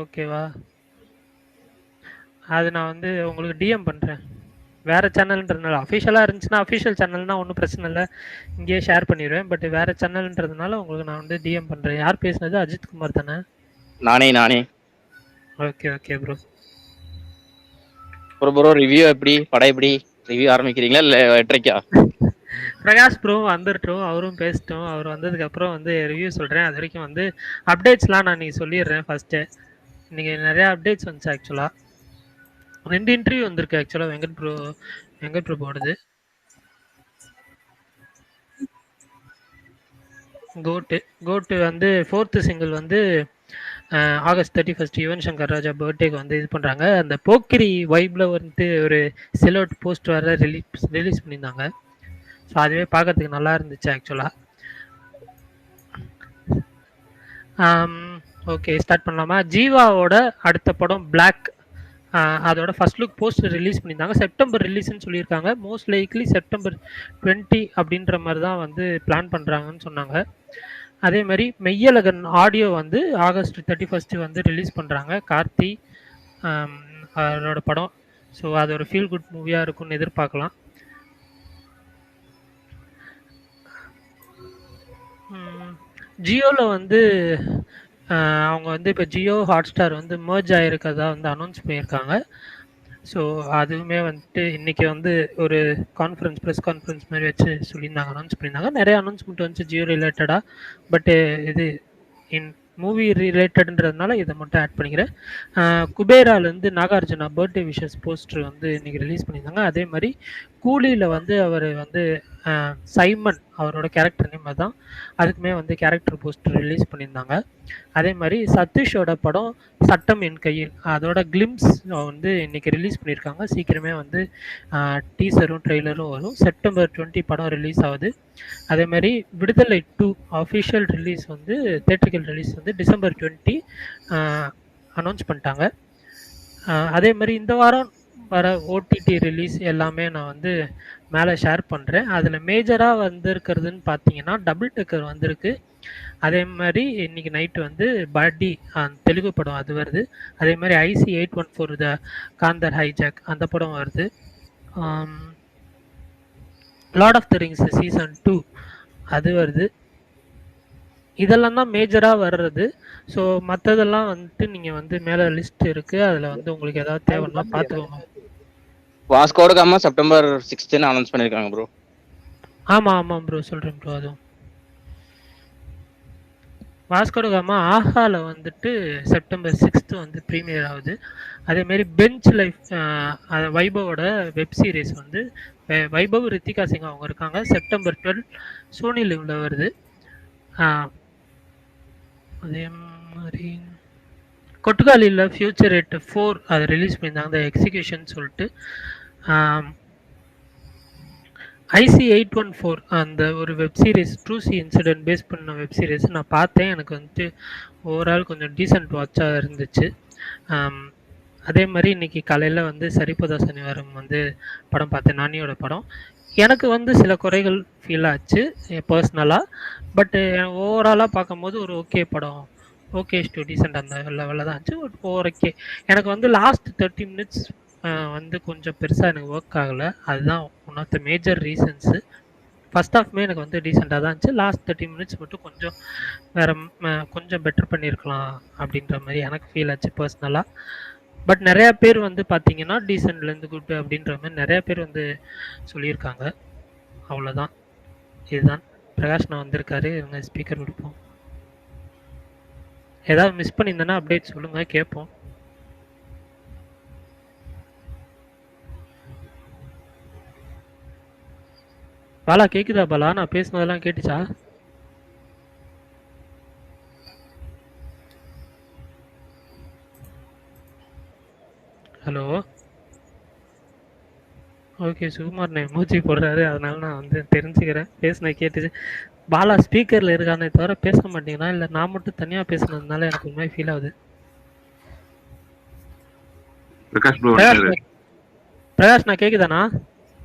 ஓகேவா? அது நான் வந்து உங்களுக்கு டிஎம் பண்றேன். வேற சேனல்ன்றதுனால அஃபிஷியலா இருந்துச்சுன்னா அஃபிஷியல் சேனல்னா ஒன்றும் பிரச்சனை இல்லை, இங்கேயே ஷேர் பண்ணிடுவேன். பட் வேற சேனல்ன்றதுனால உங்களுக்கு நான் வந்து டிஎம் பண்றேன். யார் பேசுனது? அஜித் குமார் தானே? நானே okay okay bro. Bro review எப்படி, படம் எப்படி? ரிவ்யூ ஆரம்பிக்கிறீங்களா இல்லை எட்டரைக்கா? பிரகாஷ் ப்ரோ வந்துட்டோம், அவரும் பேசிட்டோம். அவர் வந்ததுக்கு அப்புறம் வந்து ரிவ்யூ சொல்றேன். அது வரைக்கும் வந்து அப்டேட்ஸ்லாம் நான் இன்னைக்கு சொல்லிடுறேன். ஃபர்ஸ்ட்டு இன்னைக்கு நிறைய அப்டேட்ஸ் வந்துச்சு. ஆக்சுவலா 2 இன்டர்வியூ வந்திருக்கு. ஆக்சுவலா வெங்கட் பிரபுவோடது. கோட்டு வந்து 4th சிங்கிள் வந்து ஆகஸ்ட் 31 யுவன் சங்கர் ராஜா பர்த்டேக்கு வந்து இது பண்ணுறாங்க. அந்த போக்கிரி வைப்பில் வந்து ஒரு சிலோட் போஸ்ட் வர ரிலீஸ் பண்ணியிருந்தாங்க. ஸோ அதுவே பார்க்கறதுக்கு நல்லா இருந்துச்சு ஆக்சுவலாக. ஓகே, ஸ்டார்ட் பண்ணலாமா? ஜீவாவோட அடுத்த படம் பிளாக், அதோட ஃபர்ஸ்ட் லுக் போஸ்டர் ரிலீஸ் பண்ணியிருந்தாங்க. செப்டம்பர் ரிலீஸ்ன்னு சொல்லியிருக்காங்க. மோஸ்ட் லைக்லி செப்டம்பர் 20 அப்படின்ற மாதிரி தான் வந்து பிளான் பண்ணுறாங்கன்னு சொன்னாங்க. அதே மாதிரி மெய்யழகன் ஆடியோ வந்து ஆகஸ்ட் 31 வந்து ரிலீஸ் பண்ணுறாங்க. கார்த்தி அவரோட படம். ஸோ அது ஒரு ஃபீல் குட் மூவியாக இருக்கும்னு எதிர்பார்க்கலாம். ஜியோவில் வந்து அவங்க வந்து இப்போ ஜியோ ஹாட்ஸ்டார் வந்து மர்ஜ் ஆகிருக்கதா வந்து அனௌன்ஸ் பண்ணியிருக்காங்க. ஸோ அதுவுமே வந்துட்டு இன்னைக்கு வந்து ஒரு ப்ரெஸ் கான்ஃபரன்ஸ் மாதிரி வச்சு சொல்லியிருந்தாங்க, அனௌன்ஸ் பண்ணியிருந்தாங்க. நிறைய அனௌன்ஸ்மெண்ட் வந்துச்சு ஜியோ ரிலேட்டடாக. பட்டு இது மூவி ரிலேட்டட்ன்றதுனால இதை மட்டும் ஆட் பண்ணிக்கிறேன். குபேராலேருந்து நாகார்ஜுனா பர்த்டே விஷஸ் போஸ்டர் வந்து இன்னைக்கு ரிலீஸ் பண்ணியிருந்தாங்க. அதே மாதிரி கூலியில் வந்து அவர் வந்து சைமன் அவரோட கேரக்டர் நேம் தான், அதுக்குமே வந்து கேரக்டர் போஸ்டர் ரிலீஸ் பண்ணியிருந்தாங்க. அதே மாதிரி சதீஷோட படம் சட்டம் என் கையில், அதோட கிளிம்ஸ் வந்து இன்னைக்கு ரிலீஸ் பண்ணியிருக்காங்க. சீக்கிரமே வந்து டீசரும் ட்ரெய்லரும் வரும். செப்டம்பர் 20 படம் ரிலீஸ் ஆகுது. அதே மாதிரி விடுதலை 2 அஃபிஷியல் ரிலீஸ் வந்து தேட்டரிக்கல் ரிலீஸ் வந்து டிசம்பர் 20 அனௌன்ஸ் பண்ணிட்டாங்க. அதே மாதிரி இந்த வாரம் வர ஓடிடி ரிலீஸ் எல்லாமே நான் வந்து மேலே ஷேர் பண்ணுறேன். அதில் மேஜராக வந்திருக்கிறதுன்னு பார்த்தீங்கன்னா டபுள் டெக்கர் வந்திருக்கு. அதே மாதிரி இன்னைக்கு நைட்டு வந்து பட்டி தெலுங்கு படம் அது வருது. அதே மாதிரி IC 814 த காந்தர் ஹைஜாக் அந்த படம் வருது. Lord of the Rings season 2 அது வருது. இதெல்லாம் தான் மேஜராக வர்றது. ஸோ மற்றதெல்லாம் வந்துட்டு நீங்கள் வந்து மேலே லிஸ்ட் இருக்குது, அதில் வந்து உங்களுக்கு ஏதாவது தேவைன்னா பார்த்துக்கோங்க. வாஸ்கோட காமா செப்டம்பர் 6 அனௌன்ஸ் பண்ணியிருக்காங்க ப்ரோ. ஆமாம் ப்ரோ, சொல்கிறேன் ப்ரோ. அதுவும் வாஸ்கோட காமா ஆஹால வந்துட்டு செப்டம்பர் 6 வந்து ப்ரீமியர் ஆகுது. அதேமாரி பெஞ்ச் லைஃப் வைபவோட வெப் சீரிஸ் வந்து வைபவ் ரித்திகா சிங் அவங்க இருக்காங்க. செப்டம்பர் 12 சோனி லிவ்ல வருது. அதே மாதிரி கொட்டுக்காலியில் ஃபியூச்சர் 4 அதை ரிலீஸ் பண்ணியிருந்தாங்க, அந்த எக்ஸிக்யூஷன் சொல்லிட்டு. IC 814 அந்த ஒரு வெப் சீரிஸ் ட்ரூசி இன்சிடென்ட் பேஸ் பண்ண வெப் சீரிஸ் நான் பார்த்தேன். எனக்கு வந்துட்டு ஓவரால் கொஞ்சம் டீசென்ட் வாட்சாக இருந்துச்சு. அதே மாதிரி இன்னைக்கு காலையில் வந்து சரிபதா சனிவாரம் வந்து படம் பார்த்தேன், நானியோட படம். எனக்கு வந்து சில குறைகள் ஃபீல் ஆச்சு பர்சனலாக. பட்டு ஓவராலாக பார்க்கும்போது ஒரு ஓகே படம், ஓகே டு டீசென்ட் அந்த லெவலில் தான் இருந்துச்சு. பட் ஓகே, எனக்கு வந்து லாஸ்ட் 30 மினிட்ஸ் வந்து கொஞ்சம் பெருசாக எனக்கு ஒர்க் ஆகலை. அதுதான் one of the major reasons. First ஹாஃப்மே எனக்கு வந்து டீசெண்டாக தான் இருந்துச்சு. லாஸ்ட் 30 மினிட்ஸ் மட்டும் கொஞ்சம் வேறு கொஞ்சம் பெட்டர் பண்ணியிருக்கலாம் அப்படின்ற மாதிரி எனக்கு ஃபீல் ஆச்சு பர்சனலாக. பட் நிறையா பேர் வந்து பார்த்தீங்கன்னா டீசென்ட்லேருந்து குட் அப்படின்ற மாதிரி நிறையா பேர் வந்து சொல்லியிருக்காங்க. அவ்வளோதான், இதுதான். பிரகாஷ் நான் வந்திருக்காரு, இவங்க ஸ்பீக்கர் கொடுப்போம். ஏதாவது மிஸ் பண்ணியிருந்தேன்னா அப்டேட் சொல்லுங்கள், கேட்போம். பாலா கேக்குதா? பாலா நான் பேசுனதெல்லாம் கேட்டுச்சா? ஹலோ. ஓகே, சுகுமார் நான் எமோஜி போடுறாரு, அதனால நான் வந்து தெரிஞ்சுக்கிறேன். பேசுனது கேட்டுச்சு. பாலா ஸ்பீக்கரில் இருக்கானே தவிர பேச மாட்டேங்கிறான், இல்லை நான் மட்டும் தனியாக பேசுனதுனால எனக்கு ஒரு மாதிரி ஃபீல் ஆகுது. பிரகாஷ் நான் கேக்குதாண்ணா?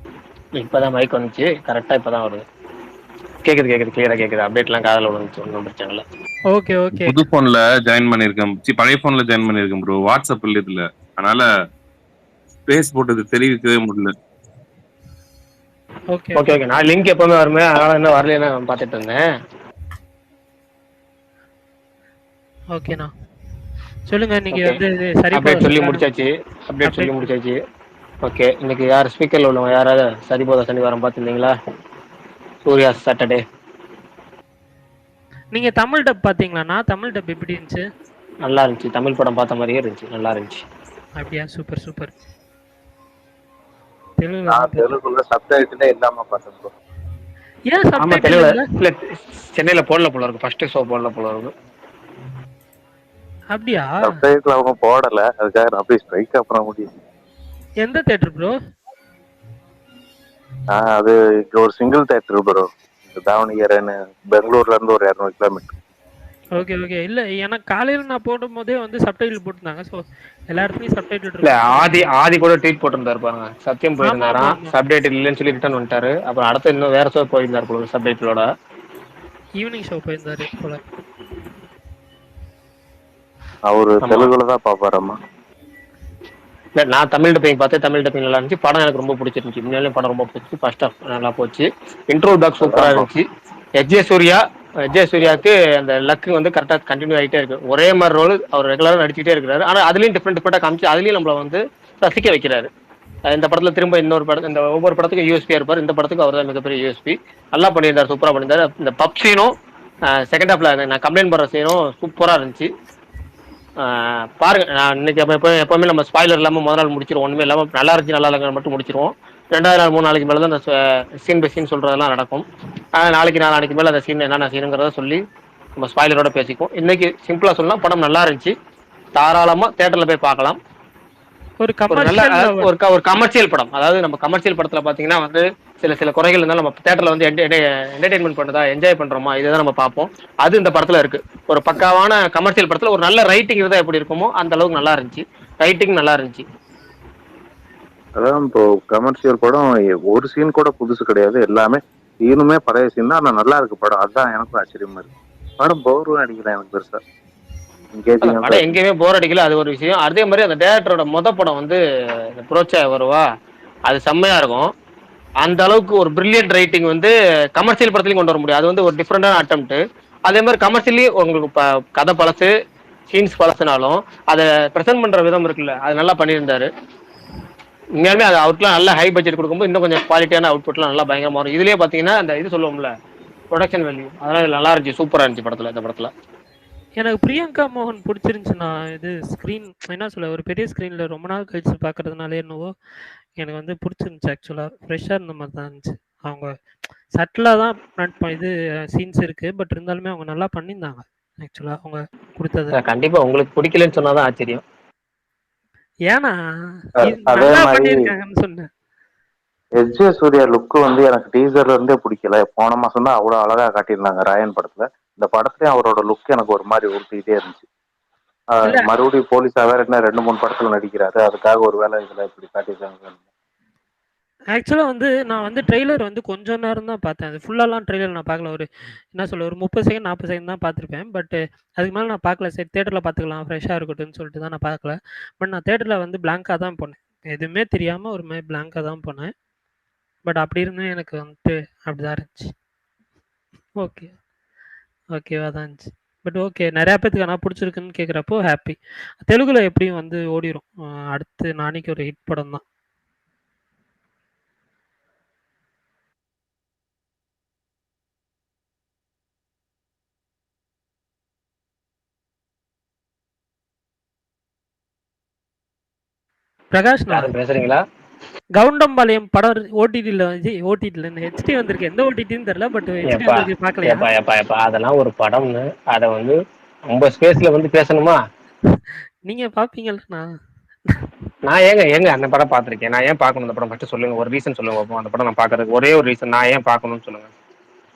இப்பதான் மைக் வந்துச்சு, கரெக்டா இப்பதான் வருது. கேக்குது கிளியரா கேக்குது. அப்டேட்லாம் காதுல விழுந்துச்சு, ஒன்றும் பிரச்சனை இல்லை. ஓகே ஓகே புது போன்ல ஜாயின் பண்ணிருக்கேன். பழைய போன்ல ஜாயின் பண்ணிருக்கேன் ப்ரோ. வாட்ஸ்அப் இல்ல இதுல, அதனால ஸ்பேஸ் போட்டது தெரிவிக்கவே முடியல. Okay okay okay. நான் லிங்க் எப்பவுமே வருமே, அதனால இன்னும் வரலன்னு நான் பார்த்துட்டு இருந்தேன். ஓகேண்ணா சொல்லுங்க. நீங்க ஓகே. வந்து இது சரி அப்டேட் சொல்லி முடிச்சாச்சு. அப்டேட் சொல்லி முடிச்சாச்சு. ஓகே. இன்னைக்கு யார் ஸ்பீக்கர்ல உள்ளவங்க யாராவது சரிபோத சனிவாரம் பார்த்துருந்தீங்களா? சூர்யா சாட்டர்டே. நீங்க தமிழ் டப் பாத்தீங்களாண்ணா? தமிழ் டப் எப்படி இருந்துச்சு? நல்லா இருந்துச்சு. தமிழ் படம் பார்த்த மாதிரியே இருந்துச்சு. நல்லா இருந்துச்சு. அப்படியா? Super super. நான் தெலுங்குல சப்டைட்டிலே இல்லாம பார்த்தேன் ப்ரோ. ஏன் ஆமா, சப்டைட்டில் தெலுங்குல இல்ல, சென்னையில போடல போல இருக்கு. ஃபர்ஸ்ட் ஷோ போடல போல இருக்கு. அப்படியா? சப்டைட்டில் அவங்க போடல, அதுக்காக நான் அப்படியே ஸ்ட்ரைக்கா பண்ண முடியும். எந்த தியேட்டர் ப்ரோ? அது இங்க ஒரு சிங்கிள் தியேட்டர் ப்ரோ, தாவணகிரன்னு, பெங்களூர்ல இருந்து ஒரு 200 கிலோமீட்டர். Okay okay. இல்ல எனக்கு காலையில நான் போடும் போதே வந்து சப்டைட்டில் போட்டுருந்தாங்க. ஸோ எல்லா இடத்துலயும் சப்டைட்டில் இல்ல, இருக்கு. ஆதி கூட ட்வீட் போட்டிருந்தாரு பாருங்க. சத்தியம் போயிருந்தாராம், சப்டைட்டில் இல்லைன்னு சொல்லி ரிட்டர்ன் வந்துட்டாரு. அப்புறம் அடுத்து இன்னும் வேற ஷோ போயிருந்தாரு போல சப்டைட்டிலோட. ஈவினிங் ஷோ போயிருந்தாரு போல. அவரு தெலுங்குல தான் பாப்பாராமா. இல்லை, நான் தமிழ் டப்பிங் பார்த்தேன். தமிழ் டப்பிங் நல்லா இருந்துச்சு. படம் எனக்கு ரொம்ப பிடிச்சிருந்துச்சு. முன்னாலே படம் ரொம்ப பிடிச்சிச்சு. ஃபர்ஸ்ட் ஆஃப் நல்லா போச்சு. இன்ட்ரோ பேக் சூப்பராக இருந்துச்சு. எஜே சூர்யாவுக்கு அந்த லக்கு வந்து கரெக்டாக கண்டினியூ ஆகிட்டே இருக்கு. ஒரே மாதிரி ரோல் அவர் ரெகுலராக நடிச்சுட்டே இருக்கிறாரு. ஆனால் அதுலேயும் டிஃப்ரெண்டாக காமிச்சு அதுலேயும் நம்மளை வந்து ரசிக்க வைக்கிறாரு. இந்த படத்தில் திரும்ப இன்னொரு படம், இந்த ஒவ்வொரு படத்துக்கும் யூஎஸ்பியாக இருப்பார். இந்த படத்துக்கு அவர் தான் மிகப்பெரிய யூஎஸ்பி. நல்லா பண்ணியிருந்தார், சூப்பராக பண்ணியிருந்தார். இந்த பப் சீனும் செகண்ட் ஹாஃப்ல நான் கம்ப்ளைண்ட் பண்ணுற சீனும் சூப்பராக இருந்துச்சு. பாருங்க. நான் இன்னைக்கு எப்பவுமே நம்ம ஸ்பாய்லர் இல்லாமல் முதல் நாள் முடிச்சிருவோம். ஒன்றுமே இல்லாமல் நல்லா இருந்துச்சு நல்லா இல்லைங்க மட்டும் முடிச்சிருவோம். 2வது நாள் 3 நாளைக்கு மேலே தான் அந்த சீன் பை சீன் சொல்றதெல்லாம் நடக்கும். நாளைக்கு மேலே அந்த சீன் என்னென்ன சீனுங்கிறத சொல்லி நம்ம ஸ்பாய்லரோட பேசிக்குவோம். இன்னைக்கு சிம்பிளா சொல்லலாம், படம் நல்லா இருந்துச்சு. தாராளமா தியேட்டர்ல போய் பார்க்கலாம். ஒரு கமர்ஷியல் படம். அதாவது நம்ம கமர்ஷியல் படத்துல பாத்தீங்கன்னா வந்து சில குறைகள் இருந்தாலும் நம்ம தியேட்டர்ல வந்து என்டர்டைன்மெண்ட் பண்ணதா, என்ஜாய் பண்றோமா, இதுதான் நம்ம பார்ப்போம். அது இந்த படத்துல இருக்கு. ஒரு பக்காவான கமர்ஷியல் படத்துல ஒரு நல்ல ரைட்டிங் இருந்தா எப்படி இருக்குமோ அந்த அளவுக்கு நல்லா இருந்துச்சு. ரைட்டிங் நல்லா இருந்துச்சு. அதான் இப்போ கமர்ஷியல் படம் ஒரு சீன் கூட புதுசு கிடையாது. எல்லாமே சீனுமே பழைய சீன் தான். ஆனா நல்லா இருக்கு படம். அதுதான் எனக்கும் ஆச்சரியமா இருக்கு. படம் போரும் அடிக்கல எனக்கு பெருசா. படம் எங்கேயுமே போர் அடிக்கல, அது ஒரு விஷயம். அதே மாதிரி அந்த டேரக்டரோட படம் வந்து புரோச்சா வருவா, அது செம்மையா இருக்கும். அந்த அளவுக்கு ஒரு பிரில்லியன்ட் ரைட்டிங் வந்து கமர்ஷியல் படத்துலையும் கொண்டு வர முடியும். அது வந்து ஒரு டிஃப்ரெண்டான அட்டெம்ப்ட். அதே மாதிரி கமர்ஷியலி உங்களுக்கு கதை பழசு, சீன்ஸ் பழசுனாலும் அதை ப்ரெசென்ட் பண்ற விதம் இருக்குல்ல, அது நல்லா பண்ணியிருந்தாரு. உண்மையாலுமே அது அவருக்குலாம் நல்ல ஹை பட்ஜெட் கொடுக்கும்போது இன்னும் கொஞ்சம் குவாலிட்டியான அவுட்புட்லாம் நல்லா பயங்கரமா வரும். இதுலயே பாத்தீங்கன்னா அந்த இது சொல்லுவோம்ல, ப்ரொடக்ஷன் வேல்யூ, அதெல்லாம் நல்லா இருந்துச்சு. சூப்பரா இருந்துச்சு படத்துல. இந்த படத்துல எனக்கு பிரியங்கா மோகன் பிடிச்சிருந்துச்சுண்ணா. இது ஸ்க்ரீன் என்ன சொல்ல, ஒரு பெரிய ஸ்க்ரீன்ல ரொம்ப நாள் கழிச்சு பார்க்கறதுனாலே என்னவோ எனக்கு வந்து பிடிச்சிருந்துச்சு. ஆக்சுவலாக ஃப்ரெஷ்ஷாக இருந்த மாதிரி தான் இருந்துச்சு. அவங்க சட்டிலாக தான் இது சீன்ஸ் இருக்குது, பட் இருந்தாலுமே அவங்க நல்லா பண்ணியிருந்தாங்க. ஆக்சுவலாக அவங்க கொடுத்தது கண்டிப்பாக உங்களுக்கு பிடிக்கலன்னு சொன்னாதான் ஆச்சரியம். ஏன்னா நல்லா பண்ணியிருக்காங்கன்னு சொன்னேன். எஸ்.ஜே. சூர்யா லுக்கு வந்து எனக்கு டீசர்ல இருந்தே பிடிக்கல. போன மாசம் தான் அவ்வளவு அழகா காட்டியிருந்தாங்க ராயன் படத்துல. இந்த படத்துலயும் அவரோட லுக் எனக்கு ஒரு மாதிரி உறுத்திக்கிட்டே இருந்துச்சு. மறுபடியும் போலீஸா வேற என்ன 2-3 படத்துல நடிக்கிறாரு. அதுக்காக ஒரு வேலை இதுல இப்படி காட்டியிருக்காங்க. ஆக்சுவலாக வந்து நான் வந்து ட்ரெய்லர் வந்து கொஞ்சம் நேரம் தான் பார்த்தேன். அது ஃபுல்லாலாம் ட்ரெய்லர் நான் பார்க்கல. ஒரு என்ன சொல்ல, ஒரு 30 செகண்ட் 40 செகண்ட் தான் பார்த்துருப்பேன். பட் அதுக்கு மேலே நான் பார்க்கல. சரி தேட்டரில் பார்த்துக்கலாம், ஃப்ரெஷ்ஷாக இருக்கட்டும்னு சொல்லிட்டு தான் நான் பார்க்கல. பட் நான் தேட்டரில் வந்து பிளாங்காக தான் போனேன். எதுவுமே தெரியாமல் ஒரு மாதிரி பிளாங்காக தான் போனேன். பட் அப்படி இருந்தும் எனக்கு வந்துட்டு அப்படிதான் இருந்துச்சு. ஓகேவா தான் இருந்துச்சு. பட் ஓகே, நிறையா பேத்துக்கு ஆனால் பிடிச்சிருக்குன்னு கேட்குறப்போ ஹாப்பி. தெலுங்குல எப்படியும் வந்து ஓடிடும். அடுத்து நாளைக்கு ஒரு ஹிட் படம் தான். பிரகாஷ் பேசுறீங்களா? கவுண்டம்பாளையம் படம் ஓடிடில ஹெச்டி வந்திருக்கு. எந்த ஓடிடின்னு தெரியல, பட் ஹெச்டி வந்திருக்கு. பார்க்கலையா? அதெல்லாம் ஒரு படம்னு அதை வந்து ரொம்ப ஸ்பேஸ்ல வந்து பேசணுமா? நீங்க பாப்பீங்களா? நான் ஏங்க அந்த படம் பார்த்திருக்கேன். நான் ஏன் பார்க்கணும் அந்த படம்? ஃபர்ஸ்ட் சொல்லுங்க, ஒரு ரீசன் சொல்லுங்க. அந்த படம் நான் பார்க்கறதுக்கு ஒரே ஒரு ரீசன், நான் ஏன் பார்க்கணும்னு சொல்லுங்க.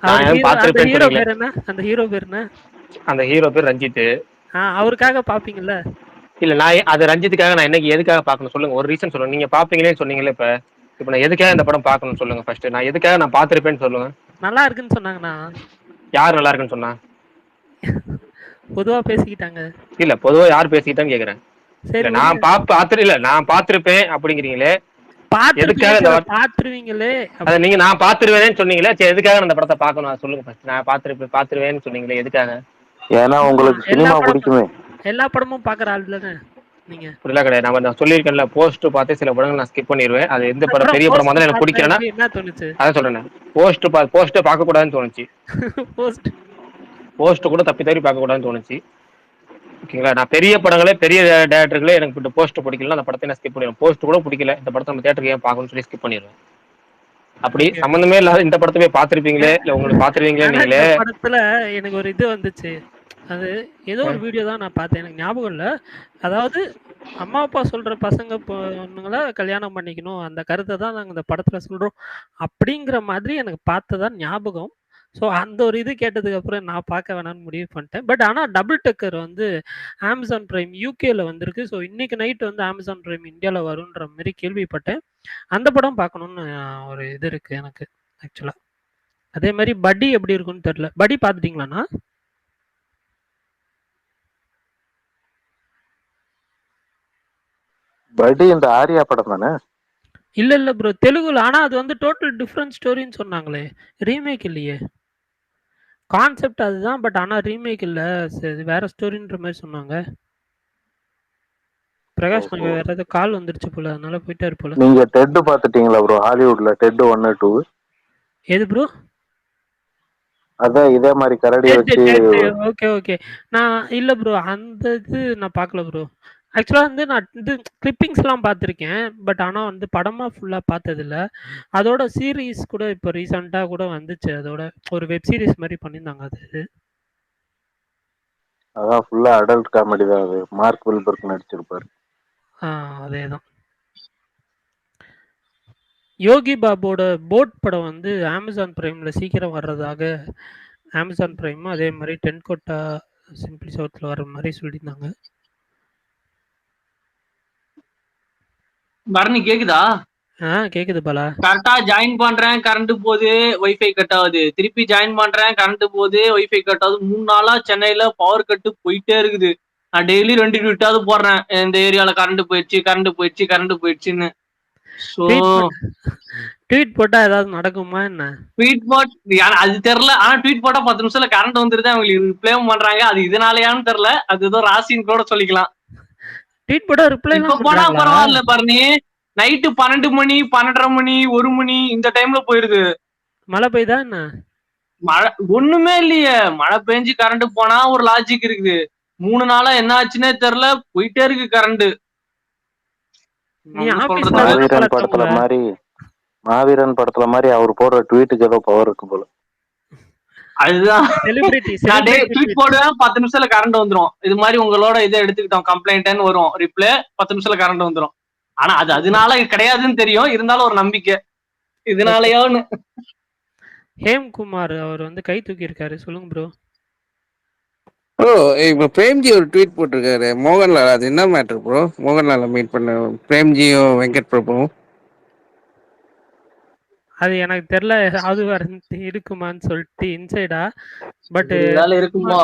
நான் ஏன் பார்த்திருப்பேன். அந்த ஹீரோ பேர் என்ன? அந்த ஹீரோ பேர் ரஞ்சித். அவருக்காக பாப்பீங்கல்ல? இல்ல, நான் அது ரஞ்சித்துக்காக நான் என்னைக்கு எதுக்காக பார்க்கணும் சொல்லுங்க, ஒரு ரீசன் சொல்லுங்க. நீங்க பாப்பீங்களே சொன்னீங்களே, இப்ப நான் எதுக்காக இந்த படம் பார்க்கணும்னு சொல்லுங்க. ஃபர்ஸ்ட் நான் எதுக்காக நான் பார்த்திருப்பேன்னு சொல்லுங்க. நல்லா இருக்குன்னு சொன்னாங்கண்ணா. யார் நல்லா இருக்குன்னு சொன்னா? பொதுவா பேசிக்கிட்டாங்க. இல்ல பொதுவா யார் பேசிக்கிட்டான்னு கேக்குறேன். சரி இல்ல நான் பார்த்திருப்பேன் அப்படிங்கிறீங்களே, எதுக்காக இந்த பாத்துருவீங்களே அத நீங்க நான் பார்த்துருவேன்னு சொன்னீங்களே, சரி எதுக்காக அந்த படத்தை பார்க்கணும் அதை சொல்லுங்க ஃபர்ஸ்ட். நான் பார்த்துருவேன்னு சொன்னீங்களே, எதுக்காக? ஏன்னா உங்களுக்கு சினிமா பிடிக்குமே. எல்லா படமும் பாக்குற ஆள் தானே நீங்க? அப்படிலாம் கிடையாது. நான் சொல்லியிருக்கேன்ல, போஸ்ட் பார்த்து சில படங்கள் நான் ஸ்கிப் பண்ணிடுவேன். அது எந்த படம் பெரிய படமா இருந்தாலும் எனக்கு பிடிக்கலன்னா என்ன தோணுச்சு? அதான் சொல்றேன், போஸ்ட்டை பார்க்க கூடாதுன்னு தோணுச்சு. போஸ்ட் கூட தப்பி தவறி பார்க்க கூடாதுன்னு தோணுச்சு. ஓகேங்களா? நான் பெரிய படங்களே பெரிய டேரக்டர்களே எனக்கு இந்த போஸ்ட் பிடிக்கல, அந்த படத்தை நான் ஸ்கிப் பண்ணிடுவேன். போஸ்ட் கூட பிடிக்கல, இந்த படத்தை நம்ம தியேட்டருக்கு ஏன் பார்க்கணும்னு சொல்லி ஸ்கிப் பண்ணிடுவேன். அப்படி சம்பந்தமே இல்லாத இந்த படத்தை போய் பார்த்திருப்பீங்களே, இல்ல உங்களுக்கு பார்த்திருவீங்களே நீங்களே. படத்துல எனக்கு ஒரு இது வந்துச்சு. அது ஏதோ ஒரு வீடியோ தான் நான் பார்த்தேன், எனக்கு ஞாபகம் இல்லை. அதாவது அம்மா அப்பா சொல்ற பசங்க பொண்ணுங்களை கல்யாணம் பண்ணிக்கணும், அந்த கருத்தை தான் நாங்கள் இந்த படத்துல சொல்றோம் அப்படிங்கிற மாதிரி எனக்கு பார்த்ததான் ஞாபகம். ஸோ அந்த ஒரு இது கேட்டதுக்கு அப்புறம் நான் பார்க்க வேணாம்னு முடிவு பண்ணிட்டேன். பட் ஆனால் டபுள் டக்கர் வந்து அமேசான் பிரைம் யூகேல வந்திருக்கு. ஸோ இன்னைக்கு நைட்டு வந்து அமேசான் பிரைம் இந்தியாவில் வரும்ன்ற மாதிரி கேள்விப்பட்டேன். அந்த படம் பார்க்கணுன்னு ஒரு இது இருக்கு எனக்கு ஆக்சுவலாக. அதே மாதிரி படி எப்படி இருக்குன்னு தெரியல. படி பார்த்துட்டீங்களாண்ணா? படி இந்த ஆரியா படம் தானே? இல்ல ப்ரோ, தெலுங்குல. ஆனா அது வந்து டோட்டல் டிஃப்ரெண்ட் ஸ்டோரின்னு சொன்னாங்களே, ரீமேக் இல்லையே. கான்செப்ட் அதுதான், பட் ஆனா ரீமேக் இல்ல, வேற ஸ்டோரின்ற மாதிரி சொன்னாங்க. பிரகாஷ் வேற ஏதாவது கால் வந்துருச்சு போல, அதனால போயிட்டாரு போல. நீங்க டெட் பாத்துட்டீங்களா ப்ரோ? ஹாலிவுட்ல டெட் 1 2? எது ப்ரோ? அதான் இதே மாதிரி கரடி வச்சு. ஓகே. நான் இல்ல ப்ரோ, அந்த இது நான் பார்க்கல ப்ரோ. ஆக்சுவலாக வந்து நான் இது கிளிப்பிங்ஸ்லாம் பார்த்துருக்கேன், பட் ஆனால் வந்து படமாக ஃபுல்லாக பார்த்ததில்ல. அதோட சீரீஸ் கூட இப்போ ரீசெண்டாக கூட வந்துச்சு, அதோட ஒரு வெப் சீரிஸ் மாதிரி பண்ணியிருந்தாங்க. அது அதான் ஃபுல்லாக அடல்ட் காமெடி தான். அது மார்க் வில்பர்க் நடிச்சிருப்பாரு. அதே தான். யோகி பாபோட போட் படம் வந்து அமேசான் பிரைம்ல சீக்கிரம் வர்றதாக அமேசான் பிரைம், அதே மாதிரி 10 கோட்டா சிம்பிளி சவுத்தில் வர்ற மாதிரி சொல்லியிருந்தாங்க. பரணி கேக்குதா? கேக்குது பாலா. கரெக்டா ஜாயின் பண்றேன், கரண்ட் போகுது, வைஃபை கட் ஆகுது. திருப்பி ஜாயின் பண்றேன், கரண்ட் போகுது, வைஃபை கட் ஆகுது. 3 நாளா சென்னையில பவர் கட்டு போயிட்டே இருக்குது. நான் டெய்லி 2 ட்வீட்டாவது போடுறேன், இந்த ஏரியால கரண்ட் போயிடுச்சுன்னு. ட்வீட் போட்டா ஏதாவது நடக்குமா என்ன? ட்வீட் போட் அது தெரியல. ஆனா ட்வீட் போட்டா 10 நிமிஷத்துல கரண்ட் வந்துருது, அவங்களுக்கு ரிப்ளை பண்றாங்க. அது இதனாலயான்னு தெரியல, அது ஏதோ ராசின்னு கூட சொல்லிக்கலாம். ட்வீட் போட்டா ரிப்ளை போனா பரவாயில்ல பரணி. நைட்டு 12 மணி 12:30 மணி 1 மணி இந்த டைம்ல போயிருது. மழை பெய்தா என்ன? மழை ஒண்ணுமே இல்லையே. மழை பெஞ்சு கரண்ட் போனா ஒரு லாஜிக் இருக்குது. 3 நாளா என்ன ஆச்சுன்னே தெரியல, போயிட்டே இருக்கு கரண்ட். மாவீரன் படத்துல மாதிரி அவர் போடுற ட்வீட்டுக்கு ஏதோ பவர் இருக்கு போல. அதுதான் ட்வீட் போடுவேன், 10 நிமிஷத்துல கரண்ட் வந்துரும். இது மாதிரி உங்களோட இதை எடுத்துக்கிட்டோம் கம்ப்ளைண்ட்னு வரும் ரிப்ளை, 10 நிமிஷத்துல கரண்ட் வந்துரும். ஆனா அது அதனால கிடையாதுன்னு தெரியும், இருந்தாலும் ஒரு நம்பிக்கை இதனாலயோன்னு. ஹேம்குமார் அவர் வந்து கை தூக்கி இருக்காரு. சொல்லுங்க ப்ரோ. இப்போ பிரேம்ஜி ஒரு ட்வீட் போட்டிருக்காரு மோகன்லால். அது என்ன மேட்டர் ப்ரோ? மோகன்லாலை மீட் பண்ண பிரேம்ஜியும் வெங்கட் பிரபுவும். அது எனக்கு தெரியல, அது வேற இருக்குமான்னு சொல்லிட்டு இன்சைடா. பட் இருக்குமா?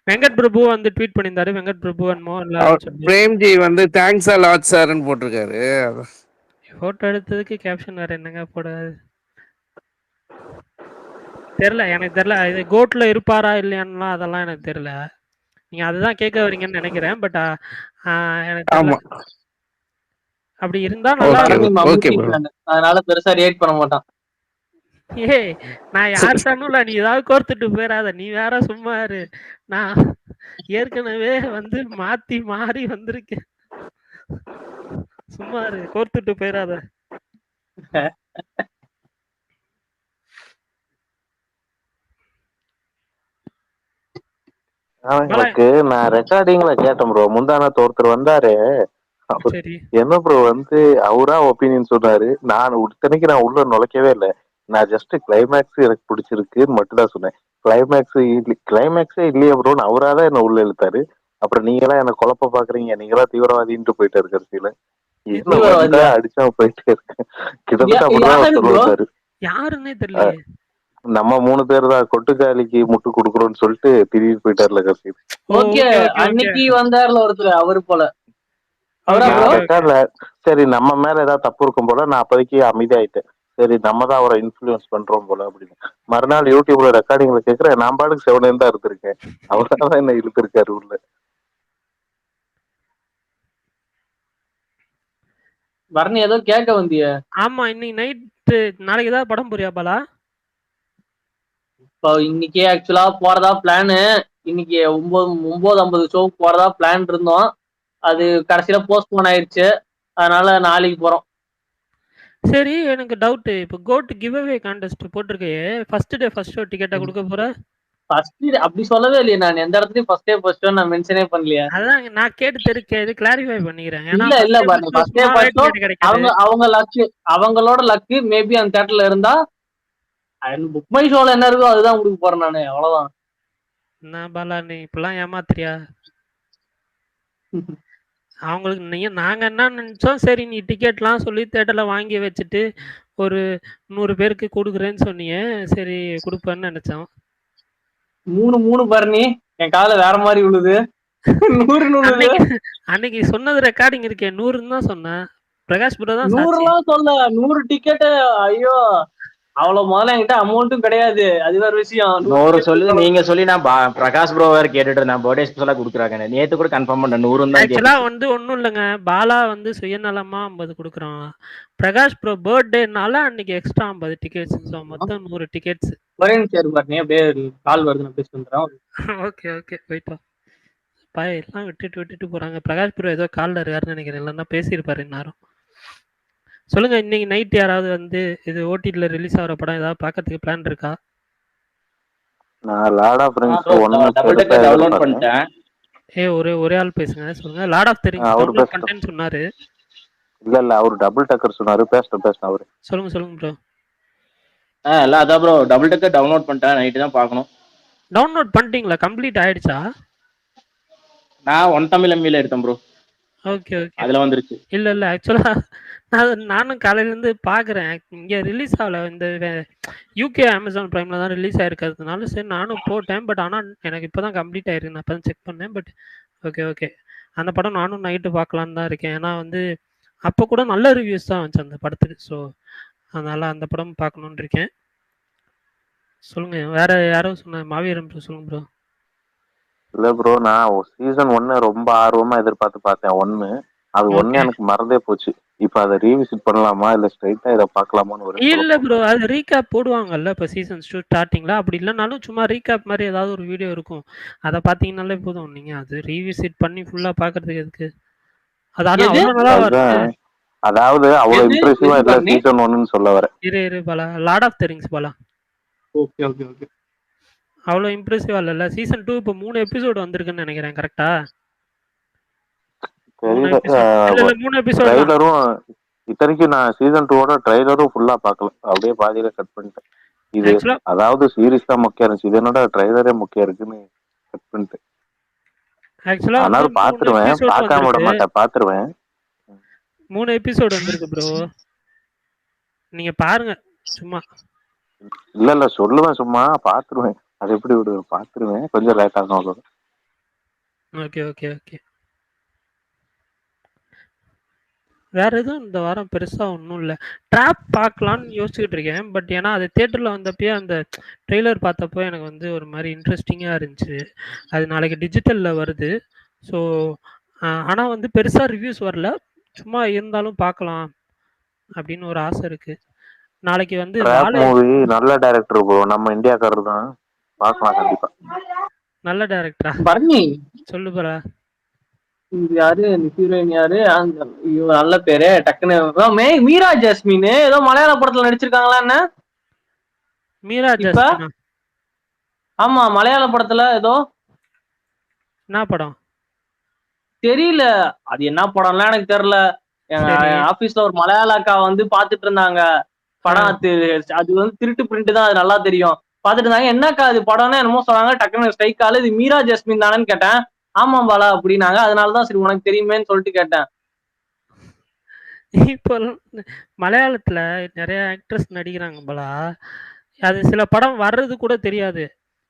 வெங்கட் பிரபு வந்து ட்வீட் பண்ணியிருந்தாரு. வெங்கட் பிரபு அண்ட் மோகன்லால். பிரேம்ஜி வந்து தேங்க்ஸ் அ லாட் சார்னு போட்டிருக்காரு. போட்டோ எடுத்ததுக்கு கேப்ஷன் வேற என்னங்க போடாது தெரியல, எனக்கு தெரியல. இது கோட்ல இருப்பாரா இல்லையான்லாம் அதெல்லாம் எனக்கு தெரியல. நீங்க அதுதான் கேட்க வரீங்கன்னு நினைக்கிறேன். பட் எனக்கு அப்படி இருந்தா நல்லா இருக்கும். அதனால பெருசா ரியாக்ட் பண்ண மாட்டான். ஏய், நான் யார் சொன்னல, நீ ஏதாவது கோர்த்துட்டு போயிடாத. நீ வேற சும்மா இரு. நான் ஏற்கனவே வந்து மாறி வந்திருக்கேன். சும்மா இரு, கோர்த்துட்டு போயிடாத. எனக்கு நான் ரெக்கார்டிங்ல கேட்டேன் ப்ரோ. முந்தானத்து ஒருத்தர் வந்தாரு, என்ன ப்ரோ வந்து அவரா ஒப்பீனியன் சொன்னாரு. நான் உள்ள நுழைக்கவே இல்லை. நான் ஜஸ்ட் கிளைமேக்ஸ் எனக்கு பிடிச்சிருக்குன்னு மட்டும் தான் சொன்னேன். கிளைமேக்ஸே இல்லையா ப்ரோன்னு அவராதான் என்ன உள்ள இழுத்தாரு. அப்புறம் நீங்களாம் என்ன குழப்ப பாக்குறீங்க, நீங்களாம் தீவிரவாதின்ட்டு போயிட்டு இருக்க கடைசியில அடிச்சா போயிட்டே இருக்கேன். கிட்டத்தட்ட அப்படிதான் சொல்லுவாரு. யாருன்னே தெரியல. நம்ம 3 பேர் தான் கொட்டுக்காலிக்கு முட்டு குடுக்குறோம்னு சொல்லிட்டு திடீர்னு போயிட்டார்ல கடைசி. ஓகே அன்னைக்கு வந்தாருல ஒருத்தர் அவரு போல சரி நம்ம மேல ஏதாவது தப்பு இருக்கும் போல நான் அப்போதைக்கு அமைதியாயிட்டேன். சரி நம்ம தான் அவரை இன்ஃபுளுன்ஸ் பண்றோம் போல அப்படின்னு. மறுநாள் யூடியூப்ல ரெக்கார்டிங்ல கேக்குறேன், நான் பாட்டுக்கு செவனேன்னு தான் இருந்திருக்கேன். அவர்தான் என்ன இழுத்திருக்காரு உள்ள. வரணி ஏதோ கேட்க வந்திய? ஆமா, இன்னைக்கு நைட்டு நாளைக்கு ஏதாவது படம் போறியா பாலா? இப்போ இன்னைக்கு ஆக்சுவலா போறதா பிளானு. இன்னைக்கு 9:50 ஷோக்கு போறதா பிளான் இருந்தோம். அது கடைசியில போஸ்ட்போன் ஆயிடுச்சு. அதனால நாளைக்கு போறோம். சரி, எனக்கு டவுட். இப்போ கோட் கிவ் அவே கான்டெஸ்ட் போட்டிருக்கே, ஃபர்ஸ்ட் டே ஃபர்ஸ்ட் ஷோ டிக்கெட்டா கொடுக்க போற? ஃபர்ஸ்ட் அப்படி சொல்லவே இல்லையே, நான் எந்த இடத்துலயும் ஃபர்ஸ்ட் டே ஃபர்ஸ்ட் ஷோ நான் மென்ஷனே பண்ணலையா? அதான் நான் கேட்டு தெரிக்க இது கிளாரிஃபை பண்ணிக்கிறேன். இல்ல பாருங்க, ஃபர்ஸ்ட் டே ஃபர்ஸ்ட் ஷோ அவங்க லக்கு, அவங்களோட லக்கு மேபி அந்த தியேட்டர்ல இருந்தா புக் மை ஷோல என்ன இருக்கோ அதுதான் கொடுக்க போறேன் நானு, அவ்வளவுதான். நான் பாலா, நீ இப்பெல்லாம் ஏமாத்துறியா? அவங்களுக்கு நாங்க என்ன நினைச்சோம், சரி நீ டிக்கெட்லாம் சொல்லி தேட்டர்ல வாங்கி வச்சுட்டு ஒரு 100 பேருக்கு கொடுக்குறேன்னு சொன்னீங்க, சரி கொடுப்பேன்னு நினைச்சோம். 3 பரணி என் கால வேற மாதிரி விழுது. 100 அன்னைக்கு சொன்னது ரெக்கார்டிங் இருக்கே, 100 தான் சொன்னேன். பிரகாஷ் ப்ரோ தான் 100 சொல்ல 100 டிக்கெட். ஐயோ அவ்வளவு முதல்ல என்கிட்ட அமௌண்ட்டும் கிடையாது, அது வேற விஷயம். 100 சொல்லி நீங்க சொல்லி நான் பிரகாஷ் ப்ரோ வேற கேட்டுட்டு இருந்தேன். பர்த்டே ஸ்பெஷலா கொடுக்குறாங்க, நேத்து கூட கன்ஃபார்ம் பண்ண 100 தான். ஆக்சுவலா வந்து ஒன்றும் இல்லைங்க, பாலா வந்து சுயநலமா 50 கொடுக்குறான். பிரகாஷ் ப்ரோ பர்த்டேனால அன்னைக்கு எக்ஸ்ட்ரா 50 டிக்கெட்ஸ், ஸோ மொத்தம் 100 டிக்கெட்ஸ். ஒரே நிமிஷம் பாருங்க, அப்படியே கால் வருது, நான் பேசி வந்துடுறேன். ஓகே ஓகே போயிட்டு வா. பாய், எல்லாம் விட்டுட்டு போறாங்க. பிரகாஷ் ப்ரோ ஏதோ காலில் இருக்காருன்னு நினைக்கிறேன், இல்லைன்னா பேசியிருப்பாரு இந்நேரம். சொல்லுங்க, இன்னைக்கு நைட் யாராவது வந்து இது ஓடிடில ரிலீஸ் ஆகிற படம் ஏதாவது பார்க்கறதுக்கு பிளான் இருக்கா? நான் லார்ட் ஆஃப் ரிங்ஸ் டவுன்லோட் பண்ணிட்டேன். ஒரே ஆள் பேசுங்க, சொல்லுங்க. Lord of the Rings download பண்ணிட்டேன்னு சொன்னாரு. இல்ல அவர் டபுள் டக்கர் சொன்னாரு. பேசணும் அவரு. சொல்லுங்க ப்ரோ. இல்ல அதான் ப்ரோ, டபுள் டக்கர் டவுன்லோட் பண்ணிட்டேன், நைட்டு தான் பார்க்கணும். டவுன்லோட் பண்ணிட்டீங்களா? கம்ப்ளீட் ஆயிடுச்சா? நான் ஒன் தமிழ் எம்மில எடுத்தேன் ப்ரோ. ஓகே அதுல வந்துருச்சு. இல்ல ஆக்சுவலா நானும் காலையில இருந்து பாக்குறேன், இங்க ரிலீஸ் ஆகல. இந்த யூகே அமேசான் பிரைம்ல தான் ரிலீஸ் ஆயிருக்கிறதுனால சரி நானும் போட்டேன். பட் ஆனா எனக்கு இப்பதான் கம்ப்ளீட் ஆயிருக்கு, நான் இப்பதான் செக் பண்ணேன். பட் ஓகே அந்த படம் நானும் நைட்டு பார்க்கலான்னு தான் இருக்கேன். ஏன்னா வந்து அப்போ கூட நல்ல ரிவ்யூஸ் தான் வந்துச்சு அந்த படத்துக்கு. ஸோ அதனால அந்த படம் பார்க்கணுன்னு இருக்கேன். சொல்லுங்க, வேற யாரோ சொன்ன மாவீரம் ப்ரோ, சொல்லுங்க ப்ரோ. இல்ல ப்ரோ, நான் சீசன் 1 ரொம்ப ஆர்வமா எதிர்பார்த்து பார்த்தேன். 1 அது 1 எனக்கு மறந்தே போச்சு. இப்ப அதை ரீவிசிட் பண்ணலாமா இல்ல ஸ்ட்ரைட்டா இதை பார்க்கலாமான்னு ஒரு. இல்ல ப்ரோ, அது ரீகேப் போடுவாங்கல்ல இப்போ சீசன் 2 ஸ்டார்டிங்ல. அப்படி இல்லைனாலும் சும்மா ரீகேப் மாதிரி ஏதாவது ஒரு வீடியோ இருக்கும், அதை பார்த்தீங்கன்னாலே போதும். நீங்க அது ரீவிசிட் பண்ணி ஃபுல்லா பார்க்கறதுக்கு எதுக்கு? அதாவது அவ்வளவு இம்ப்ரெசிவா இல்ல சீசன் 1ன்னு சொல்ல வரேன். இரு Bala, Lord of the Rings Bala. Okay அவ்வளவு இம்ப்ரெசிவா இல்ல. சீசன் 2 இப்போ 3 எபிசோட் வந்திருக்குன்னு நினைக்கிறேன், கரெக்டா? 3 எபிசோட். ட்ரைலரும் இத்தனைக்கும் நான் சீசன் 2ஓட ட்ரைலரும் ஃபுல்லா பார்க்கல, அப்படியே பாதியில கட் பண்ணிட்டேன். இது அதாவது சீரிஸ் தான் முக்கியம் இருந்துச்சு, இது என்னோட ட்ரைலரே முக்கியம் இருக்குன்னு கட் பண்ணிட்டேன். ஆக்சுவலா அதனால பாத்துருவேன், பார்க்காம விட மாட்டேன், பாத்துருவேன். 3 எபிசோட் வந்திருக்கு ப்ரோ, நீங்க பாருங்க சும்மா. இல்ல சொல்லுவேன், சும்மா பாத்துருவேன். அது எப்படி விடுவேன், பாத்துருவேன், கொஞ்சம் லேட் ஆகும் அவ்வளவு. ஓகே வேற எதுவும் இந்த வாரம் பெருசா ஒன்றும் இல்லை. ட்ராப் பார்க்கலான்னு யோசிச்சுக்கிட்டு இருக்கேன். பட் ஏன்னா அது தியேட்டர்ல வந்தப்பயே அந்த ட்ரெய்லர் பார்த்தப்போ எனக்கு வந்து ஒரு மாதிரி இன்ட்ரெஸ்டிங்கா இருந்துச்சு. அது நாளைக்கு டிஜிட்டல்ல வருது. ஸோ ஆனா வந்து பெருசா ரிவ்யூஸ் வரல, சும்மா இருந்தாலும் பார்க்கலாம் அப்படின்னு ஒரு ஆசை இருக்கு. நாளைக்கு வந்து மூவி நல்ல டைரக்டர் ப்ரோ, நம்ம இந்தியாக்காரர் தான், பார்க்கலாம் கண்டிப்பா. நல்ல டைரக்டரா? பரணி சொல்லு போறா. யாரு ஹீரோயின் யாரு? நல்ல பேரு டக்குன்னு மீரா ஜாஸ்மின் ஏதோ மலையாள படத்துல நடிச்சிருக்காங்களா என்ன? மீரா ஜாஸ்மின்? ஆமா, மலையாள படத்துல ஏதோ. என்ன படம் தெரியல, அது என்ன படம்லாம் எனக்கு தெரியல. எங்க ஆபீஸ்ல ஒரு மலையாள அக்கா வந்து பாத்துட்டு இருந்தாங்க படம். அது வந்து திருட்டு பிரிண்ட் தான், அது நல்லா தெரியும். பாத்துட்டு இருந்தாங்க, என்னக்கா அது படம்னா என்னமோ சொன்னாங்க. டக்குன்னு ஸ்ட்ரைக் ஆளு, இது மீரா ஜாஸ்மின் தானேன்னு கேட்டேன். ஆமா பாலா அப்படின்னாங்க. அதனாலதான் சரி உனக்கு தெரியுமேன்னு சொல்லிட்டு கேட்டேன். இப்போ மலையாளத்துல நிறைய ஆக்ட்ரஸ் நடிக்கிறாங்க பாலா. அது சில படம் வர்றது கூட தெரியாது.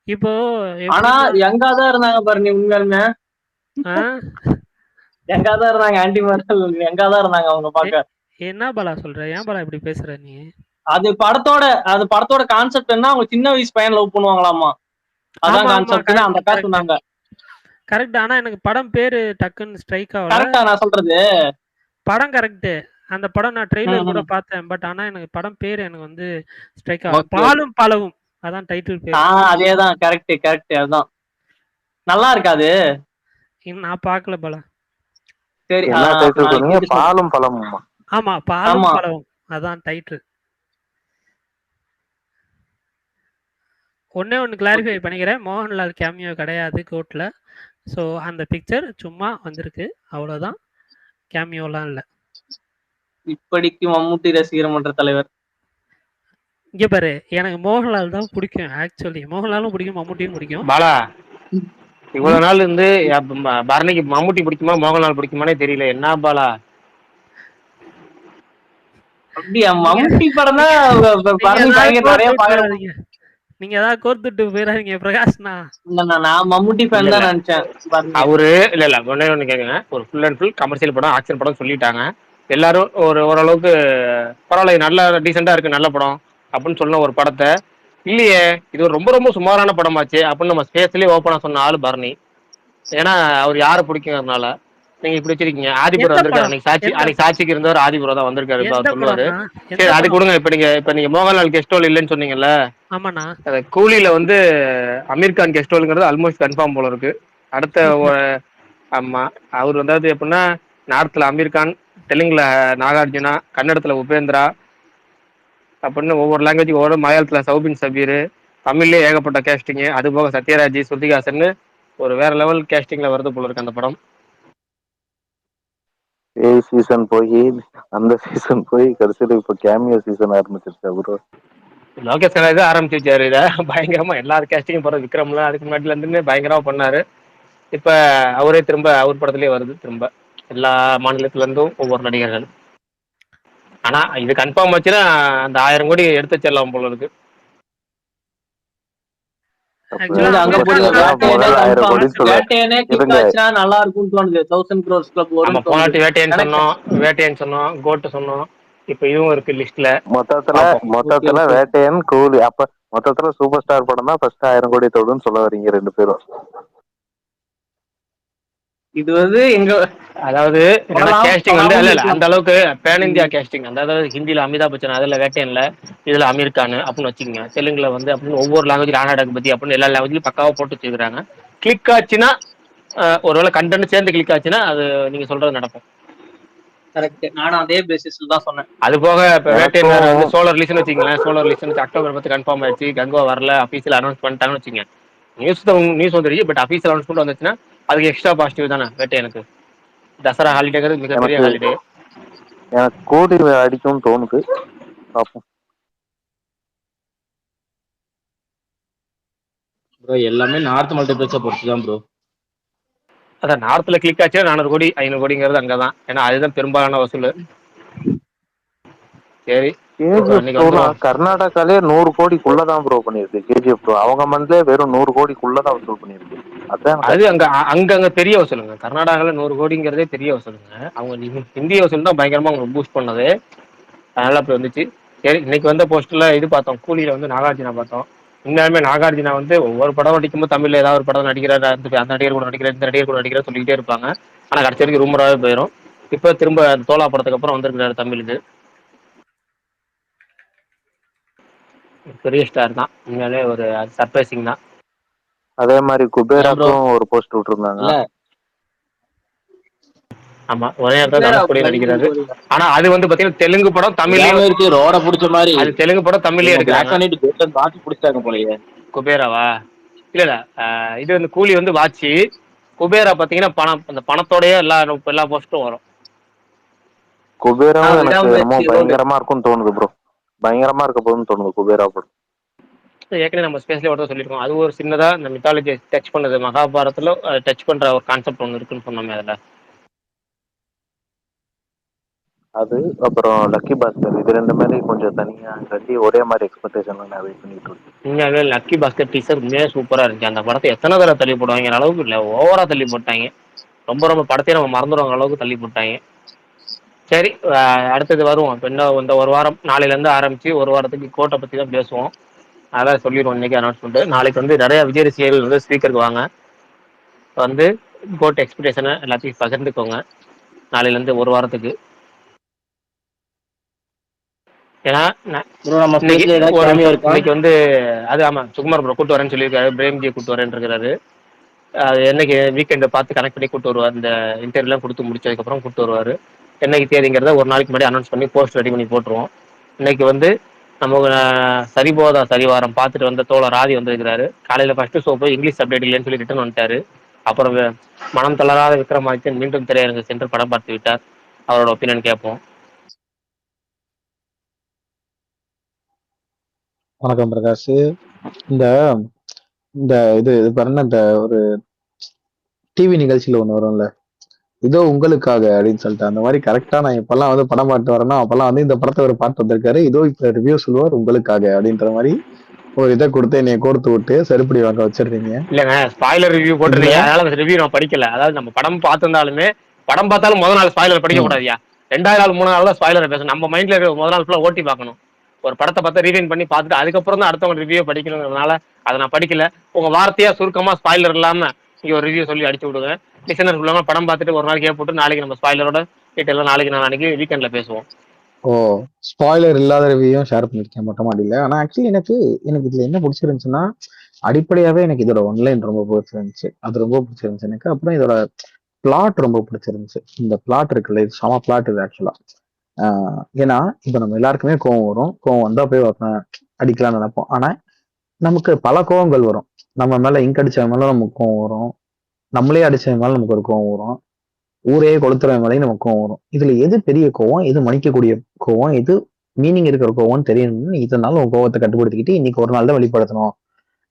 இப்போ ஆனா எப்படின்னா யங்காதான் இருந்தாங்க பாரு நீ உண்மையாலுமே. ஆ? யங்காதான் இருந்தாங்க. ஆன்டி மார்ஷல் யங்காதான் இருந்தாங்க அவங்க எ பாக்க. என்ன பாலா சொல்ற? ஏன் பாலா இப்படி பேசுற நீ? அது படத்தோட கான்செப்ட் என்ன, அவங்க சின்ன வயசு பையன் லவ் பண்ணுவாங்களாமா. அதான் ஆமா, ஆமா. கான்செப்ட்னு கரெக்ட், அந்த அக்கா கரெக்ட். சொன்னாங்க. கரெக்ட். ஆனா எனக்கு படம் பேரு டக்குன்னு ஸ்ட்ரைக் ஆவல. கரெக்டா நான் சொல்றது? படம் கரெக்ட். அந்த படம் நான் ட்ரெய்லர் கூட ம். பார்த்தேன். பட் ஆனா எனக்கு படம் பேரு எனக்கு வந்து ஸ்ட்ரைக் ஆகல. ஓகே. பாலும் பலவும் அதான் டைட்டில் பேரு. அதேதான். கரெக்ட் அதுதான். நல்லா இருக்காது. நான் பார்க்கல பாலா. சரி. என்ன அப்ப டைட்டில் நாளைக்கு சொன்னீங்க? கேட்டு சொல்றேன். பாலும் பழமுமா? ஆமா, பாலும் ஆமா. பலவும் அதான் டைட்டில். ஒண்ணே ஒண்ணு கிளாரிஃபை பண்ணிக்கிறேன். மோகன்லால் கேமியோ கிடையாது கோர்ட்ல. ஸோ அந்த பிக்சர் சும்மா வந்திருக்கு. அவ்வளோதான். கேமியோலாம் இல்ல. இப்படிக்கு மம்முட்டி ரசிகர் மன்ற தலைவர். இங்க பாரு, எனக்கு மோகன்லால் தான் பிடிக்கும் ஆக்சுவலி. மோகன்லாலும் பிடிக்கும், மம்முட்டியும் பிடிக்கும். பாலா இவ்வளவு ம். நாள் இருந்து பரணிக்கு மம்முட்டி பிடிக்குமா மோகன்லால் பிடிக்குமானே தெரியல. என்ன பாலா? அப்படியா? நீங்க மம்முட்டி படம் தான் நீங்க பரணி ஏதாவது பயங்கர நிறைய கோர்த்துட்டு பாக்குற. போயிடாதீங்க. நீங்க ஏதாவது கோர்த்துட்டு போயிடாதீங்க பிரகாஷ்ண்ணா. நான் மம்முட்டி இல்ல ஃபேன் இல்ல தான் நினைச்சேன் பரணிய. அவரு இல்ல ஒன்னே ஒண்ணு கேக்குங்க. ஒரு ஃபுல் அண்ட் ஃபுல் கமர்ஷியல் படம், ஆக்ஷன் படம் சொல்லிட்டாங்க. எல்லாரும் ஓரளவுக்கு பரவாயில்ல, நல்ல டீசெண்டா இருக்கு, நல்ல படம் அப்படின்னு சொன்ன ஒரு படத்தை இல்லையே இது ஒரு ரொம்ப ரொம்ப சுமாரான படமாச்சு அப்படின்னு நம்ம ஸ்பேஸ்லயே ஓப்பனா சொன்ன ஆளு பரணி. ஏன்னா அவர் யாரை பிடிக்குங்கிறதுனால நீங்க இப்படி வச்சிருக்கீங்க. ஆதிபுரம் எந்த வந்திருக்காரு படம்? அன்னைக்கு சாட்சி, எந்த அன்னைக்கு சாட்சிக்கு இருந்தவர் ஆதிபுரம் தான் வந்திருக்காரு. இப்ப எந்த அவர் சொல்லுவாரு. படம்ண்ணா? எந்த சரி அது படம்? கொடுங்க. இப்ப நீங்க மோகன்லால் கெஸ்ட் ரோல் இல்லைன்னு சொன்னீங்கல்ல, ஆமாண்ணா. அந்த கூலியில வந்து அமீர் கான் கெஸ்ட் ரோலுங்கிறது ஆல்மோஸ்ட் கன்ஃபார்ம் போல இருக்கு. அடுத்த சூப்பர். ஆமா, அவர் வந்தாது எப்படின்னா நார்த்ல அமீர் கான், தெலுங்குல நாகார்ஜுனா, கன்னடத்துல உபேந்திரா அப்படின்னு ஒவ்வொரு லாங்குவேஜுக்கு ஒவ்வொரு, மலையாளத்துல சௌபின் சபீர், தமிழ்லயே ஏகப்பட்ட கேஸ்டிங், அது போக சத்யராஜ், ஸ்ருதிஹாசன் ஒரு வேற லெவல் கேஸ்டிங்ல வருது போல இருக்கு அந்த படம். சீசன் போய் அந்த சீசன் போய் கடைசியில் இப்ப கேமியோ சீசன் ஆரம்பிச்சிருச்சு ப்ரோ. லோகேஷ் கனகராஜ் தான் ஆரம்பிச்சிருச்சாரு இதை பயங்கரமா. எல்லா கேஸ்டிங்கும் போற விக்ரம்ல அதுக்கு முன்னாடில இருந்து பயங்கரமா பண்ணாரு. இப்ப அவரே திரும்ப அவர் படத்துலயே வருது திரும்ப எல்லா மாநிலத்துல இருந்தும் ஒவ்வொரு நடிகர்கள். ஆனா இது கன்ஃபார்ம் ஆச்சுன்னா அந்த 1000 கோடி எடுத்து வச்சிடலாம் போல இருக்கு. ஆக்சுவலா அங்க அமீர் போய் கான் தான் வேட்டையனே முதல்ல 1000 கன்ஃபார்ம். கோடின்னு சொல்ல வேட்டையனே கிளிக் இருங்க. ஆச்சுன்னா நல்லா இருக்கும்னு தோணுது. 1000 crores club நம்ம வரும்னு தோணுது. போனாட்டி வேட்டையன்னு நினைக்கிறேன். சொன்னோம், வேட்டையன்னு சொன்னோம், கோட்டு சொன்னோம். இப்ப இதுவும் இருக்கு லிஸ்ட்ல. மொத்தத்துல பார்ப்போம். Okay okay. வேட்டையன் கூலி அப்ப மொத்தத்துல சூப்பர் ஸ்டார் படம் தான் ஃபர்ஸ்ட் 1000 கோடி தொடுன்னு சொல்ல வரீங்க ரெண்டு பேரும். இது வந்து எங்க அதாவது தொடலாம் கேஸ்டிங் வந்து தொடாமலும் இல்ல இருக்கலாம். அந்த அளவுக்கு பேன் இந்தியா கேஸ்டிங். அதாவது ஹிந்தில அமிதாப் பச்சன், அதுல வேட்டையன்ல, இதுல அமீர் கான் அப்படின்னு வச்சுக்கோங்க. தெலுங்குல வந்து அப்படின்னு ஒவ்வொரு லாங்குவேஜ், ராணா டக்பதி அப்படின்னு எல்லா லாங்குவேஜ்லயும் பக்காவா போட்டு வச்சுக்கிறாங்க. கிளிக் ஆச்சுன்னா ஒருவேளை கண்டென்ட் சேர்ந்து கிளிக் ஆச்சுன்னா அது நீங்க சொல்றது நடக்கும். கரெக்ட். நானும் அதே பேசிஸ்ல தான் சொன்னேன். அது போக இப்ப வேட்டையன் வேற வந்து எனக்கும் சோலர் ரிலீஸ்னு வச்சுக்கங்களேன். சோலர் ரிலீஸ் அக்டோபர் 10 கன்ஃபார்ம் ஆயிடுச்சு. கங்கோ வரல, அஃபீஷியல் அனௌன்ஸ் பண்ணிட்டாங்கன்னு வச்சுங்க. நியூஸ் வந்துருச்சு. பட் அஃபீஷியல் அனௌன்ஸ்மெண்ட் வந்துச்சுன்னா அதுக்கு எக்ஸ்ட்ரா பாசிட்டிவ் தானே வேட்டையனுக்கு. தசரா ஹாலிடேங்கிறது மிகப்பெரிய எனக்கு ஹாலிடே. எனக்கு கோடி அடிக்கும்னு தோணுது. பார்ப்போம். ப்ரோ எல்லாமே நார்த் மல்டிபிளெக்ஸை பொறுத்து தான் ப்ரோ. அதான் நார்த்ல கிளிக் ஆச்சுன்னா 400 கோடி 500 கோடிங்கிறது அங்கதான். ஏன்னா அதுதான் பெரும்பாலான வசூல். சரி கேஜிஎஃப் இன்னைக்கு ப்ரோலாம் வந்துடும். கர்நாடகாலே 100 கோடிக்குள்ளதான் ப்ரோ பண்ணிருக்கு. கேஜிஎஃப் ப்ரோ அவங்க மண்ட்லயே வெறும் 100 கோடிக்குள்ளதான் வசூல் பண்ணிருக்கு. அதான் அது அங்க பெரிய வசூலுங்க. கர்நாடகாவில் 100 கோடிங்கிறதே பெரிய வசூலுங்க. அவங்க இந்திய வசூல் தான் பயங்கரமா அவங்க பூஸ்ட் பண்ணது. அதனால அப்படி வந்துச்சு. சரி இன்னைக்கு வந்த போஸ்ட்ல இது பார்த்தோம். கூலியில வந்து நாகார்ஜுனா பார்த்தோம். உண்மையாலுமே நாகார்ஜுனா வந்து ஒவ்வொரு படம் நடிக்கும்போது தமிழ்ல ஏதாவது ஒரு படம் நடிக்கிறாரு, அந்த நடிகர் கூட நடிக்கிறார், இந்த நடிகர் கூட நடிக்கிறார் சொல்லிக்கிட்டே இருப்பாங்க. ஆனா கடைசி வரைக்கும் ரூமராகவே போயிடும். இப்ப திரும்ப தோலா படத்துக்கு அப்புறம் வந்திருக்கிறாரு தமிழுக்கு. பெரிய ஸ்டார் தான். உண்மையாலே ஒரு சர்ப்ரைசிங் தான். அதே மாதிரி குபேராக்கும் ஒரு போஸ்ட் விட்டுருந்தாங்க. இல்ல ஆமா ஒரே இடத்துல தனுஷ்கோடி நடிக்கிறாரு. ஆனா அது வந்து பாத்தீங்கன்னா தெலுங்கு படம் தமிழ்லயும் இருக்கு. ரோட புடிச்ச மாதிரி அது தெலுங்கு படம் தமிழ்லயே பிளாக் எடுக்கிறாங்க. அண்ட் ஒயிட் கோல்டன் மாத்தி பிடிச்சாங்க போலயே. குபேராவா? இல்ல இது வந்து கூலி வந்து வாட்சி. குபேரா பாத்தீங்கன்னா பணம், அந்த பணத்தோடய எல்லா போஸ்டும் வரும். குபேராவும் எனக்கு என்னமோ விடாமுயற்சி ரோடு. பயங்கரமா இருக்கும்னு தோணுது ப்ரோ. பயங்கரமா இருக்க போதுன்னு தோணுது குபேரா படம். ஏற்கனவே நம்ம ஸ்பேஸ்ல ஒருத்தர் சொல்லியிருக்கோம். அது ஒரு சின்னதா இந்த மித்தாலஜி டச் பண்ணது, மகாபாரத்துல டச் பண்ற ஒரு கான்செப்ட் ஒன்று இருக்குன்னு சொன்னோமே அதுல. அது அப்புறம் லக்கி பாஸ்கர் இது 2 மாதிரி கொஞ்சம் தனியா கட்டி ஒரே மாதிரி எக்ஸ்பெக்டேஷன்ல நான் வெயிட் பண்ணிட்டு இருக்கேன். உண்மையாவே லக்கி பாஸ்கர் டீசர் உண்மையாக சூப்பரா இருந்துச்சு. அந்த படத்தை எத்தனை தடவை தள்ளி போடுவாங்க அளவுக்கு இல்லை, ஓவரா தள்ளி போட்டாங்க. ரொம்ப ரொம்ப படத்தையே நம்ம மறந்துடுவாங்க அளவுக்கு தள்ளி போட்டாங்க. சரி, அடுத்தது வருவோம். இப்போ இன்னும் இந்த ஒரு வாரம் நாளையிலேருந்து ஆரம்பிச்சு ஒரு வாரத்துக்கு கோட்டை பற்றி தான் பேசுவோம். அதான் சொல்லிடுவோம் இன்னைக்கு அனௌன்ஸ்மெண்ட். நாளைக்கு வந்து நிறைய விஜய் ரசிகர்கள் வந்து ஸ்பீக்கருக்கு வாங்க, வந்து கோட் எக்ஸ்பெக்டேஷனை எல்லாத்தையும் பகிர்ந்துக்கோங்க நாளையிலேருந்து ஒரு வாரத்துக்கு. ஏன்னா இன்னைக்கு வந்து அது ஆமா சுகுமார் ப்ரோ கூட்டு வரேன்னு சொல்லியிருக்காரு, பிரேம்ஜியை கூட்டு வரேன்னு இருக்கிறாரு. அது என்னைக்கு வீக்கெண்டை பார்த்து கனெக்ட் பண்ணி கூட்டு வருவார். இந்த இன்டர்வியூலாம் கொடுத்து முடிச்சதுக்கப்புறம் கூட்டு வருவார். என்னைக்கு தேதிங்கிறத ஒரு நாளைக்கு முன்னாடி அனௌன்ஸ் பண்ணி போஸ்ட் ரெடி பண்ணி போட்டுருவோம். இன்னைக்கு வந்து நம்ம சரிபோதா சரிவாரம் பார்த்துட்டு வந்த தோழர் ராதி வந்திருக்கிறாரு. காலையில் ஃபர்ஸ்ட் ஷோ போய் இங்கிலீஷ் அப்டேட் இல்லைன்னு சொல்லி ரிட்டர்ன் வந்துட்டாரு. அப்புறம் மனம் தளராத விக்ரமாதித்யன் மீண்டும் திரையரங்கு சென்று படம் பார்த்து விட்டார். அவரோட ஒப்பீனியன் கேட்போம். வணக்கம் பிரகாஷ். இந்த இந்த இது பாருங்க, இந்த ஒரு டிவி நிகழ்ச்சியில ஒண்ணு வரும்ல, இதோ உங்களுக்காக அப்படின்னு சொல்லிட்டு அந்த மாதிரி கரெக்டா நான் இப்பெல்லாம் வந்து படம் பாட்டு வரேன்னா அப்பெல்லாம் வந்து இந்த படத்தை ஒரு பாட்டு வந்திருக்காரு, இதோ இப்ப ரிவ்யூ சொல்லுவார் உங்களுக்காக அப்படின்ற மாதிரி ஒரு இதை கொடுத்து என்னைய கோர்த்து விட்டு செருப்படி வாங்க வச்சிருக்கீங்க. இல்லங்க, ஸ்பாயிலர் ரிவ்யூ போட்டுருக்கீங்க, அதனால அந்த ரிவ்யூ நான் படிக்கல. அதாவது நம்ம படம் பார்த்திருந்தாலுமே படம் பார்த்தாலும் முதல் நாள் ஸ்பாயிலர் படிக்க கூடாதியா. 2வது நாள் 3வது நாள் தான் ஸ்பாயிலர் பேசணும். நம்ம மைண்ட்ல இருக்க முதல் நாள் ஃபுல்லா ஓட்டி பார்க்கணும். ஒரு படத்தை பார்த்தா ரீவைன் பண்ணி பார்த்துட்டு அதுக்கப்புறம் தான் அடுத்தவங்க ரிவ்யூ படிக்கணுங்கிறதுனால அதை நான் படிக்கல. உங்க வார்த்தையா சுருக்கமா ஸ்பாயிலர் இல்லாம இங்க ஒரு ரிவ்யூ சொல்லி அடிச்சு விடுங்க. லிசனர் உள்ளவங்க படம் பார்த்துட்டு ஒரு நாள் கேட்போட்டு நாளைக்கு நம்ம ஸ்பாயிலரோட டீட்டெயிலாம் நாளைக்கு நாளைக்கு வீக்கெண்ட்ல பேசுவோம். ஓ, ஸ்பாயிலர் இல்லாத ரிவ்யூயும் ஷேர் பண்ணிருக்கேன் மொட்டை மாடியில. ஆனா ஆக்சுவலி எனக்கு இதுல என்ன பிடிச்சிருந்துச்சுன்னா, அடிப்படையாவே எனக்கு இதோட ஒன்லைன் ரொம்ப பிடிச்சிருந்துச்சு. அது ரொம்ப பிடிச்சிருந்துச்சு எனக்கு. அப்புறம் இதோட பிளாட் ரொம்ப பிடிச்சிருந்துச்சு. இந்த பிளாட் இருக்குல்ல, இது சம பிளாட் இது ஆக்சுவலா. ஏன்னா இப்ப நம்ம எல்லாருக்குமே கோவம் வரும். கோவம் வந்தா போய் அடிக்கலாம்னு நினைப்போம். ஆனா நமக்கு பல கோவங்கள் வரும். நம்ம மேல இங்க் அடிச்சவன் மேல நமக்கு கோவம் வரும், நம்மளே அடிச்சவன் மேல நமக்கு ஒரு கோவம் வரும், ஊரையே கொளுத்துறவன் மேலேயும் நமக்கு கோவம் வரும். இதுல எது பெரிய கோவம், எது மன்னிக்கக்கூடிய கோவம், எது மீனிங் இருக்கிற கோவம்னு தெரியணும்னு இதனால உன் கோவத்தை கட்டுப்படுத்திக்கிட்டு இன்னைக்கு ஒரு நாள் தான் வெளிப்படுத்தணும்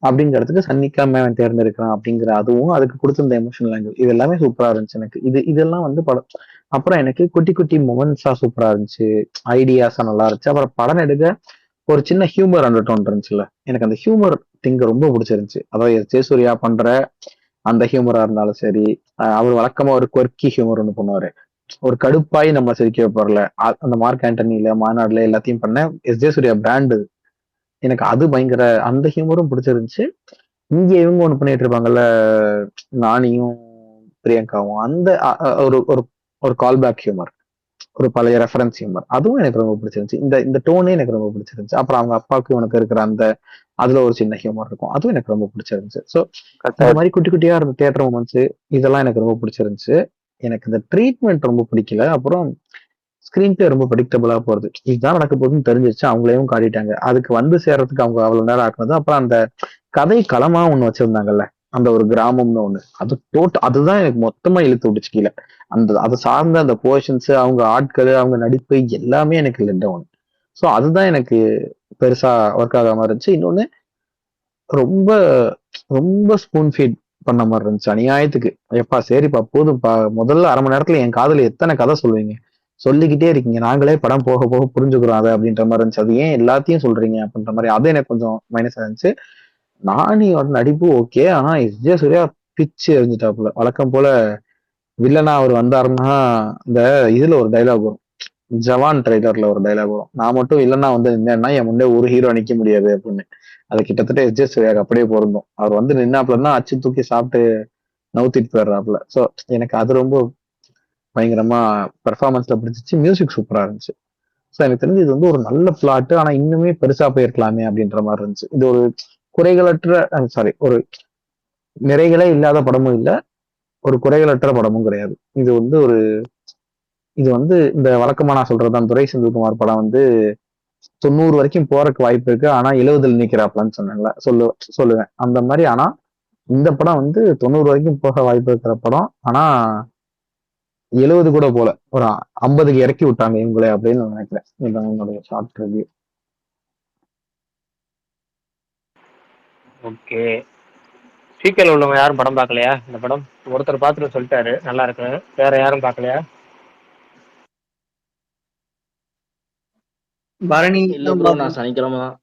அப்படிங்கிறதுக்கு சன்னிக்காம அவன் தேர்ந்தெடுக்கிறான் அப்படிங்கிற அதுவும் அதுக்கு கொடுத்திருந்த எமோஷனல் ஆங்கிள் இது எல்லாமே சூப்பரா இருந்துச்சு எனக்கு. இதெல்லாம் வந்து படம். அப்புறம் எனக்கு குட்டி குட்டி மொமெண்ட்ஸா சூப்பரா இருந்துச்சு, ஐடியாஸா நல்லா இருந்துச்சு. அப்புறம் படம் எடுக்க ஒரு சின்ன ஹியூமர் அண்டர்டோன் இருந்துச்சுல்ல, எனக்கு அந்த ஹியூமர் திங்க ரொம்ப பிடிச்சிருந்துச்சு. அதாவது ஜெயசூர்யா பண்ற அந்த ஹியூமரா இருந்தாலும் சரி, அவர் வழக்கமா ஒரு கொர்க்கி ஹியூமர் ஒன்று பண்ணுவாரு, ஒரு கடுப்பாய் நம்ம சிரிக்க வைப்பார்ல, அந்த மார்க் ஆண்டனில மாநாடுல எல்லாத்தையும் பண்ண ஜெயசூர்யா பிராண்டு. எனக்கு அது பயங்கர அந்த ஹியூமரும் பிடிச்சிருந்துச்சு. இங்க இவங்க ஒண்ணு பண்ணிட்டு இருப்பாங்கல்ல, நானியும் பிரியங்காவும், அந்த ஒரு ஒரு ஒரு கால் பேக் ஹியூமர், ஒரு பழைய ரெஃபரன்ஸ் ஹியூமர், அதுவும் எனக்கு ரொம்ப பிடிச்சிருந்துச்சு. இந்த டோனே எனக்கு ரொம்ப பிடிச்சிருந்துச்சு. அப்புறம் அவங்க அப்பாவுக்கு உனக்கு இருக்கிற அந்த அதுல ஒரு சின்ன ஹியூமர் இருக்கும், அதுவும் எனக்கு ரொம்ப பிடிச்சிருந்துச்சு. ஸோ இந்த மாதிரி குட்டி குட்டியா இருந்த தியேட்டர் மூமெண்ட்ஸ் இதெல்லாம் எனக்கு ரொம்ப பிடிச்சிருந்துச்சு. எனக்கு இந்த ட்ரீட்மெண்ட் ரொம்ப பிடிக்கல. அப்புறம் ஸ்கிரீன் பிளே ரொம்ப ப்ரெடிக்டபிளா போறது, இதுதான் நடக்க போகுதுன்னு தெரிஞ்சிருச்சு, அவங்களையும் காட்டிட்டாங்க. அதுக்கு வந்து சேர்றதுக்கு அவங்க அவ்வளவு நேரம் ஆக்குனது. அப்புறம் அந்த கதை களமா ஒண்ணு வச்சிருந்தாங்கல்ல, அந்த ஒரு கிராமம்னு ஒண்ணு, அதுதான் எனக்கு மொத்தமா இழுத்து விட்டுச்சு கீழே. அதை சார்ந்த அந்த போர்ஷன்ஸ், அவங்க ஆட்கள், அவங்க நடிப்பு எல்லாமே எனக்கு லெட் டவுன். ஸோ அதுதான் எனக்கு பெருசா ஒர்க் ஆகாம இருந்துச்சு. இன்னொன்னு ரொம்ப ரொம்ப ஸ்பூன் ஃபீட் பண்ண மாதிரி இருந்துச்சு அநியாயத்துக்கு. எப்பா சரிப்பா போதும்ப்பா, முதல்ல அரை மணி நேரத்துல என் காதுல எத்தனை கதை சொல்லுவீங்க, சொல்லிக்கிட்டே இருக்கீங்க, நாங்களே படம் போக போக புரிஞ்சுக்கிறோம் அதை அப்படின்ற மாதிரி இருந்துச்சு. அது ஏன் எல்லாத்தையும் சொல்றீங்க அப்படின்ற மாதிரி, அது எனக்கு கொஞ்சம் மைனஸ் இருந்துச்சு. நானியோட நடிப்பு ஓகே, ஆனா விஜய சூர்யா பிச்சு எரிஞ்சிட்டாப்புல வழக்கம் போல. வில்லனா அவர் வந்தாருன்னா இந்த இதுல ஒரு டைலாக் வரும், ஜவான் ட்ரைலர்ல ஒரு டைலாக் வரும், நான் மட்டும் இல்லைன்னா வந்து நின்னா என் முன்னே ஒரு ஹீரோ நிக்க முடியாது அப்படின்னு. அது கிட்டத்தட்ட விஜய் சூர்யாவுக்கு அப்படியே பொருந்தும். அவர் வந்து நின்னாப்புலன்னா அச்சு தூக்கி சாப்பிட்டு நவுத்திட்டு போயிடுறாப்புல. ஸோ எனக்கு அது ரொம்ப பயங்கரமா பெர்ஃபார்மன்ஸ்ல பிடிச்சிச்சு. மியூசிக் சூப்பரா இருந்துச்சு. ஸோ எனக்கு தெரிஞ்சு இது வந்து ஒரு நல்ல பிளாட், ஆனா இன்னுமே பெருசா போயிருக்கலாமே அப்படின்ற மாதிரி இருந்துச்சு. இது ஒரு குறைகளற்ற சாரி ஒரு நிறைகளே இல்லாத படமும் இல்லை, ஒரு குறைகளற்ற படமும் கிடையாது. இது வந்து இந்த வழக்கமா நான் சொல்றதுதான், துரை செந்தில்குமார் படம் வந்து 90 வரைக்கும் போறதுக்கு வாய்ப்பு இருக்கு, ஆனா 70ல் நிக்கிறாப்லன்னு சொன்னேன்ல, சொல்லுவேன் அந்த மாதிரி. ஆனா இந்த படம் வந்து 90 வரைக்கும் போக வாய்ப்பு இருக்கிற படம், ஆனா 70 கூட போல, ஒரு 50க்கு இறக்கி விட்டாங்க இவங்களே அப்படின்னு நான் நினைக்கிறேன். இதுதான் என்னுடைய ஷார்ட் ரிவ்யூ. ஓகே, சீக்கிரம் உள்ளவங்க யாரும் படம் பார்க்கலையா? இந்த படம் ஒருத்தர் பார்த்துட்டு சொல்லிட்டாரு நல்லா இருக்கு, வேற யாரும் பார்க்கலையா? பரணி இல்ல ப்ரோ, நான் சனிக்கிழமை தான்.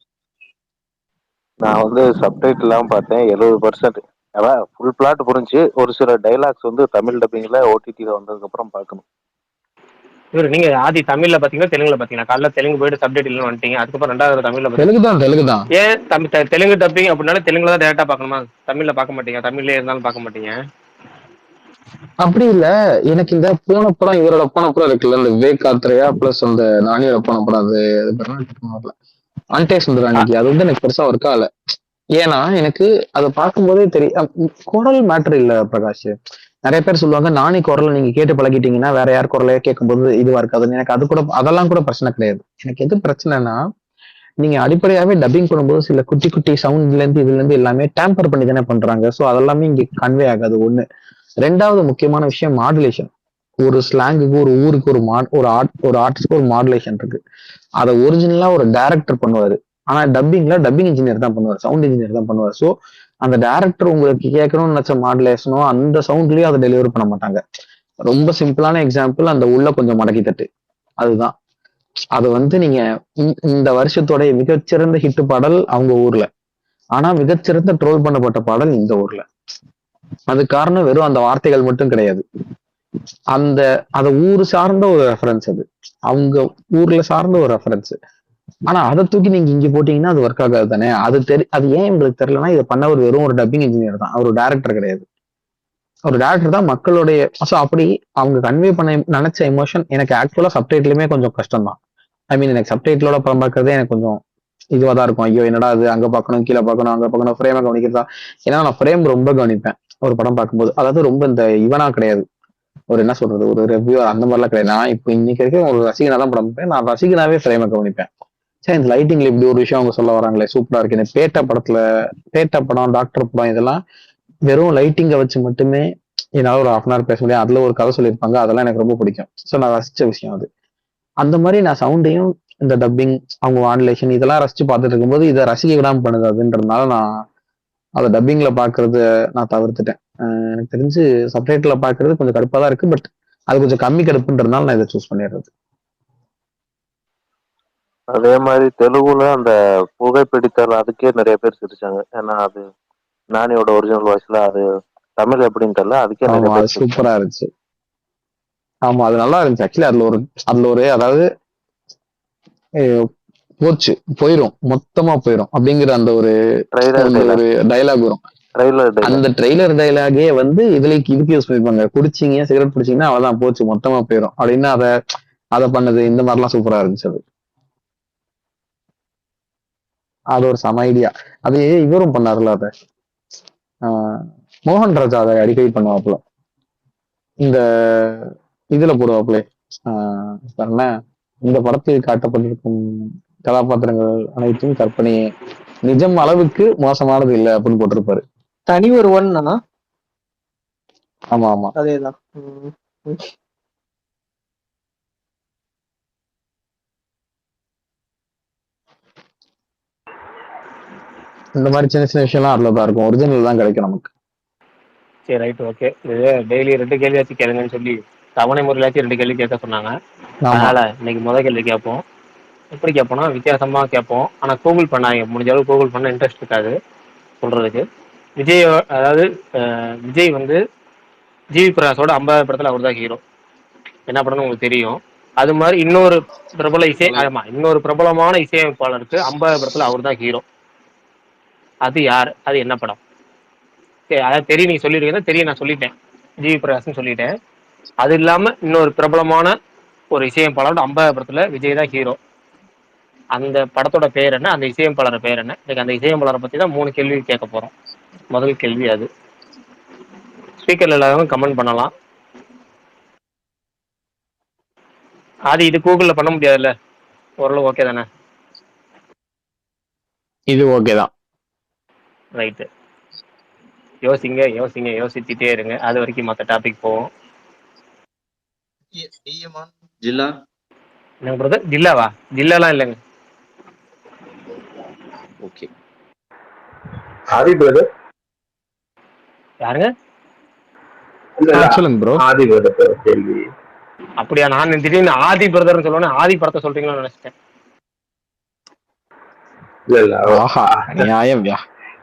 நான் வந்து சப்டைட்டில் எல்லாம் பார்த்தேன் 70%. அதான் ஃபுல் பிளாட் புரிஞ்சு ஒரு சில டைலாக்ஸ் வந்து தமிழ் டப்பிங்ல ஓடிடில வந்ததுக்கு அப்புறம் பார்க்கணும். இவர் நீங்க ஆதி தமிழ்ல பாத்தீங்கன்னா தெலுங்குல பாத்தீங்கன்னா காலைல தெலுங்கு போயிட்டு சப்டைட்டில் வந்துட்டீங்க, அதுக்கப்புறம் ரெண்டாவது தமிழ்ல தெலுங்கு தான். ஏன் தெலுங்கு டப்பிங் அப்படின்னால தெலுங்குல தான் டேரக்டா பார்க்கணுமா? தமிழ்ல பார்க்க மாட்டீங்க? தமிழ்ல இருந்தாலும் பார்க்க மாட்டீங்க? அப்படி இல்ல, எனக்கு இந்த போன படம், இவரோட போன படம் இருக்குல்ல, இந்த விவேக் ஆத்ரேயா பிளஸ் அந்த நானியோட போன படம், அது அன்டே சுந்தரானிக்கு, அது வந்து எனக்கு பெருசா ஒர்க் ஆகல. ஏன்னா எனக்கு அதை பார்க்கும்போதே தெரியும் குரல் மேட்டர் இல்ல பிரகாஷ். நிறைய பேர் சொல்லுவாங்க நானி குரலை நீங்க கேட்டு பழகிட்டீங்கன்னா வேற யார் குரலையே கேட்கும்போது இதுவா இருக்காதுன்னு. எனக்கு அது கூட அதெல்லாம் கூட பிரச்சனை கிடையாது. எனக்கு எது பிரச்சனைனா, நீங்க அடிப்படையாவே டப்பிங் பண்ணும்போது சில குட்டி குட்டி சவுண்ட்ல இருந்து இதுல இருந்து எல்லாமே டேம்பர் பண்ணி தானே பண்றாங்க. ஸோ அதெல்லாமே இங்க கன்வே ஆகாது. ஒண்ணு. ரெண்டாவது முக்கியமான விஷயம் மாடுலேஷன். ஒரு ஸ்லாங்குக்கு, ஒரு ஊருக்கு ஒரு ஆர்டிஸ்ட்க்கு ஒரு மாடுலேஷன் இருக்கு. அதை ஒரிஜினலா ஒரு டைரக்டர் பண்ணுவாரு. ஆனா டப்பிங்ல டப்பிங் இன்ஜினியர் தான் பண்ணுவார், சவுண்ட் இன்ஜினியர் தான் பண்ணுவார். ஸோ அந்த டைரக்டர் உங்களுக்கு கேட்கணும்னு நினைச்ச மாடுலேஷனோ அந்த சவுண்ட்லயும் அதை டெலிவரி பண்ண மாட்டாங்க. ரொம்ப சிம்பிளான எக்ஸாம்பிள், அந்த உள்ள கொஞ்சம் மடக்கி தட்டு. அதுதான். அது வந்து நீங்க இந்த வருஷத்தோட மிகச்சிறந்த ஹிட் பாடல் அவங்க ஊர்ல, ஆனா மிகச்சிறந்த ட்ரோல் பண்ணப்பட்ட பாடல் இந்த ஊர்ல. அது காரணம் வெறும் அந்த வார்த்தைகள் மட்டும் கிடையாது. அந்த ஊர் சார்ந்த ஒரு ரெஃபரன்ஸ், அது அவங்க ஊர்ல சார்ந்த ஒரு ரெஃபரன்ஸ். ஆனா அதை தூக்கி நீங்க இங்க போட்டீங்கன்னா அது ஒர்க் ஆகாது தானே. அது ஏன் உங்களுக்கு தெரியலன்னா, இதை பண்ண ஒரு வெறும் ஒரு டப்பிங் இன்ஜினியர் தான், அவர் டேரக்டர் கிடையாது. ஒரு டேரக்டர் தான் மக்களுடைய. அப்படி அவங்க கன்வே பண்ண நினைச்ச எமோஷன் எனக்கு ஆக்சுவலா சப்டைட்டிலுமே கொஞ்சம் கஷ்டம் தான். ஐ மீன் எனக்கு சப்டைட்டிலோட படம் பார்க்கறதே எனக்கு கொஞ்சம் இதுவா தான் இருக்கும். ஐயோ என்னடா அது, அங்க பார்க்கணும் கீழே பார்க்கணும் அங்க பார்க்கணும், ஃப்ரேமை கவனிக்கிறதா. ஏன்னா நான் ஃப்ரேம் ரொம்ப கவனிப்பேன் ஒரு படம் பார்க்கும்போது. அதாவது ரொம்ப இந்த இவனா கிடையாது, ஒரு என்ன சொல்றது, ஒரு ரிவ்யூ அந்த மாதிரிலாம் கிடையாது. நான் இப்போ இன்னைக்கு வரைக்கும் ஒரு ரசிகனா தான் படம் பார்ப்பேன். நான் ரசிகனாவே ஃப்ரேமை கவனிப்பேன். சரி, இந்த லைட்டிங்ல இப்படி ஒரு விஷயம் அவங்க சொல்ல வராங்களே, சூப்பரா இருக்கு. இந்த பேட்ட படம், டாக்டர் படம், இதெல்லாம் வெறும் லைட்டிங்கை வச்சு மட்டுமே என்னால ஒரு 1/2 hour பேச முடியும். அதுல ஒரு கதை சொல்லியிருப்பாங்க, அதெல்லாம் எனக்கு ரொம்ப பிடிக்கும். ஸோ நான் ரசிச்ச விஷயம் அது. அந்த மாதிரி நான் சவுண்டையும் இந்த டப்பிங் அவங்க மாடுலேஷன் இதெல்லாம் ரசிச்சு பார்த்துட்டு இருக்கும்போது இதை ரசிக்க விடாம பண்ணுது. அதுன்றதுனால நான் அதை டப்பிங்ல பாக்குறது நான் தவிர்த்துட்டேன். எனக்கு தெரிஞ்சு சப்டைட்டில் பாக்குறது கொஞ்சம் கடுப்பா தான் இருக்கு. பட் அது கொஞ்சம் கம்மி கடுப்புன்றதுனால நான் இதை சூஸ் பண்ணிடுறது. அதே மாதிரி தெலுங்குல அந்த புகைப்பிடித்தல் அதுக்கே நிறைய பேர் சிரிச்சாங்க. ஏன்னா அது நானியோட ஒரிஜினல் வாய்ஸ்ல, அது தமிழ் எப்படின்னு தெரியல, அதுக்கே நிறைய பேர் சூப்பரா இருந்துச்சு. ஆமா, அது நல்லா இருந்துச்சு. ஆக்சுவலி அதுல ஒரு அதாவது போச்சு போயிரும், மொத்தமா போயிரும் அப்படிங்கிற அந்த ஒரு டைலாக் வரும். அந்த ட்ரெய்லர் டைலாகே வந்து இதுக்கு யூஸ் பண்ணிருப்பாங்க. குடிச்சீங்க சிகரெட் பிடிச்சீங்கன்னா அவதான் போச்சு, மொத்தமா போயிரும் அப்படின்னு அதை பண்ணது. இந்த மாதிரிலாம் சூப்பரா இருந்துச்சு. அது ஒரு சம ஐடியா. அது இவரும் பண்ணாருல, அத மோகன் ராஜா அதை அடிக்கடி பண்ணுவாப்புல. இந்த இதுல போடுவாப்புல, இந்த படத்தில் காட்டப்பட்டிருக்கும் கதாபாத்திரங்கள் அனைத்தும் கற்பனையே, நிஜம் அளவுக்கு மோசமானது இல்லை அப்படின்னு போட்டிருப்பாரு. தனி ஒரு ஒன்னா. ஆமா ஆமா, அதேதான். இந்த மாதிரி சின்ன சின்ன விஷயம்லாம் அதுலதான் இருக்கும். ஒரிஜினல் தான் கிடைக்கும் நமக்கு. சரி, ரைட், ஓகே. இது டெய்லி 2 கேள்வியாச்சும் கேளுங்கன்னு சொல்லி தவணை முறையிலாச்சும் 2 கேள்வி கேட்க சொன்னாங்க. அதனால இன்னைக்கு முதல் கேள்வி கேட்போம். எப்படி கேட்போம்னா வித்தியாசமா கேட்போம். ஆனா கூகுள் பண்ணாங்க, முடிஞ்ச அளவு கூகுள் பண்ண இன்ட்ரெஸ்ட் இருக்காது சொல்றதுக்கு. அதாவது விஜய் வந்து ஜிவி பிரகாஷோட 50 படத்துல அவர் தான் ஹீரோ. என்ன படம்னு உங்களுக்கு தெரியும். அது மாதிரி இன்னொரு பிரபலமான இசையமைப்பாளருக்கு 50 படத்துல அவர் தான் ஹீரோ. அது யார், அது என்ன படம்? அதாவது தெரியும், நீங்க சொல்லிருக்கீங்க. தெரியும், நான் சொல்லிட்டேன், ஜிவி பிரகாஷ்னு சொல்லிட்டேன். அது இல்லாம இன்னொரு பிரபலமான ஒரு இசையமைப்பாளர் 50 படத்துல விஜய் தான் ஹீரோ. அந்த படத்தோட பேர் என்ன, அந்த இசையமைப்பாளர் பேர் என்ன? இன்னைக்கு அந்த இசையமைப்பாளரை பத்தி தான் 3 கேள்வி கேட்க போறோம். முதல் கேள்வி அது. ஸ்பீக்கர்ல எல்லாரும் கமெண்ட் பண்ணலாம். அது இது கூகுள்ல பண்ண முடியாதுல்ல, ஓரளவு ஓகே தானே? இது ஓகே தான். ரைட்டு, யோசிச்சுட்டே இருங்க. அது வரைக்கும் மற்ற டாபிக் போவோம். ஜில்லா என்ன பிரதர், ஜில்லாவா? ஜில்லாலாம் இல்லைங்க. ஓகே, ஆதி பிரதர் யாருங்க? சொல்லுங்க ப்ரோ. ஆதி பிரதர் கேள்வி. அப்படியா? நான் திடீர்னு ஆதி பிரதர்னு சொல்லுவேன், ஆதி படத்தை சொல்றீங்களா நினைச்சிட்டேன். இல்ல இல்ல ஆஹா நியாயம் யா.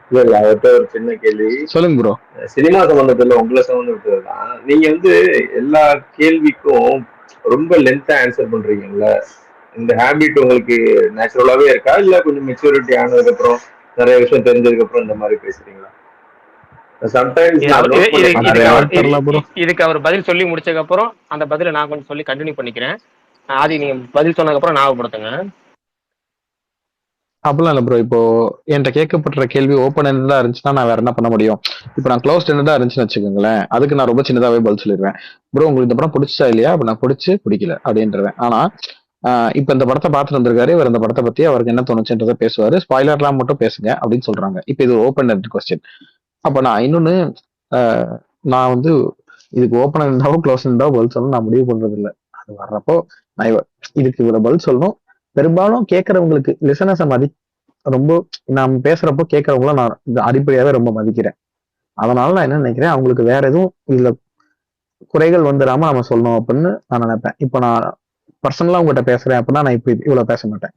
இல்ல இல்ல அவர்கிட்ட ஒரு சின்ன கேள்வி. சொல்லுங்க ப்ரோ. சினிமா சம்பந்தத்துல உங்களை சம்பந்தப்பட்டதுதான். நீங்க வந்து எல்லா கேள்விக்கும் ரொம்ப லென்த்தா ஆன்சர் பண்றீங்கல்ல, இந்த ஹேபிட் உங்களுக்கு நேச்சுரலாவே இருக்கா இல்ல கொஞ்சம் மெச்சூரிட்டி ஆனதுக்கு அப்புறம் நிறைய விஷயம் தெரிஞ்சதுக்கு அப்புறம் இந்த மாதிரி பேசுறீங்களா? சம்டைம்ஸ் நான் நோட் பண்ணிருக்கேன். இதுக்கு அவர் பதில் சொல்லி முடிச்சதுக்கு அப்புறம் அந்த பதில நான் கொஞ்சம் சொல்லி கண்டினியூ பண்ணிக்கிறேன். ஆதி நீங்க பதில் சொன்னதுக்கு அப்புறம் ஞாபகப்படுத்துங்க. அப்படிலாம் இல்ல ப்ரோ. இப்போ என்கிட்ட கேட்கப்படுற கேள்வி ஓப்பன் எண்டா இருந்துச்சுன்னா நான் வேற என்ன பண்ண முடியும்? இப்போ நான் க்ளோஸ்ட் எண்டா இருந்துச்சுன்னு வச்சுக்கோங்களேன், அதுக்கு நான் ரொம்ப சின்னதாவே பதில் சொல்லிடுவேன். ப்ரோ உங்களுக்கு இந்த படம் பிடிச்சா இல்லையா? அப்ப நான் பிடிக்கல அப்படின்றவேன். ஆனா இப்ப இந்த படத்தை பார்த்துட்டு வந்திருக்காரு, இவர் இந்த படத்தை பத்தி அவருக்கு என்ன தோணுச்சுன்றதை பேசுவாரு. ஸ்பாய்லர்லாம் மட்டும் பேசுங்க அப்படின்னு சொல்றாங்க. இப்ப இது ஓப்பன் எண்ட் கொஸ்டின். அப்ப நான் இன்னொன்னு நான் வந்து இதுக்கு ஓப்பன் இருந்தாவும் க்ளோஸ் இருந்தாவும் பதில் சொல்லணும் நான் முடிவு பண்றது இல்லை. அது வர்றப்போ நான் இதுக்கு இவ்வளவு பதில் சொல்லணும். பெரும்பாலும் கேட்கறவங்களுக்கு லிசனஸை ரொம்ப நான் பேசுறப்போ கேட்கறவங்கள நான் அடிப்படையாவே ரொம்ப மதிக்கிறேன். அதனால நான் என்ன நினைக்கிறேன், அவங்களுக்கு வேற எதுவும் இதுல குறைகள் வந்துடாம நம்ம சொல்லணும் அப்படின்னு நான் நினைப்பேன். இப்போ நான் பர்சனலா உங்ககிட்ட பேசுறேன் அப்படின்னா நான் இப்ப இவ்வளவு பேச மாட்டேன்.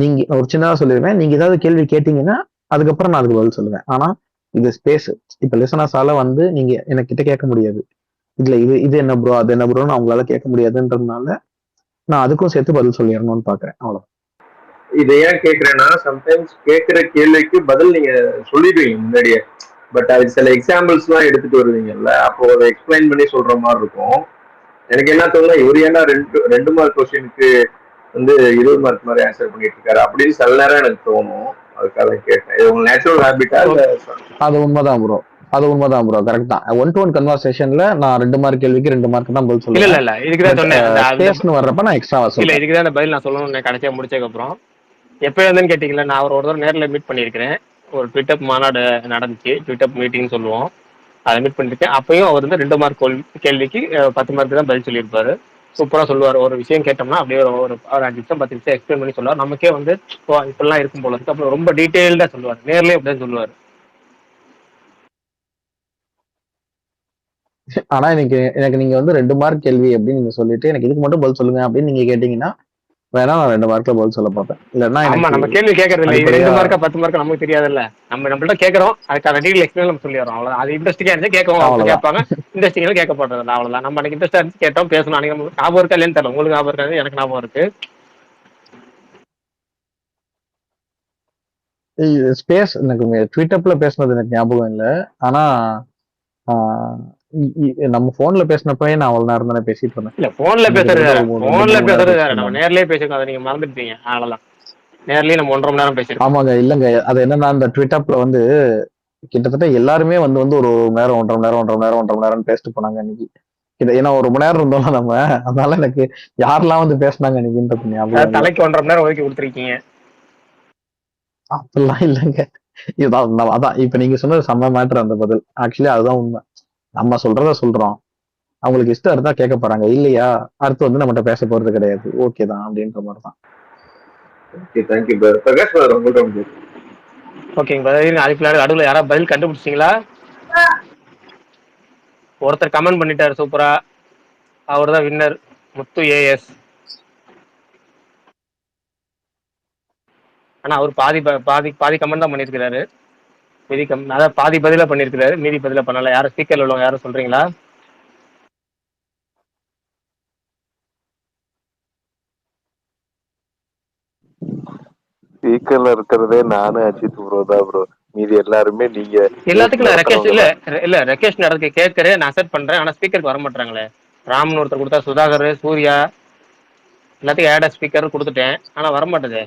நீங்க ஒரு சின்னதா சொல்லிடுவேன். நீங்க ஏதாவது கேள்வி கேட்டீங்கன்னா அதுக்கப்புறம் நான் அதுக்கு பதில் சொல்லுவேன். ஆனா இது ஸ்பேஸ். இப்ப லிசனர்ஸால நீங்க எனக்கு கிட்ட கேட்க முடியாது. இதுல இது என்ன ப்ரோ அது என்ன ப்ரோன்னு அவங்களால கேட்க முடியாதுன்றதுனால நான் அதுக்கும் சேர்த்து பதில் சொல்லிடணும்னு பாக்குறேன். அவ்வளவு. இதை ஏன் கேட்கிறேன்னா, சம்டைம்ஸ் கேட்கிற கேள்விக்கு பதில் நீங்க சொல்லிடுவீங்க முன்னாடியே, பட் அது சில எக்ஸாம்பிள்ஸ் எல்லாம் எடுத்துட்டு வருவீங்கல்ல, அப்போ அதை எக்ஸ்பிளைன் பண்ணி சொல்ற மாதிரி இருக்கும். எனக்கு என்ன தோணுன்னா, இவர் ஏன்னா ரெண்டு மார்க் கொஸ்டினுக்கு 20 மார்க் மாதிரி ஆன்சர் பண்ணிட்டு இருக்காரு அப்படின்னு சில நேரம் எனக்கு தோணும். அதுக்காக கேட்டேன். இது உங்க நேச்சுரல் ஹேபிட்டா இல்ல? அது உண்மைதான் ப்ரோ. கரெக்ட் தான். 1-to-1 கன்வர்சேஷன்ல நான் 2 மார்க் கேள்விக்கு 2 மார்க் தான் பதில் சொல்லுவேன். இல்ல இதுக்குதான் சொன்னேன். வர்றப்ப நான் எக்ஸ்ட்ரா இல்ல இதுக்குதான் அந்த பதில் நான் சொல்லணும்னு கடைசியா முடிச்சதுக்கு அப்புறம் எப்ப வந்துன்னு கேட்டீங்களா, நான் ஒரு தடவை நேரில் மீட் பண்ணியிருக்கிறேன். ஒரு ட்விட்டப் மாநாடு நடந்துச்சு, ட்விட்டப் மீட்டிங் சொல்லுவோம். அதை மீட் பண்ணிருக்கேன். அப்பயும் அவர் 2 மார்க் கேள்விக்கு 10 மார்க் தான் பதில் சொல்லியிருப்பாரு. சூப்பரா சொல்லுவார். ஒரு விஷயம் கேட்டோம்னா அப்படியே ஒரு 5 நிமிஷம் 10 நிமிஷம் எக்ஸ்பிளைன் பண்ணி சொல்லுவார். நமக்கே இப்படிலாம் இருக்கும் போல இருக்கு. அப்புறம் ரொம்ப டீட்டெயில்டா சொல்லுவார். நேர்லயே அப்படிதான் சொல்லுவார். ஆனா எனக்கு நீங்க 2 மார்க் கேள்வி அப்படின்னு நீங்க சொல்லிட்டு எனக்கு இதுக்கு மட்டும் பதில் சொல்லுங்க அப்படின்னு நீங்க கேட்டீங்கன்னா வேணா நான் 2 மார்க்ல பதில் சொல்ல பார்ப்பேன். இல்லன்னா நம்ம கேள்வி கேட்கறது இல்லை. 2 மார்க்கா 10 மார்க்கா நமக்கு தெரியாதுல்ல. நம்மள்ட்ட கேட்கறோம், அதுக்கான டீடைல் எக்ஸ்பிளைன் நம்ம சொல்லிடுறோம். அவ்வளவுதான். அது இன்ட்ரெஸ்டிங்கா இருந்துச்சு கேட்கவும் கேட்பாங்க, இன்ட்ரெஸ்டிங்கா கேட்க போறது இல்லை. அவ்வளவுதான். நம்ம அன்னைக்கு இன்ட்ரெஸ்டா இருந்துச்சு கேட்டோம், பேசணும். அன்னைக்கு ஞாபகம் இருக்கா இல்லைன்னு தெரியல. உங்களுக்கு ஞாபகம் இருக்காது, எனக்கு ஞாபகம் இருக்கு. ஸ்பேஸ் எனக்கு ட்விட்டப்ல பேசுனது எனக்கு ஞாபகம் இல்லை. ஆனா நம்ம போன்ல பேசினப்பவே நான் அவ்வளவு நேரம் தானே பேசிட்டு இருந்தேன். இல்ல போன்ல பேசுறது நம்ம நேர்லயே பேசிருக்கோம். அதை நீங்க மறந்துட்டீங்க. அவ்வளவுதான். நேர்லயே நம்ம 1.5 மணி நேரம் பேசிருக்கோம். ஆமாங்க. இல்லங்க அது என்னன்னா அந்த ட்விட்டப்ல கிட்டத்தட்ட எல்லாருமே ஒரு நேரம் 1.5 மணி நேரம் பேசிட்டு போனாங்க அன்னைக்கு. ஏன்னா 1 மணி நேரம் இருந்தோம் நம்ம. அதனால எனக்கு யாரெல்லாம் பேசினாங்க அன்னைக்குன்றது ஞாபகம். தலைக்கு 1.5 மணி நேரம் ஒதுக்கி கொடுத்துருக்கீங்க. அப்படிலாம் இல்லைங்க. இதுதான் அதான் இப்ப நீங்க சொன்னது செம்ம மேட்டர். அந்த பதில் ஆக்சுவலி அதுதான் உண்மை. நம்ம சொல்றத சொல்றோம், அவங்களுக்கு இஷ்டம் இருந்தா கேட்க போறாங்க, இல்லையா அடுத்து நம்மகிட்ட பேச போறது கிடையாது. ஓகே தான் அப்படின்ற மாதிரிதான். ஓகேங்க நடுவில் யாராவது பதில் கண்டுபிடிச்சிங்களா? ஒருத்தர் கமெண்ட் பண்ணிட்டாரு சூப்பரா. அவர் தான் வின்னர், முத்து ஏஎஸ். ஆனா அவர் பாதி கமெண்ட் தான் பண்ணிருக்கிறாரு. மீதி அதாவது பாதி பதிலா பண்ணிருக்கிறாரு, மீதி பதிலா பண்ணல. யாரும் ஸ்பீக்கர்ல உள்ளவங்க யாரும் சொல்றீங்களா? ஸ்பீக்கர்ல இருக்கிறதே நானும் அஜித் ப்ரோ தான் ப்ரோ. மீதி எல்லாருமே நீங்க எல்லாத்துக்கும் ரெக்வெஸ்ட் இல்ல ரெக்வெஸ்ட் நடக்க கேட்கறேன், நான் அக்செப்ட் பண்றேன். ஆனா ஸ்பீக்கருக்கு வர மாட்டாங்களே. ராம்னு ஒருத்தர் கொடுத்தா, சுதாகர், சூர்யா எல்லாத்துக்கும் ஆட் ஸ்பீக்கர் கொடுத்துட்டேன். ஆனா வர மாட்டேது.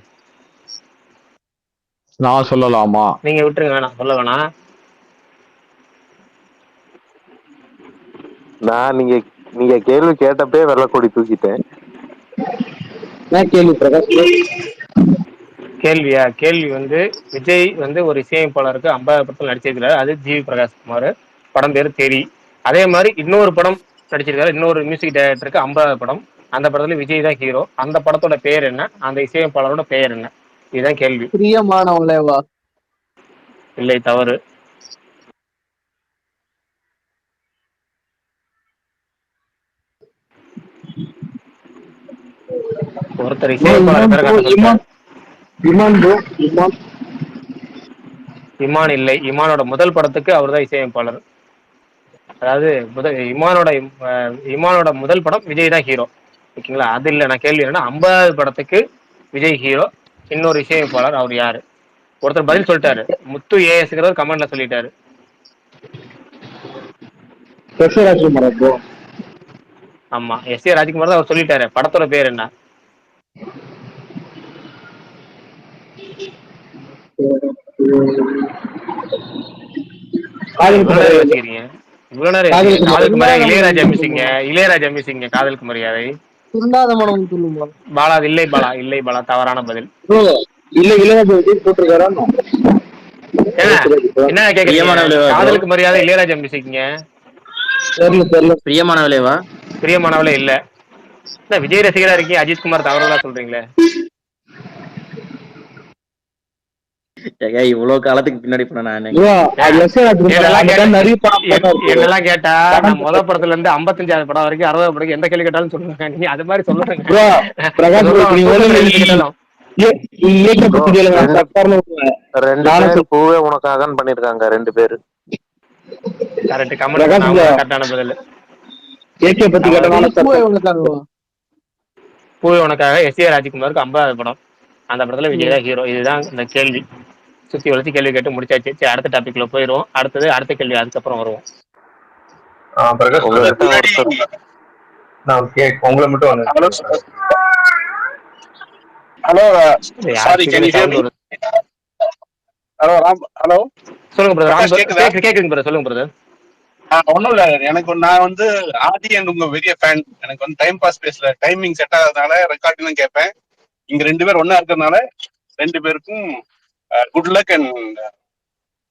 நான் சொல்லலாமா? நீங்க விட்டுருங்க, வேணாம் சொல்ல வேணாம். நான் நீங்க கேள்வி கேட்டப்பே வெள்ளக்கொடி தூக்கிட்டேன். கேள்வியா? கேள்வி விஜய் ஒரு இசையமைப்பாளருக்கு 50 படத்தில் நடிச்சிருக்கிறாரு. அது ஜிவி பிரகாஷ் குமார். படம் பேரு தேரி. அதே மாதிரி இன்னொரு படம் நடிச்சிருக்காரு, இன்னொரு மியூசிக் டைரக்டருக்கு 50 படம். அந்த படத்துல விஜய் தான் ஹீரோ. அந்த படத்தோட பெயர் என்ன? அந்த இசையமைப்பாளரோட பெயர் என்ன? இதுதான் கேள்வி. பிரியமானவளேவா? இல்லை, தவறு. ஒருத்தர் இசையமைப்பாளர் இமான் இல்லை. இமானோட முதல் படத்துக்கு அவர் தான் இசையமைப்பாளர். அதாவது இமானோட முதல் படம் விஜய் தான் ஹீரோ. ஓகேங்களா? அது இல்லை. நான் கேள்வி என்னன்னா 50வது படத்துக்கு விஜய் ஹீரோ, இன்னொரு இசையமைப்பாளர், அவர் யாரு? ஒருத்தர் பதில் சொல்லிட்டாரு, முத்து ஏஎஸ்ங்கிறவர் கமெண்ட்ல சொல்லிட்டாரு. ஆமா, எஸ் ஏ ராஜ்குமார் தான் அவர் சொல்லிட்டாரு. படத்தோட பேர் என்ன? யோசிக்கிறீங்க இவ்வளவு நேரம்? காதலுக்கு மரியாதை இளையராஜா மியூசிங்க. இளையராஜா மியூசிங்க காதலுக்கு மரியாதை. பாலா இல்லை. பாலா இல்லை. பாலா தவறான பதில். என்ன கேக்குறீங்க? காதலுக்கு மரியாதை இளையராஜா மியூசிக்ங்க. பிரியமானவளேவா? பிரியமானவளே இல்ல. விஜய் ரசிகரா இருக்கீங்க, அஜித்குமார் தவறா சொல்றீங்களே. இவ்வளவு காலத்துக்கு பின்னாடி என்னெல்லாம் கேட்டா நான் முதல் படத்துல இருந்து 55வது படம் வரைக்கும் 60வது படம் எந்த கேள்வி கேட்டாலும் சொல்லுங்க. நீ அது மாதிரி சொல்லுங்க. பூவே உனக்காக பண்ணிருக்காங்க 2 பேரு. கரெக்ட். கரெக்டான பதில். பூவே உனக்காக எஸ் ஏ ராஜ்குமாருக்கு 50வது படம். அந்த படத்துல விஜய் தான் ஹீரோ. இதுதான் இந்த கேள்வி. சுத்தி வளர்ச்சி கேள்வி கேட்டு முடிச்சாச்சு. சரி, அடுத்த டாபிக்ல போயிடுவோம். அடுத்த கேள்வி அதுக்கப்புறம் வருவோம். உங்களை மட்டும் ஹலோ சொல்லுங்க பிரதர். கேக்குதுங்க பிரதர், சொல்லுங்க பிரதர். ஒன்னும் இல்ல, நான் ஆதி அண்ட் உங்க பெரிய ஃபேன். எனக்கு டைம் பாஸ் பேசல, டைமிங் செட் ஆகாதனால ரெக்கார்டிங் தான் கேட்பேன். இங்க 2 பேர் ஒன்னா இருக்கிறதுனால 2 பேருக்கும் குட் லக். அண்ட்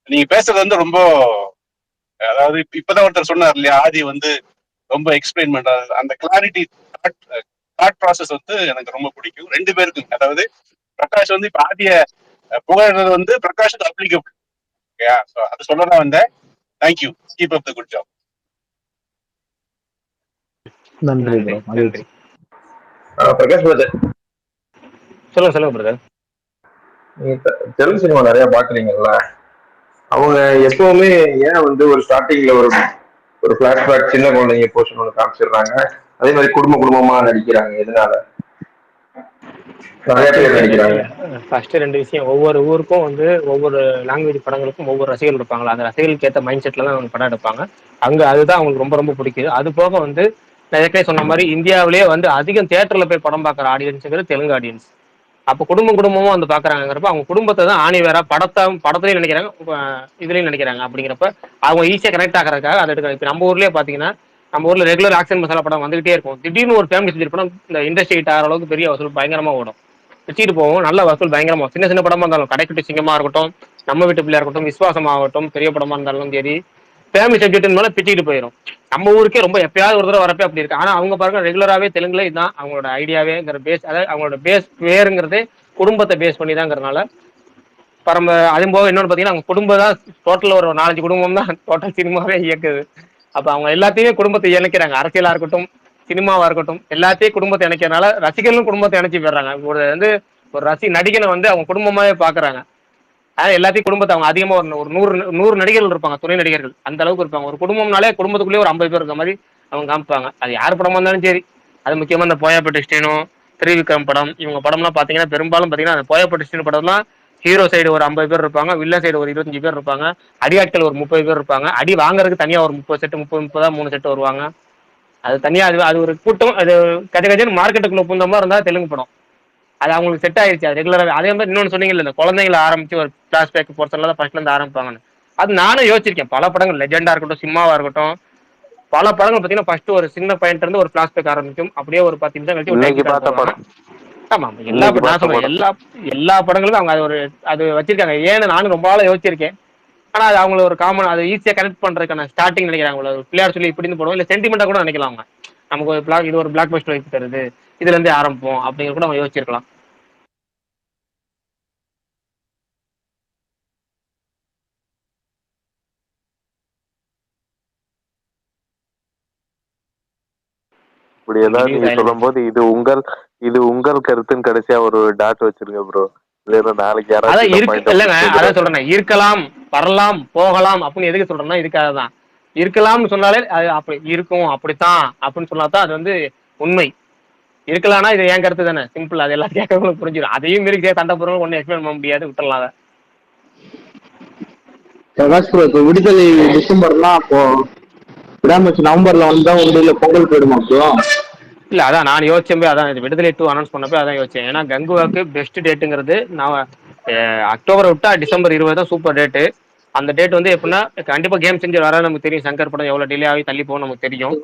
நீங்க பேசுறது ரொம்ப, அதாவது இப்பதான் ஒருத்தர் சொன்னார் இல்லையா, ஆதி ரொம்ப எக்ஸ்பிளைன் பண்றாரு. அந்த கிளாரிட்டி, தாட் ப்ராசஸ் எனக்கு ரொம்ப பிடிக்கும் 2 பேருக்கும். அதாவது பிரகாஷ் இப்ப ஆதிய புகழ்றது பிரகாஷுக்கு அப்ளிகபிள். ஓகேயா? அது சொல்லதான் வந்தேன். Thank you. Keep up the good job. நன்றி. பிரகாஷ் பிரதர் சொல்லுங்க பிரதர். தெலுங்கு சினிமா நிறைய பாக்குறீங்கல்ல, அவங்க எப்பவுமே ஏன் ஒரு ஸ்டார்டிங்ல ஒரு பிளாஷ்பேக் சின்ன குழந்தைங்க போர்ஷன் ஒன்று காமிச்சிடுறாங்க, அதே மாதிரி குடும்பமா நடிக்கிறாங்க? எதனால நிறைய பேர் நடிக்கிறாங்க? ஃபர்ஸ்ட் 2 விஷயம், ஒவ்வொரு ஊருக்கும் ஒவ்வொரு லாங்குவேஜ் படங்களுக்கும் ஒவ்வொரு ரசிகர்கள் இருப்பாங்களா, அந்த ரசிகர்களுக்கு ஏற்ற மைண்ட் செட்ல தான் அவங்க படம் எடுப்பாங்க. அதுதான் அவங்களுக்கு ரொம்ப ரொம்ப பிடிக்குது. அது போக நான் ஏற்கனவே சொன்ன மாதிரி இந்தியாவிலேயே அதிகம் தியேட்டர்ல போய் படம் பார்க்குற ஆடியன்ஸுங்கிறது தெலுங்கு ஆடியன்ஸ். அப்போ குடும்பமும் பாக்குறாங்கிறப்ப அவங்க குடும்பத்தை தான் ஆணி வேற படத்துலயும் நினைக்கிறாங்க, இதுலயும் நினைக்கிறாங்க. அப்படிங்கிறப்ப அவங்க ஈஸியா கனெக்ட் ஆகிறதுக்காக அதை எடுக்கிறாங்க. இப்ப நம்ம ஊர்லயே பாத்தீங்கன்னா, நம்ம ஊர்ல ரெகுலர் ஆக்ஷன் மசாலா படம் வந்துகிட்டே இருக்கும். திடீர்னு ஒரு ஃபேமிலி செஞ்சு படம் இந்த இண்டஸ்ட்ரி ஹிட் ஆகிற அளவுக்கு பெரிய வசூல் பயங்கரமா ஓடும், வச்சுட்டு போவோம். நல்ல வசூல் பயங்கரமா. சின்ன படமா இருந்தாலும், கடைக்குட்டி சிங்கமா இருக்கட்டும், நம்ம வீட்டு பிள்ளையா இருக்கட்டும், விஸ்வாசம் ஆகட்டும், பெரிய படமா இருந்தாலும் சரி, ஃபேமிலி சப்ஜெக்ட் மேல பிச்சுட்டு போயிடும். நம்ம ஊருக்கே ரொம்ப எப்பயாவது ஒரு தடவை வரப்ப அப்படி இருக்கு. ஆனா அவங்க பாருங்க ரெகுலராகவே தெலுங்குல இதுதான் அவங்களோட ஐடியாவேங்கிற பேஸ். அதாவது அவங்களோட பேஸ் வேறுங்கிறதே குடும்பத்தை பேஸ் பண்ணி தாங்கிறதுனால அதுவும் போக இன்னொன்று பார்த்தீங்கன்னா, அவங்க குடும்பம் தான் டோட்டல் ஒரு 4-5 குடும்பம் தான் டோட்டல் சினிமாவே இயக்குது. அப்போ அவங்க எல்லாத்தையுமே குடும்பத்தை இணைக்கிறாங்க. அரசியலா இருக்கட்டும், சினிமாவா இருக்கட்டும், எல்லாத்தையும் குடும்பத்தை இணைக்கிறதுனால ரசிகர்களும் குடும்பத்தை இணைச்சி போயிடுறாங்க. ஒரு நடிகனை அவங்க குடும்பமாவே பாக்குறாங்க. அதாவது எல்லாத்தையும் குடும்பத்தை அவங்க அதிகமா ஒரு 100 நடிகர்கள் இருப்பாங்க, துணை நடிகர்கள் அந்த அளவுக்கு இருப்பாங்க. ஒரு குடும்பம்னாலே குடும்பத்துக்குள்ளேயே ஒரு 50 பேர் இருக்க மாதிரி அவங்க காமிப்பாங்க. அது யார் படமா இருந்தாலும் சரி. அது முக்கியமா இந்த போயாப்பட்டு ஸ்டீனோ, திரிவிக்ரம் படம், இவங்க படம்லாம் பாத்தீங்கன்னா பெரும்பாலும் பாத்தீங்கன்னா அந்த போயாப்பட்டு ஸ்டீனோ படம்லாம் ஹீரோ சைடு ஒரு 50 பேர் இருப்பாங்க, வில்ல சைடு ஒரு 25 பேர் இருப்பாங்க, அடியாட்கள் ஒரு 30 பேர் இருப்பாங்க, அடி வாங்குறதுக்கு தனியா ஒரு 30 செட்டு 30 செட்டு வருவாங்க. அது தனியா அது ஒரு கூட்டம். அது கஜன்னு மார்க்கெட்டுக்குள்ள புந்தமா இருந்தா தெலுங்கு படம் அது அவங்களுக்கு செட் ஆயிடுச்சு. அது ரெகுலராக. அதே மாதிரி இன்னொன்று சொன்னீங்கல்ல, இந்த குழந்தைங்களை ஆரம்பிச்சு ஒரு பிளாஷ்பேக் போர்ஷன்ல தான் ஃபர்ஸ்ட்ல இருந்து ஆரம்பிப்பாங்கன்னு. அது நானும் யோசிச்சிருக்கேன். பல படங்கள் லெஜெண்டா இருக்கட்டும், சிம்மாவா இருக்கட்டும், பல படங்கள் பார்த்தீங்கன்னா ஃபர்ஸ்ட் ஒரு சின்ன பையன்ட்டு இருந்து ஒரு பிளாஷ்பேக் ஆரம்பிக்கும். அப்படியே ஒரு 10 நிமிஷம் கழிச்சு ஆமா எல்லா படங்களும் அவங்க அது வச்சிருக்காங்க. ஏன்னு நானும் ரொம்ப நாளா யோசிச்சிருக்கேன். ஆனா அது அவங்களை ஒரு காமன், அது ஈஸியா கனெக்ட் பண்றதுக்கான ஸ்டார்டிங் நினைக்கிறாங்க. ஒரு பிள்ளையார் சொல்லி இப்படின்னு போடுவோம், இல்ல சென்டிமெண்டா கூட நினைக்கலாம். அவங்க நமக்கு இது ஒரு பிளாக் பஸ்டர் வைப்பு தருது, இதுல இருந்தே ஆரம்பிப்போம் அப்படிங்கிற கூட அவங்க யோசிச்சிருக்கலாம். இப்படி ஏதாவது நீங்க சொல்லும் போது இது உங்கள் கருத்துன்னு கடைசியா ஒரு டாட் வச்சிருங்க ப்ரோ. நாளைக்கு அதான் யாராச்சும் இருக்கு பாயிண்ட் இல்லங்க, அதான் சொல்றேன், இருக்கலாம் வரலாம் போகலாம் அப்படின்னு எதுக்கு சொல்றேன்னா இதுக்காகதான். இருக்கலாம்னு சொன்னாலே அது அப்படி இருக்கும் அப்படித்தான் அப்படின்னு சொன்னாதான் அது வந்து உண்மை. இருக்கலாம்னா இது என் கருத்து தானே, சிம்பிள். அது எல்லாம் கேட்கறவங்களுக்கு புரிஞ்சிடும். அதையும் மீறி சண்டை போறவங்க ஒன்னும் எக்ஸ்பிளைன் பண்ண முடியாது, விட்டுறலாம் அதை. பிரகாஷ் ப்ரோ, இப்போ விடுதலை டிசம்பர்லாம் அப்போ விடாமச்சு நவம்பர்ல வந்தா உங்க பொங்கல் போயிடுமா ப்ரோ? இல்ல அதான் நான் யோசிச்சேன், அதான் இது விடுதலை 2 அனௌன்ஸ் பண்ணப்போ அதான் யோசிச்சேன். ஏன்னா கங்குவாக்கு பெஸ்ட் டேட்டுங்கிறது நான் அக்டோபர் விட்டா டிசம்பர் 20 தான் சூப்பர் டேட்டு. அந்த டேட் வந்து எப்படின்னா கண்டிப்பா கேம் செஞ்சர் வர நமக்கு தெரியும், சங்கர் படம் எவ்வளவு டிலே ஆகி தள்ளி போகும் நமக்கு தெரியும்.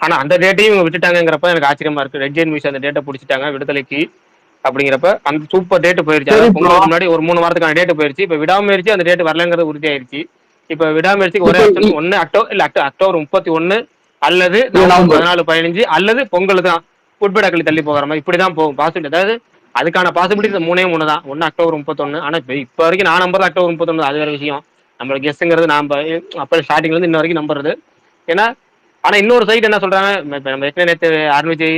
ஆனா அந்த டேட்டையும் இவங்க விட்டுட்டாங்கிறப்ப எனக்கு ஆச்சரியமா இருக்கு. ரெட் ஜெயின் மியூஸ் அந்த டேட்டை பிடிச்சிட்டாங்க விடுதலைக்கு அப்படிங்கிறப்ப அந்த சூப்பர் டேட்டு போயிருச்சு. அதாவது பொங்கலுக்கு முன்னாடி ஒரு 3 வாரத்துக்கான டேட்டு போயிருச்சு. இப்ப விடாமுயற்சி அந்த டேட் வரலங்கிறது உறுதியாயிருச்சு. இப்ப விடாமுயற்சிக்கு ஒரே ஆப்ஷன் ஒன்னு அக்டோபர் 31 அல்லது 14-15 அல்லது பொங்கல் தான் புட்படாக்களி தள்ளி போகிற மாதிரி இப்படிதான் போகும் பாசிபிலிட்டி. அதாவது அதுக்கான பாசிபிலிட்டி இந்த 3 தான். ஒன்னு அக்டோபர் 31. ஆனா இப்ப வரைக்கும் நான் நம்புறது அக்டோபர் 31. அது வேற விஷயம். நம்மளுக்கு கெஸ்ட்ங்கிறது நாம அப்ப ஸ்டார்டிங்ல இருந்து இன்ன வரைக்கும் நம்புறது. ஏன்னா ஆனா இன்னொரு சைடு என்ன சொல்றாங்க, நம்ம நேற்று அருண் விஜய்,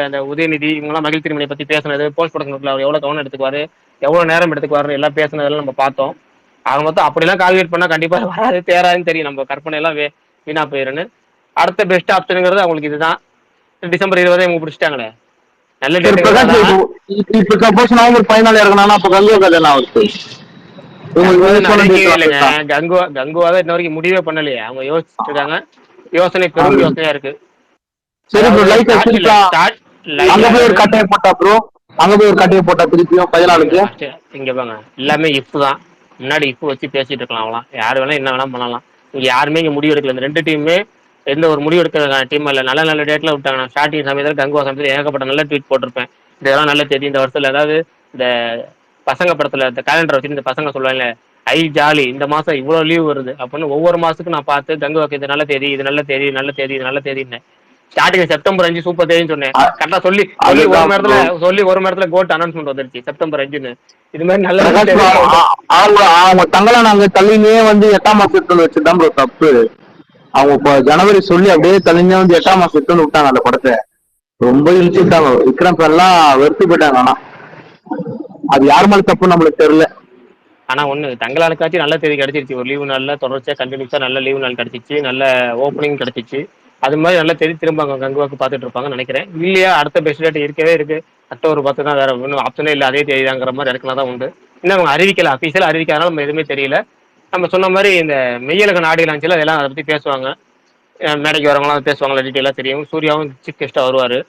அந்த உதயநிதி இவங்கெல்லாம் மகிழ் திருமணியை பத்தி பேசுனது, போஸ்ட் ப்ரொடக்ஷன் அவர் எவ்வளவு கவனம் எடுத்துக்குவாரு, எவ்வளவு நேரம் எடுத்துக்குவாரு எல்லாம் பேசுனதெல்லாம் நம்ம பார்த்தோம். அவங்க மொத்தம் அப்படிலாம் கால்குலேட் பண்ணா கண்டிப்பா வராது தேராதுன்னு தெரியும். நம்ம கற்பனை எல்லாம் வீணா போயிருன்னு. அடுத்த பெஸ்ட் ஆப்ஷனுங்கிறது அவங்களுக்கு இதுதான். டிசம்பர் 20 இவங்க பிடிச்சிட்டாங்களே, நல்ல டேட். இப்ப சப்போஸ் நவம்பர் 14 இறங்கினா அப்ப கங்குவா கதை எல்லாம் இருக்கு. கங்குவா தான் இன்ன வரைக்கும் முடிவே பண்ணலையே. அவங்க யோசிச்சுட்டு இருக்காங்க. யோசனை பெரும் யோசனையா இருக்கு. சரி ப்ரோ, அங்க போய் ஒரு கட்டையை போட்டா ப்ரோ, அங்க போய் ஒரு கட்டையை போட்டா திருப்பியும் 14க்கு இங்க பாங்க எல்லாமே இஃப் தான். முன்னாடி இஃப் வச்சு பேசிட்டு இருக்கலாம். அவங்களாம் யாரு வேணா என்ன வேணா பண்ணலாம். இங்க யாருமே இங்க முடிவு எடுக்கல. இந்த 2 டீமுமே எந்த ஒரு முடிவு எடுக்கிற டீம் இல்ல. நல்ல நல்ல டேட்ல விட்டாங்க. ஸ்டார்டிங் சமயத்தில் கங்குவா சமயத்தில் ஏகப்பட்ட நல்ல ட்வீட் போட்டிருப்பேன். இதெல்லாம் நல்ல தேதி இந்த வருஷத்துல. அதாவது இந்த பசங்க படத்துல இந்த கேலண்டர் வச்சு இந்த பசங்க சொல்லுவாங்க ஐ ஜாலி இந்த மாசம் இவ்வளவு லீவ் வருது அப்படின்னு ஒவ்வொரு மாசத்துக்கும் நான் பார்த்து கங்குவாக்கு இது நல்ல தேதி, இது நல்ல தேதி, நல்ல தேதி, இது நல்ல தேதின்னு ஸ்டார்டிங் செப்டம்பர் 5 சூப்பர் தேதின்னு சொன்னேன். கரெக்டா சொல்லி ஒரு நேரத்துல கோட் அனௌன்ஸ்மெண்ட் வந்துருச்சு செப்டம்பர் 5ன்னு. இது மாதிரி நல்ல அவங்க தங்களா நாங்க தள்ளினே வந்து 8ஆம் மாசத்துல வச்சுதான் ப்ரோ தப்பு. அவங்க இப்ப ஜனவரி சொல்லி அப்படியே தள்ளினே வந்து 8ஆம் மாசத்துல விட்டாங்க அந்த படத்தை. ரொம்ப இழுச்சுட்டாங்க. விக்ரம் சார் எல்லாம் வெறுத்து போயிட்டாங்க. ஆனா அது யார் மேல தப்பு நம்மளுக்கு தெரியல. ஆனா ஒண்ணு தங்களாலுக்காச்சும் நல்ல தேதி கிடைச்சிருச்சு. ஒரு லீவு நாள்ல தொடர்ச்சியா கண்டினியூஸா நல்ல லீவு நாள் கிடைச்சிச்சு, நல்ல ஓப்பனிங் கிடைச்சிச்சு. அது மாதிரி நல்ல தேதி திரும்ப கங்குவாக்கு பார்த்துட்டு இருப்பாங்கன்னு நினைக்கிறேன். இல்லையா அடுத்த பெஸ்ட் டேட் இருக்கவே இருக்கு. அக்டோபர் 10 தான், வேற ஒன்றும் ஆப்ஷனே இல்லை. அதே தேதி தாங்கிற மாதிரி இறக்குனா தான் உண்டு. இன்னும் அவங்க அறிவிக்கல, அஃபீஷியலா அறிவிக்காதனால நம்ம எதுவுமே தெரியல. நம்ம சொன்ன மாதிரி இந்த மெய்யழக நாடு லான்ச்சில் அதெல்லாம் அதை பத்தி பேசுவாங்க. மேடைக்கு வரவங்களாம் பேசுவாங்களா டீட்டெயிலாக தெரியும். சூர்யாவும் சீஃப் கெஸ்டா வருவாரு.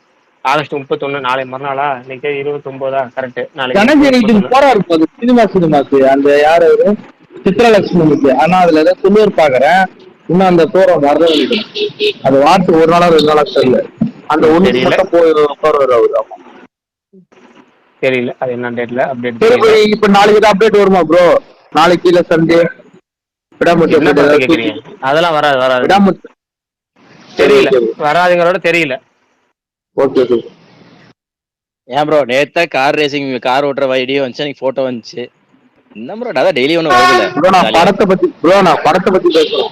ஆகஸ்ட் 31 நாளை மறுநாளா, இன்னைக்கு 29 கரெக்ட். நாளைக்கு போறாரு சினிமாக்கு அந்த யாரு சித்ரலட்சுமிக்கு. ஆனா அதுல ஏதாவது சொல்லுவார் பாக்குறேன். இன்னும் அந்த போறோம் வரது அது வாரத்துக்கு ஒரு நாளா 2 நாளா தெரியல. அந்த ஒண்ணு தெரியல அது என்ன டேட்ல அப்டேட். இப்ப நாளைக்கு அப்டேட் வருமா ப்ரோ? நாளைக்கு இல்ல சண்டே கேக்குறீங்க? அதெல்லாம் வராது தெரியல. வராதுங்கிறோட தெரியல. Okay okay. ஏன் ப்ரோ நேத்தா கார் ரேசிங் கார் ஓட்டுற வீடியோ வந்துச்சு, எனக்கு போட்டோ வந்துச்சு. என்ன ப்ரோ அதான் டெய்லி ஒண்ணு வருதுல. நான் படத்தை பத்தி பேசுறேன்.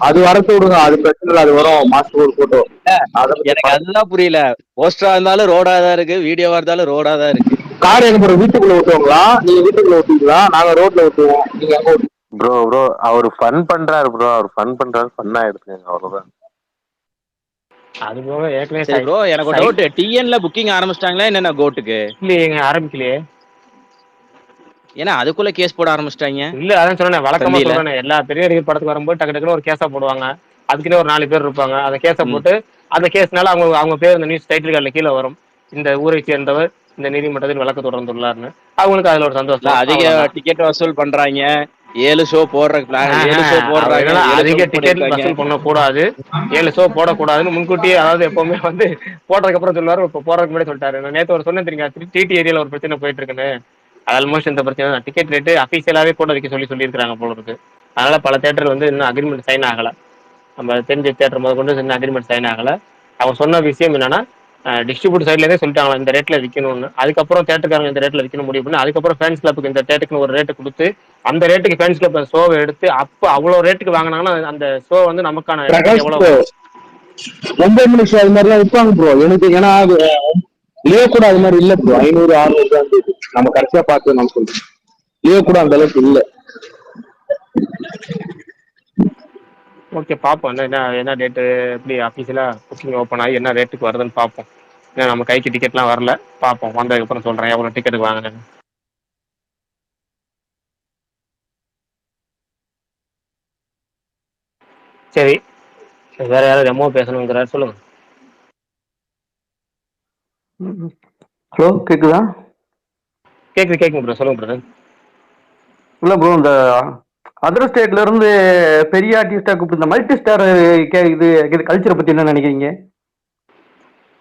அது வரத்து விடுங்க, அது பிரச்சனை இல்லை. அது வரும் மாசத்துக்கு ஒரு போட்டோ. எனக்கு அதுதான் புரியல. போஸ்டரா இருந்தாலும் ரோடா தான் இருக்கு, வீடியோவா இருந்தாலும் ரோடா தான் இருக்கு. கார் எங்க ப்ரோ வீட்டுக்குள்ள ஓட்டுவாங்களா? நீங்க வீட்டுக்குள்ள ஓட்டுவீங்களா? நாங்க ரோட்ல ஓட்டுவோம். நீங்க எங்க ஓட்டுவீங்க? ப்ரோ அவர் ஃபன் பண்றாரு ப்ரோ. அவர் ஃபன் பண்றாரு, ஃபன்னா எடுத்துக்கங்க அவ்வளவுதான். அது போக ஏற்கனவே ப்ரோ எனக்கு ஒரு டவுட், டிஎன்ல புக்கிங் ஆரம்பிச்சிட்டாங்களா என்னன்னா கோட்டுக்கு? இல்லையே ஆரம்பிக்கலையே. ஏன்னா அதுக்குள்ள கேஸ் போட ஆரம்பிச்சிட்டாங்க. இல்ல அதான் சொன்னேன், வழக்கமா சொல்றேன். எல்லா பெரிய நடிகர் படத்துக்கு வரும்போது டக்கு டக்குன்னு ஒரு கேஸா போடுவாங்க. அதுக்குன்னு ஒரு 4 பேர் இருப்பாங்க. அந்த கேஸை போட்டு அந்த கேஸ்னால அவங்க பேர் இந்த நியூஸ் டைட்டில் கார்டுல கீழே வரும். இந்த ஊரை சேர்ந்தவர் இந்த நீதிமன்றத்தில் வழக்கு தொடர்ந்துள்ளார்னு. அவங்களுக்கு அதுல ஒரு சந்தோஷம். அதிக டிக்கெட் வசூல் பண்றாங்க. 7 ஷோ போடுறாங்க. அதிக டிக்கெட் வசூல் பண்ண கூடாது, 7 ஷோ போடக்கூடாதுன்னு முன்கூட்டியே, அதாவது எப்பவுமே வந்து போடுறதுக்கு அப்புறம் சொல்லுவாரு. இப்ப போறதுக்கு முன்னாடி சொல்லிட்டாரு. நான் நேற்று ஒரு சொன்னேன் தெரியுங்க, டிடி ஏரியால ஒரு பிரச்சனை போயிட்டு இருக்குன்னு. ஆல்மோஸ்ட் இந்த பிரச்சனை தான். டிக்கெட் ரேட்டு அஃபீஷியலாவே கூட வைக்க சொல்லியிருக்காங்க போல இருக்கு. அதனால பல தேட்டர் வந்து இன்னும் அக்ரிமெண்ட் சைன் ஆகல. நம்ம தெரிஞ்ச தேட்டர் முதல் கொண்டு இன்னும் அக்ரிமெண்ட் சைன் ஆகல. அவங்க சொன்ன விஷயம் என்னன்னா, டிஸ்ட்ரிபியூட்டர் சைட்லேருந்தே சொல்லிட்டாங்களா இந்த ரேட்ல விற்கணும்னு. அதுக்கப்புறம் தேட்டருக்காரங்க இந்த ரேட்ல விற்கணும் முடிவு பண்ணி, அதுக்கப்புறம் ஃபேன்ஸ் கிளப்புக்கு இந்த தேட்டருக்கு ஒரு ரேட்டு கொடுத்து, அந்த ரேட்டுக்கு ஃபேன்ஸ் கிளப் ஷோவை எடுத்து அப்போ அவ்வளோ ரேட்டுக்கு வாங்கினாங்கன்னா அந்த ஷோ வந்து நமக்கான எவ்வளவு ரொம்ப அது மாதிரிலாம் விற்பாங்க ப்ரோ. எனக்கு ஏன்னா லியோ கூட அது மாதிரி இல்ல ப்ரோ, 500 600 தான் இருந்தது. நம்ம கடைசியா பார்த்து நான் சொல்றேன், லியோ கூட அந்த அளவுக்கு இல்ல. ஓகே பார்ப்போம், என்ன என்ன என்ன டேட்டு எப்படி அஃபீஷியலாக புக்கிங் ஓப்பன் ஆகி என்ன ரேட்டுக்கு வருதுன்னு பார்ப்போம். ஏன்னா நம்ம கைக்கு டிக்கெட்லாம் வரல, பார்ப்போம் வந்ததுக்கப்புறம் சொல்கிறேன் எவ்வளோ டிக்கெட்டுக்கு வாங்கினேன். சரி, வேற யாராவது ரெமோ பேசணுங்கிறாரு, சொல்லுங்க. ஹலோ, கேக்குதா? கேட்குது ப்ரோ, சொல்லுங்க பிரதர். இல்ல ப்ரோ, இந்த அதர் ஸ்டேட்ல இருந்து பெரிய ஆர்டிஸ்டா கூப்பிட்டு இந்த மல்டி ஸ்டார் இது இது கல்ச்சரை பத்தி என்ன நினைக்கிறீங்க?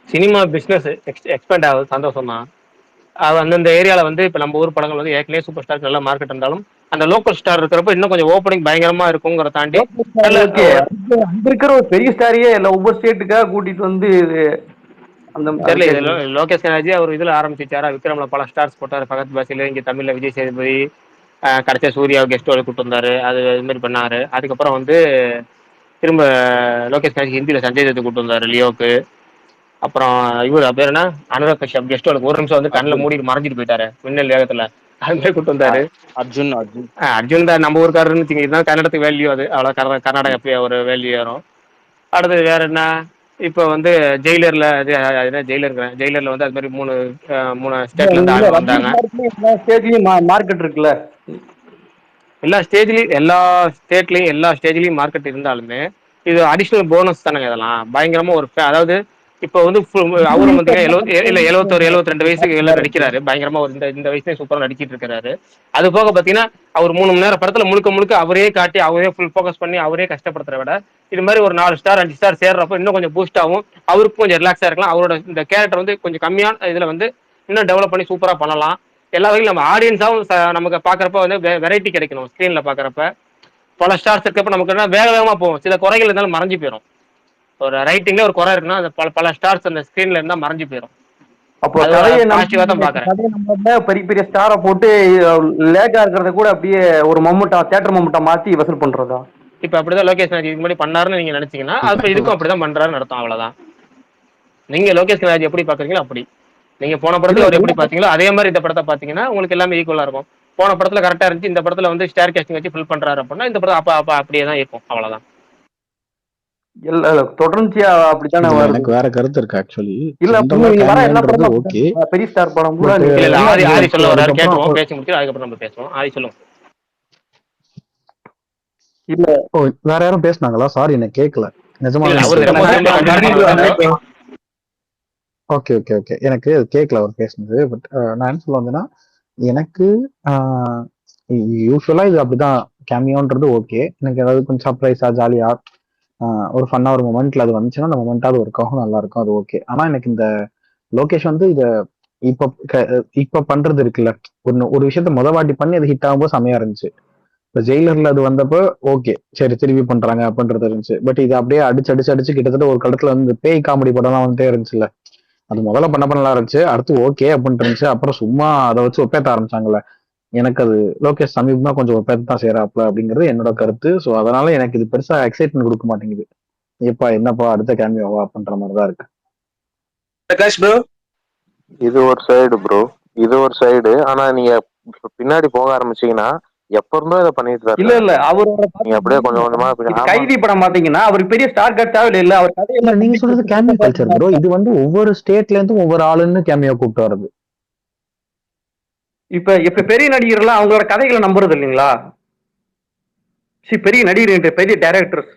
சினிமா பிஸ்னஸ் எக்ஸ்பேண்ட் ஆகுது, சந்தோஷம் தான். அது அந்தந்த ஏரியாவில் வந்து இப்போ நம்ம ஊர் படங்கள் வந்து ஏற்கனவே சூப்பர் ஸ்டார் நல்ல மார்க்கெட் இருந்தாலும் அந்த லோக்கல் ஸ்டார் இருக்கிறப்ப இன்னும் கொஞ்சம் ஓப்பனிங் பயங்கரமா இருக்குங்கிற தாண்டி அங்க இருக்கிற ஒரு பெரிய ஸ்டாரையே இல்ல ஒவ்வொரு ஸ்டேட்டுக்காக கூட்டிட்டு வந்து அந்த தெரியல. லோகேஷ் கனகராஜ் அவர் இதுல ஆரம்பிச்சாரா, விக்ரம்ல பல ஸ்டார்ஸ் போட்டாரு பக்கத்து பாசில, இங்க தமிழ்ல விஜய் சேதுபதி, கடைசியா சூர்யாவை கெஸ்ட் கூப்பிட்டு வந்தாரு, அது மாதிரி பண்ணாரு. அதுக்கப்புறம் வந்து திரும்ப லோகேஷ் கனகராஜ் ஹிந்தியில சஞ்சய் தத்து கூப்பிட்டு வந்தாரு லியோக்கு. அப்புறம் இவர் பேர் என்ன, அனுராக் கஷ்யப் கெஸ்ட் ஒரு நிமிஷம் வந்து கண்ணில் மூடிட்டு மறைஞ்சிட்டு போயிட்டாரு மின்னல் வேகத்துல, அது மாதிரி கூப்பிட்டு வந்தாரு. அர்ஜுன் தான் நம்ம ஊருக்காரன்னு இதுதான் கன்னடத்துக்கு வேல்யூ, அது அவ்வளோ கர்நாடகா எப்படியா ஒரு வேல்யூ ஏறும். அடுத்தது வேற என்ன, இப்போ வந்து ஜெயிலர்ல ஜெயிலர்ல வந்து அது மாதிரி மூணு ஸ்டேட்ல இருந்து ஆள் வந்தாங்க. மார்க்கெட் இருக்குல்ல, எல்லா ஸ்டேட்லயும் எல்லா ஸ்டேஜ்லயும் மார்க்கெட் இருந்தாலுமே இது அடிஷனல் போனஸ் தானங்க. இதெல்லாம் பயங்கரமா ஒரு அதாவது இப்போ வந்து அவரும் வந்து 71-72 வயசுக்கு நடிக்கிறாரு பயங்கரமா, ஒரு இந்த வயசுல சூப்பரா நடிச்சிட்டு இருக்காரு. அது போக பாத்தீங்கன்னா அவர் 3 மணி நேரம் படத்துல முழுக்க அவரே காட்டி அவரே ஃபுல் ஃபோக்கஸ் பண்ணி அவரே கஷ்டப்படுத்துற விட இது மாதிரி ஒரு 4 ஸ்டார் 5 ஸ்டார் சேர்றப்ப இன்னும் கொஞ்சம் பூஸ்ட் ஆகும், அவருக்கும் கொஞ்சம் ரிலாக்ஸா இருக்கலாம். அவரோட இந்த கேரக்டர் வந்து கொஞ்சம் கம்மியான இதுல வந்து இன்னும் டெவலப் பண்ணி சூப்பரா பண்ணலாம். எல்லா வகையும் நம்ம ஆடியன்ஸாவும் நமக்கு பாக்குறப்ப வந்து வெரைட்டி கிடைக்கணும். ஸ்கிரீன்ல பாக்குறப்ப பல ஸ்டார்ஸ் இருக்கப்ப நமக்கு என்ன வேக வேகமா போகும், சில குறைகள் இருந்தாலும் மறைஞ்சு போயிடும். ஒரு ரைட்டிங்ல ஒரு குறை இருக்குன்னா அந்த பல ஸ்டார்ஸ் அந்த ஸ்கிரீன்ல இருந்தா மறைஞ்சு போயிடும். அப்போ பெரிய பெரிய ஸ்டாரை போட்டு லேட்டா இருக்கிறத கூட அப்படியே ஒரு மொமெண்டா தியேட்டர் மொமெண்டா மாத்தி வசூல் பண்றதா? இப்ப அப்படிதான் லோகேஷ் கனகராஜ் இதுக்கு முன்னாடி பண்ணாருன்னு நீங்க நினைச்சீங்கன்னா அப்ப இதுக்கும் அப்படிதான் பண்றாருன்னு அர்த்தம், அவ்வளவுதான். நீங்க லோகேஷ் கனகராஜ் எப்படி பாக்குறீங்களோ அப்படி, நீங்க போன படத்துல அவர் எப்படி பாத்தீங்களோ அதே மாதிரி இந்த படத்தை பாத்தீங்கன்னா உங்களுக்கு எல்லாமே ஈக்குவலா இருக்கும். போன படத்துல கரெக்டா இருந்துச்சு, இந்த படத்துல வந்து ஸ்டார் கேஸ்டிங் வச்சு ஃபில் பண்றாரு அப்படின்னா இந்த படம் அப்ப அப்படியே தான் இருக்கும், அவ்வளவுதான். தொடர்ச்சியா அப்படித்தானே வருது. எனக்கு வேற கருத்து இருக்கு ஆக்சுவலி. இல்ல ஓகே, பெரிய ஸ்டார் படம் கூட இல்ல ஆதி சொல்ல வராரு, கேட்போம், பேசி முடிச்சு அதுக்கப்புறம் நம்ம பேசுவோம். ஆதி சொல்லுங்க. இல்ல வேற யாரும் பேசினாங்களா? சாரி எனக்கு கேட்கல நிஜமா. ஓகே ஓகே ஓகே, எனக்கு கேட்கல அவர் பேசுனது. பட் நான் என்ன சொல்ல வந்தேன்னா, எனக்கு யூஸ்வலா இது அப்படிதான் கேமியோன்றது ஓகே. எனக்கு ஏதாவது கொஞ்சம் சர்ப்ரைஸா ஜாலியா ஒரு ஃபன்னா ஒரு மொமெண்ட்ல அது வந்துச்சுன்னா அந்த மொமெண்டாவது ஒர்க் ஆகும், நல்லா இருக்கும், அது ஓகே. ஆனா எனக்கு இந்த லோகேஷ் வந்து இத இப்ப பண்றது இருக்குல்ல, ஒரு விஷயத்த வாட்டி பண்ணி அது ஹிட் ஆகும்போது செமையா இருந்துச்சு. இப்ப ஜெயிலர்ல அது வந்தப்போ ஓகே சரி திருப்பி பண்றாங்க அப்படின்றது இருந்துச்சு. பட் இது அப்படியே அடிச்சு கிட்டத்தட்ட ஒரு கடத்துல வந்து பேய் காமெடி படம்லாம் வந்துட்டே இருந்துச்சுல்ல, அது முதல்ல பண்ண நல்லா இருந்துச்சு, அடுத்து ஓகே அப்படின்னு இருந்துச்சு, அப்புறம் சும்மா அதை வச்சு ஒப்பேத்த ஆரம்பிச்சாங்கல்ல. எனக்கு அது லோகேஷ் சமீபமா கொஞ்சம் ஒப்பேத்த தான் செய்யறாப்ல அப்படிங்கிறது என்னோட கருத்து. ஸோ அதனால எனக்கு இது பெருசா எக்ஸைட்மெண்ட் கொடுக்க மாட்டேங்குது. எப்பா என்னப்பா அடுத்த கேமியோவா அப்படின்ற மாதிரிதான் இருக்கு. இது ஒரு சைடு ப்ரோ, இது ஒரு சைடு. ஆனா நீங்க பின்னாடி போக ஆரம்பிச்சீங்கன்னா எப்ப இருந்தோ இதை பண்ணிட்டு தான். இல்ல அவரோட நீங்க அப்படியே கொஞ்சம் கொஞ்சமா கைதி படம் பாத்தீங்கன்னா அவருக்கு பெரிய ஸ்டார் கட் தேவை இல்ல. அவர் கதையில நீங்க சொல்றது கேமியோ கல்ச்சர் ப்ரோ. இது வந்து ஒவ்வொரு ஸ்டேட்ல இருந்தும் ஒவ்வொரு ஆளுன்னு கேமியோ கூப்பிட்டு வருது. இப்ப பெரிய நடிகர்லாம் அவங்களோட கதைகளை நம்புறது இல்லைங்களா? பெரிய நடிகர் பெரிய டைரக்டர்ஸ்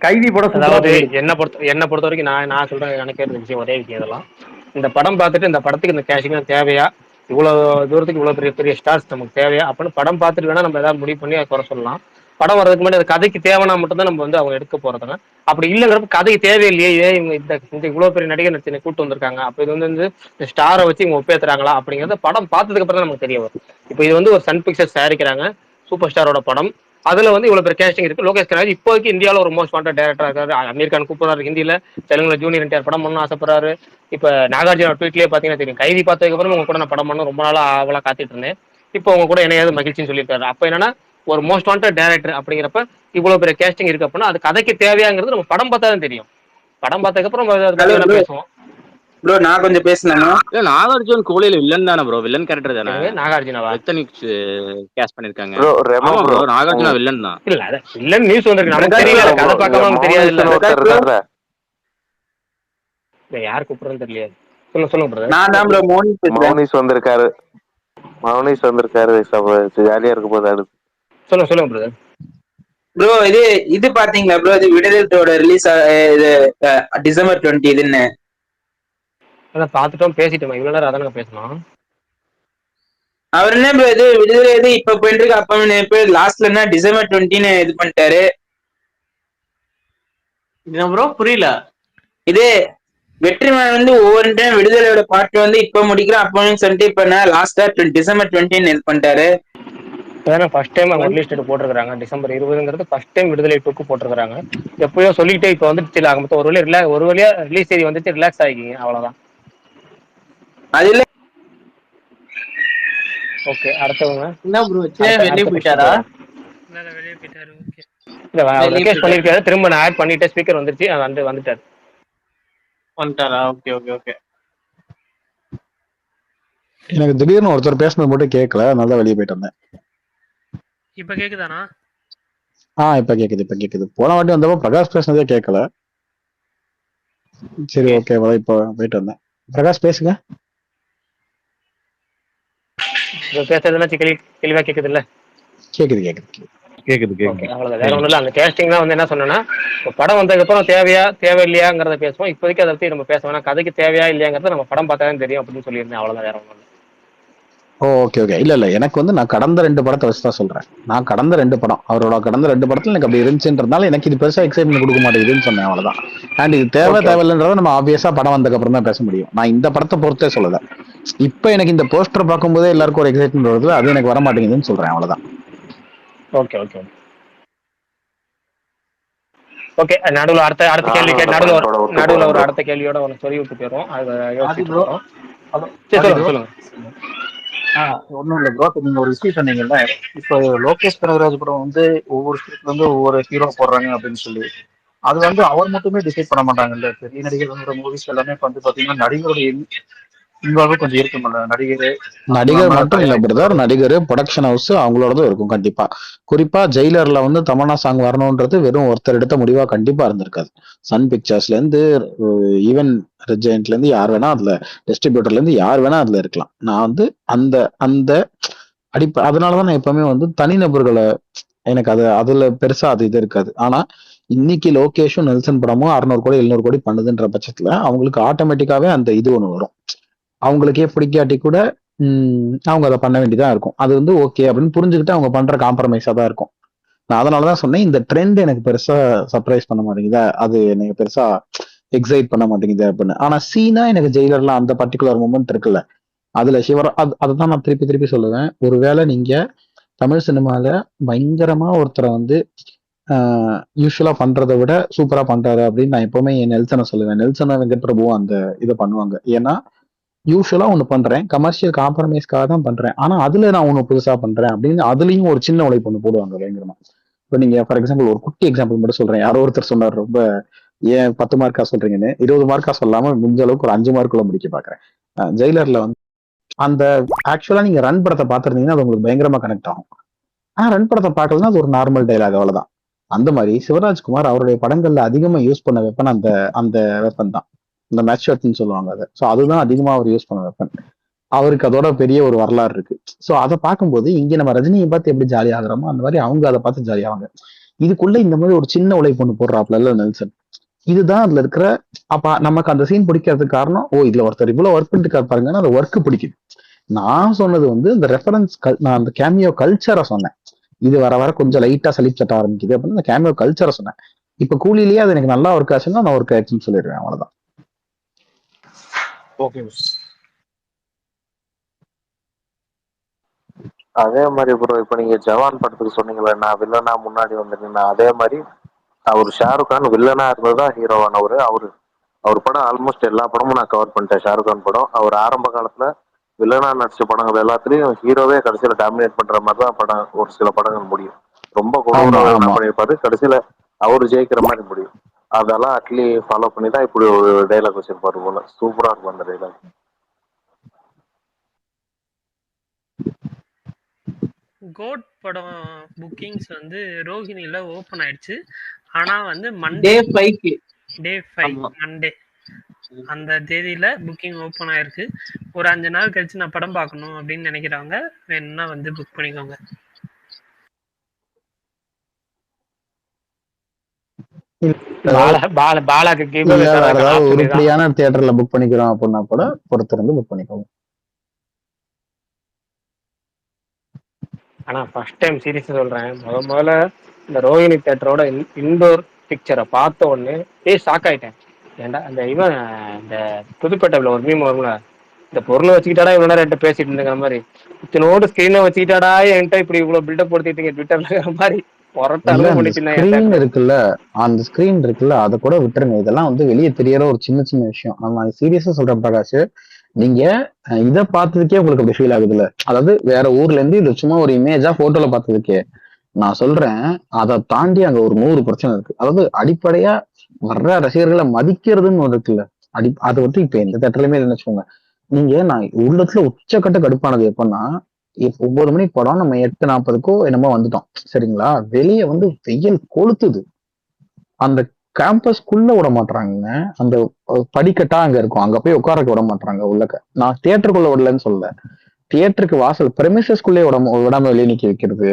கைதி படம். அதாவது என்ன பொறுத்த வரைக்கும் நான் சொல்றேன், எனக்கு விஷயம் ஒரே விஷயம், இதெல்லாம் இந்த படம் பார்த்துட்டு இந்த படத்துக்கு இந்த கேஷிங் தேவையா, இவ்வளவு தூரத்துக்கு இவ்வளவு பெரிய பெரிய ஸ்டார்ஸ் நமக்கு தேவையா அப்படின்னு படம் பார்த்துட்டு வேணா நம்ம ஏதாவது முடிவு பண்ணி அதை குறை சொல்லலாம். படம் வர்றதுக்கு முன்னாடி அது கதைக்கு தேவைன்னா மட்டும்தான் நம்ம வந்து அவங்க எடுக்க போறதுங்க. அப்படி இல்லைங்கிறப்ப கதைக்கு தேவையில்லையே, இவங்க இந்த இவ்வளவு பெரிய நடிகர் கூட்டு வந்திருக்காங்க, அப்ப இது வந்து இந்த ஸ்டாரை வச்சு இவங்க ஒப்பேத்துறாங்களா அப்படிங்கறத படம் பார்த்ததுக்கு அப்புறம் தான் நமக்கு தெரிய வரும். இப்போ இது வந்து ஒரு சன் பிக்சர்ஸ் தயாரிக்கிறாங்க சூப்பர் ஸ்டாரோட படம், அதுல வந்து இவ்வளவு பேர் கேஸ்டிங் இருக்கு. லோகேஷ் கனகராஜ் இப்போதைக்கு இந்தியாவில் ஒரு மோஸ்ட் வாண்டட் டைரக்டரா இருக்காரு. அமெரிக்கான் கூப்பிடுறாரு, ஹிந்தியில தெலுங்குல ஜூனியர் என்டிஆர் படம் பண்ணணும் ஆசைப்படுறாரு. இப்ப நாகார்ஜுன ட்வீட்லயே பாத்தீங்கன்னா தெரியும், கைதி பார்த்ததுக்கு அப்புறம் உங்க கூட நான் படம் பண்ணணும் ரொம்ப நாளா அவளா காத்துட்டு இருந்தேன், இப்போ உங்க கூட என்னையாவது மகிழ்ச்சின்னு சொல்லியிருக்காரு. அப்ப என்னன்னா ஒரு மோஸ்ட் வாண்டட் டைரக்டர் அப்படிங்கிறப்ப இவ்வளவு பெரிய கேஸ்டிங் இருக்கு அப்படின்னா அது கதைக்கு தேவையாங்கிறது நம்ம படம் பார்த்தா தான் தெரியும். படம் பார்த்ததுக்கு அப்புறம் அதை பத்தி வேணா பேசுவோம். ப்ரோ நான் கொஞ்சம் பேசலாமா? இல்ல நாகார்ஜுன் கோலியில வில்லன் தானே ப்ரோ, வில்லன் கேரக்டர் தானே. நாகார்ஜுனாவா எத்தனை கேஸ் பண்ணிருக்காங்க? ப்ரோ ரெமோ ஆமா ப்ரோ ப்ரோ, நாகார்ஜுனா வில்லன் தான். இல்ல அத வில்லன் நியூஸ் வந்திருக்கு, நமக்கு தெரியல, கதை பார்க்காம நமக்கு தெரியாது. இல்ல யார் கூப்பிடுறதுன்னு தெரியல. சொல்லுங்க பிரதர். நான் தான் ப்ரோ மௌனிஸ் வந்திருக்காரு. மௌனிஸ் வந்திருக்காரு. ஜாலியா இருக்க போது அடுத்து. சொல்லுங்க பிரதர். ப்ரோ இது பாத்தீங்களா ப்ரோ? இது விடுதலோட ரிலீஸ் இது டிசம்பர் 20 இதுன்னு அதான் பார்த்துட்டோம், பேசிட்டோம். இவ்வளவு நேரம் அதான் பேசணும். அவர் என்ன ப்ரோ இது விடுதலை இது இப்ப போயிட்டு இருக்கு, அப்ப லாஸ்ட்ல என்ன டிசம்பர் 20ன்னு இது பண்ணிட்டாரு. ப்ரோ புரியல. இது வெற்றிமாறன் வந்து ஒவ்வொரு டைம் விடுதலையோட பார்ட் வந்து இப்ப முடிக்கிறோம் அப்பன்னு சொல்லிட்டு இப்ப என்ன லாஸ்டா டிசம்பர் 20ன்னு இது பண்ணிட்டாரு. ஃபர்ஸ்ட் டைம் அவங்க ரிலீஸ் டேட் போட்டிருக்காங்க. டிசம்பர் 20ங்கிறது ஃபர்ஸ்ட் டைம் விடுதலை 2க்கு போட்டிருக்காங்க. எப்பயோ சொல்லிக்கிட்டே இப்போ வந்துட்டு ஆகும். ஒரு வழியா ரிலீஸ் தேதி வந்துட்டு ரிலாக்ஸ் ஆகிக்கிங்க, அவ்வளவுதான். அதுல ஓகே, அடுத்தவங்க என்ன ப்ரோ வெளியே போயிட்டாரா? வெளியே போயிட்டாரு. ஓகே, இல்ல அவர் ரிக்வெஸ்ட் பண்ணிருக்காரு, திரும்ப நான் ஆட் பண்ணிட்டேன், ஸ்பீக்கர் வந்துருச்சு, வந்துட்டாரு. Okay okay okay. எனக்கு திடீர்னு ஒருத்தர் பேசுனது மட்டும் கேட்கல, அதனால வெளியே போயிட்டு வந்தேன். இப்ப கேக்குதானா? இப்ப கேக்குது. போன வாட்டி வந்தப்போ பிரகாஷ் பேசுனதே கேட்கல. சரி ஓகே, இப்போ போயிட்டு வந்தேன். பிரகாஷ் பேசுங்க. பேசுறதுனா தெளிவா கேக்குது இல்ல? கேக்குது. அவ்வளவுதான், வேற ஒண்ணும் இல்ல. அந்த கேஸ்டிங் தான் வந்து என்ன சொன்னா, படம் வந்ததுக்கு அப்புறம் தேவையில்லையாங்கிறத பேசுவோம். இப்போதைக்கு அதை பத்தி நம்ம பேச வேணாம், கதைக்கு தேவையா இல்லையாங்கிறத நம்ம படம் பார்த்தாதான் தெரியும் அப்படின்னு சொல்லியிருந்தேன். அவ்வளவுதான், வேற ஒண்ணும் இல்லை. ஓகே. இல்ல எனக்கு வந்து நான் கடந்த 2 படத்தை வச்சுதான் சொல்றேன். நான் கடந்த 2 படம், அவரோட கடந்த 2 படத்துல எனக்கு அப்படி இருந்துச்சுன்றதுனால எனக்கு இது பெருசா எக்ஸைட்மெண்ட் கொடுக்க மாட்டேங்குதுன்னு சொன்னேன், அவ்வளவுதான். அண்ட் இது தேவையில்லைன்றத நம்ம ஆப்வியஸா படம் வந்ததுக்கு அப்புறம் தான் பேச முடியும். நான் இந்த படத்தை பொறுத்தே சொல்லல. இப்ப எனக்கு இந்த போஸ்டர் பார்க்கும்போதே எல்லாருக்கும் ஒரு எக்ஸைட்மெண்ட் வருது, அது எனக்கு வர மாட்டேங்குதுன்னு சொல்றேன், அவ்வளவுதான். ஓகே. நடுவில் அடுத்த கேள்வி நடுவில் ஒரு அடுத்த கேள்வியோட ஒன்று சொல்லி விட்டு போயிடும். அதை யோசிச்சு சொல்லுங்க. ஒன்றும் இல்லை ப்ரோ, நீங்க ஒரு விஷயம் சொன்னீங்கல்ல, இப்போ லோகேஷ் கனகராஜ் படம் வந்து ஒவ்வொரு ஸ்டேட்ல இருந்து ஒவ்வொரு ஹீரோ போடுறாங்க அப்படின்னு சொல்லி, அது வந்து அவர் மட்டுமே டிசைட் பண்ண மாட்டாங்கல்ல. பெரிய நடிகர்களோட மூவிஸ் எல்லாமே வந்து பாத்தீங்கன்னா நடிகருடைய இன்வால்வ் கொஞ்சம் இருக்கும்ல. நடிகர் மட்டும் இல்ல பிரதர், நடிகர், ப்ரொடக்ஷன் ஹவுஸ் அவங்களோடதும் இருக்கும் கண்டிப்பா. குறிப்பா ஜெயிலர்ல வந்து தமன்னா சாங் வரணும்ன்றது வெறும் ஒருத்தர் எடுத்த முடிவா கண்டிப்பா இருந்திருக்காது. சன் பிக்சர்ஸ்ல இருந்து ஈவன் ரெட் ஜெயண்ட்ல இருந்து யார் வேணா அதுல, டிஸ்ட்ரிபியூட்டர்ல இருந்து யார் வேணா அதுல இருக்கலாம். நான் வந்து அந்த அதனாலதான் நான் எப்பவுமே வந்து தனிநபர்களை எனக்கு அதுல பெருசா இது இருக்காது. ஆனா இன்னைக்கு லோகேஷும் நெல்சன் படமும் 600 கோடி 700 கோடி பண்ணுதுன்ற பட்சத்துல அவங்களுக்கு ஆட்டோமேட்டிக்காவே அந்த இது ஒண்ணு வரும். அவங்களுக்கே பிடிக்காட்டி கூட அவங்க அதை பண்ண வேண்டியதா இருக்கும். அது வந்து ஓகே அப்படின்னு புரிஞ்சுக்கிட்டு அவங்க பண்ற காம்ப்ரமைஸா தான் இருக்கும். நான் அதனாலதான் சொன்னேன், இந்த ட்ரெண்ட் எனக்கு பெருசா சர்ப்ரைஸ் பண்ண மாட்டேங்குதா, அது எனக்கு பெருசா எக்ஸைட் பண்ண மாட்டேங்குது அப்படின்னு. ஆனா சீனா எனக்கு ஜெயிலர்லாம் அந்த பர்டிகுலர் மூமெண்ட் இருக்குல்ல, அதுல அதுதான் நான் திருப்பி சொல்லுவேன். ஒருவேளை நீங்க தமிழ் சினிமால பயங்கரமா ஒருத்தரை வந்து யூஸ்வலா பண்றதை விட சூப்பரா பண்றாரு அப்படின்னு நான் எப்பவுமே என் நெல்சனை சொல்லுவேன். நெல்சனை வெங்கட் பிரபுவும் அந்த இதை பண்ணுவாங்க. ஏன்னா யூஸ்வலா ஒண்ணு பண்றேன், கமர்ஷியல் காம்ப்ரமைஸ்க்காக தான் பண்றேன், ஆனா அதுல நான் ஒண்ணு புதுசா பண்றேன் அப்படின்னு அதுலயும் ஒரு சின்ன உழைப்பு ஒண்ணு போடுவாங்க பயங்கரமா. இப்ப நீங்க ஃபார் எக்ஸாம்பிள் ஒரு குட்டி எக்ஸாம்பிள் மட்டும் சொல்றேன். யாரோ ஒருத்தர் சொன்னார், ரொம்ப ஏன் 10 மார்க்கா சொல்றீங்கன்னு. 20 மார்க்கா சொல்லாம முடிஞ்ச அளவுக்கு ஒரு 5 மார்க்குள்ள முடிக்க பாக்குறேன். ஜெயிலர்ல வந்து அந்த ஆக்சுவலா நீங்க ரன் படத்தை பாத்துருந்தீங்கன்னா அது உங்களுக்கு பயங்கரமா கனெக்ட் ஆகும். ஆனா ரன் படத்தை பார்க்கலன்னா அது ஒரு நார்மல் டைலாக், அவ்வளவுதான். அந்த மாதிரி சிவராஜ்குமார் அவருடைய படங்கள்ல அதிகமா யூஸ் பண்ண வெப்பன் அந்த வெப்பன் தான், இந்த மேட்ச் ஷாட்னு சொல்லுவாங்க அதை. ஸோ அதுதான் அதிகமா அவர் யூஸ் பண்ண வெப்பன். அவருக்கு அதோட பெரிய ஒரு வரலாறு இருக்கு. ஸோ அதை பார்க்கும்போது இங்க நம்ம ரஜினியை பார்த்து எப்படி ஜாலி ஆகுறோமோ அந்த மாதிரி அவங்க அதை பார்த்து ஜாலி ஆவாங்க. இதுக்குள்ள இந்த மாதிரி ஒரு சின்ன உழைப்பு ஒண்ணு போடுறாப்ல நெல்சன், இதுதான் அதுல இருக்கிற. அப்ப நமக்கு அந்த சீன் பிடிக்கிறதுக்கு காரணம், இதுல ஒருத்தர் இவ்வளவு ஒர்க் பண்ணிட்டு பாருங்கன்னா அந்த ஒர்க் பிடிக்குது. நான் சொன்னது வந்து இந்த ரெஃபரன்ஸ், நான் அந்த கேமியோ கல்ச்சரை சொன்னேன். இது வர கொஞ்சம் லைட்டா சலிச்சட்ட ஆரம்பிக்குது அப்படின்னு அந்த கேமியோ கல்ச்சரை சொன்னேன். இப்ப கூலிலேயே அது எனக்கு நல்லா ஒர்க் ஆச்சுன்னா நான் ஒர்க் ஆச்சுன்னு சொல்லிடுவேன், அவ்வளவுதான். அதே மாதிரி ப்ரோ, இப்ப நீங்க ஜவான் படத்துக்கு சொன்னீங்களே, நான் வில்லனா முன்னாடி வந்திருக்கேன். அதே மாதிரி அவர் ஷாருக் கான் வில்லனா இருந்ததுதான் ஹீரோவானவரு. அவர் படம் ஆல்மோஸ்ட் எல்லா படமும் நான் கவர் பண்ணிட்டேன். ஷாருக் கான் படம் அவர் ஆரம்ப காலத்துல வில்லனா நடிச்ச படங்கள் எல்லாத்துலயும் ஹீரோவே கடைசியில டாமினேட் பண்ற மாதிரிதான் படம், ஒரு சில படங்கள் முடியும். ரொம்ப கொடூரமா பண்ணியிருப்பாரு, கடைசியில அவரு ஜெயிக்கிற மாதிரி முடியும். அதெல்லாம் அட்லி ஃபாலோ பண்ணி தான் இப்படி ஒரு டைலாக் வச்சிருப்பாரு போல. சூப்பரா இருக்கும் அந்த டைலாக். கோட் படம் புக்கிங்ஸ் வந்து ரோஹிணில ஓபன் ஆயிடுச்சு. ஆனா வந்து டே 5 டே 5 மண்டே அந்த தேதியில புக்கிங் ஓபன் ஆயிருக்கு. ஒரு 5 நாள் கழிச்சு நான் படம் பார்க்கணும் அப்படின்னு நினைக்கிறவங்க வேணும்னா வந்து புக் பண்ணிக்கோங்க. உருப்படியான தியேட்டர்ல புக் பண்ணிக்கிறோம் அப்படின்னா கூட பொறுத்திருந்து புக் பண்ணிக்கோங்க. ஆனா ஃபர்ஸ்ட் டைம் சீரியஸா சொல்றேன், முதல்ல இந்த ரோஹிணி தியேட்டரோட இன்டோர் பிக்சரை பார்த்த உடனே ஷாக் ஆயிட்டேன். ஏன்டா அந்த இவன் இந்த புதுப்பேட்டையில ஒரு மீம் வரும்ல, இந்த பொருளை வச்சுக்கிட்டாடா இவ்வளவு நேரம் என்கிட்ட பேசிட்டு இருந்துங்கிற மாதிரி, இத்தனோடு ஸ்கிரீனை வச்சுக்கிட்டாடா என்கிட்ட இப்படி இவ்வளவு பில்டப் கொடுத்துட்டீங்க ட்விட்டர்ல மாதிரி ஸ்கிரீன் இருக்குல்ல, அந்த ஸ்கிரீன் இருக்குல்ல, அதை கூட விட்டுருங்க. இதெல்லாம் வந்து வெளியே தெரியற ஒரு சின்ன சின்ன விஷயம். நம்ம சீரியஸா சொல்றேன் பிரகாஷ், நீங்க இதை பார்த்ததுக்கே உங்களுக்கு அப்படி ஃபீல் ஆகுதுல்ல, அதாவது வேற ஊர்ல இருந்து இது சும்மா ஒரு இமேஜா போட்டோல பார்த்ததுக்கே நான் சொல்றேன். அதை தாண்டி அங்க ஒரு 100 பிரச்சனை இருக்கு. அதாவது அடிப்படையா வர்ற ரசிகர்களை மதிக்கிறதுன்னு ஒன்று இருக்குல்ல, அது வந்து இப்ப எந்த தேட்டர்லயுமே நினைச்சுக்கோங்க. நீங்க நான் உள்ளத்துல உச்சக்கட்ட கடுப்பானது எப்பன்னா, 9 மணிக்கு படம், நம்ம 8:40க்கோ என்னமோ வந்துட்டோம் சரிங்களா. வெளியே வந்து வெயில் கொளுத்துது, அந்த கேம்பஸ்குள்ள விட மாட்டாங்க. அந்த படிக்கட்டா அங்க இருக்கும், அங்க போய் உட்காரக்க விட மாட்டாங்க உள்ளக்க. நான் தியேட்டருக்குள்ள விடலன்னு சொல்லல, தியேட்டருக்கு வாசல் பிரமிசஸ்குள்ளே விடாம வெளியே நிக்க வைக்கிறது.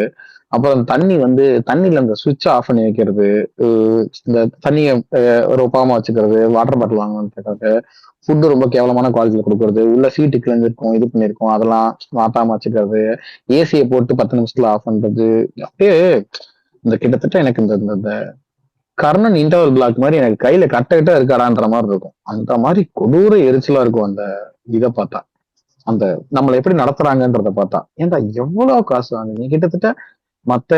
அப்புறம் தண்ணி வந்து தண்ணியில அந்த சுவிட்ச் ஆஃப் பண்ணி வைக்கிறது, இந்த தண்ணியை ஒரு ஒப்பாம வச்சுக்கிறது, வாட்டர் பாட்டில் வாங்கணும்னு கேட்கறது, ஃபுட்டு ரொம்ப கேவலமான குவாலிட்டியில கொடுக்கறது, உள்ள சீட்டு கிளஞ்சிருக்கும், இது பண்ணிருக்கோம், அதெல்லாம் மாத்தாம வச்சுக்கிறது, ஏசியை போட்டு 10 நிமிஷத்துல ஆஃப் பண்றது. அப்படியே இந்த கிட்டத்தட்ட எனக்கு இந்த கர்ணன் இன்டர்வல் பிளாக் மாதிரி எனக்கு கையில கட்ட இருக்காடான்ற மாதிரி இருக்கும். அந்த மாதிரி கொடூர எரிச்சலா இருக்கும் அந்த இதை பார்த்தா, அந்த நம்மளை எப்படி நடத்துறாங்கன்றத பார்த்தா. ஏன்டா எவ்வளவு காசு வாங்குறீங்க? கிட்டத்தட்ட மத்த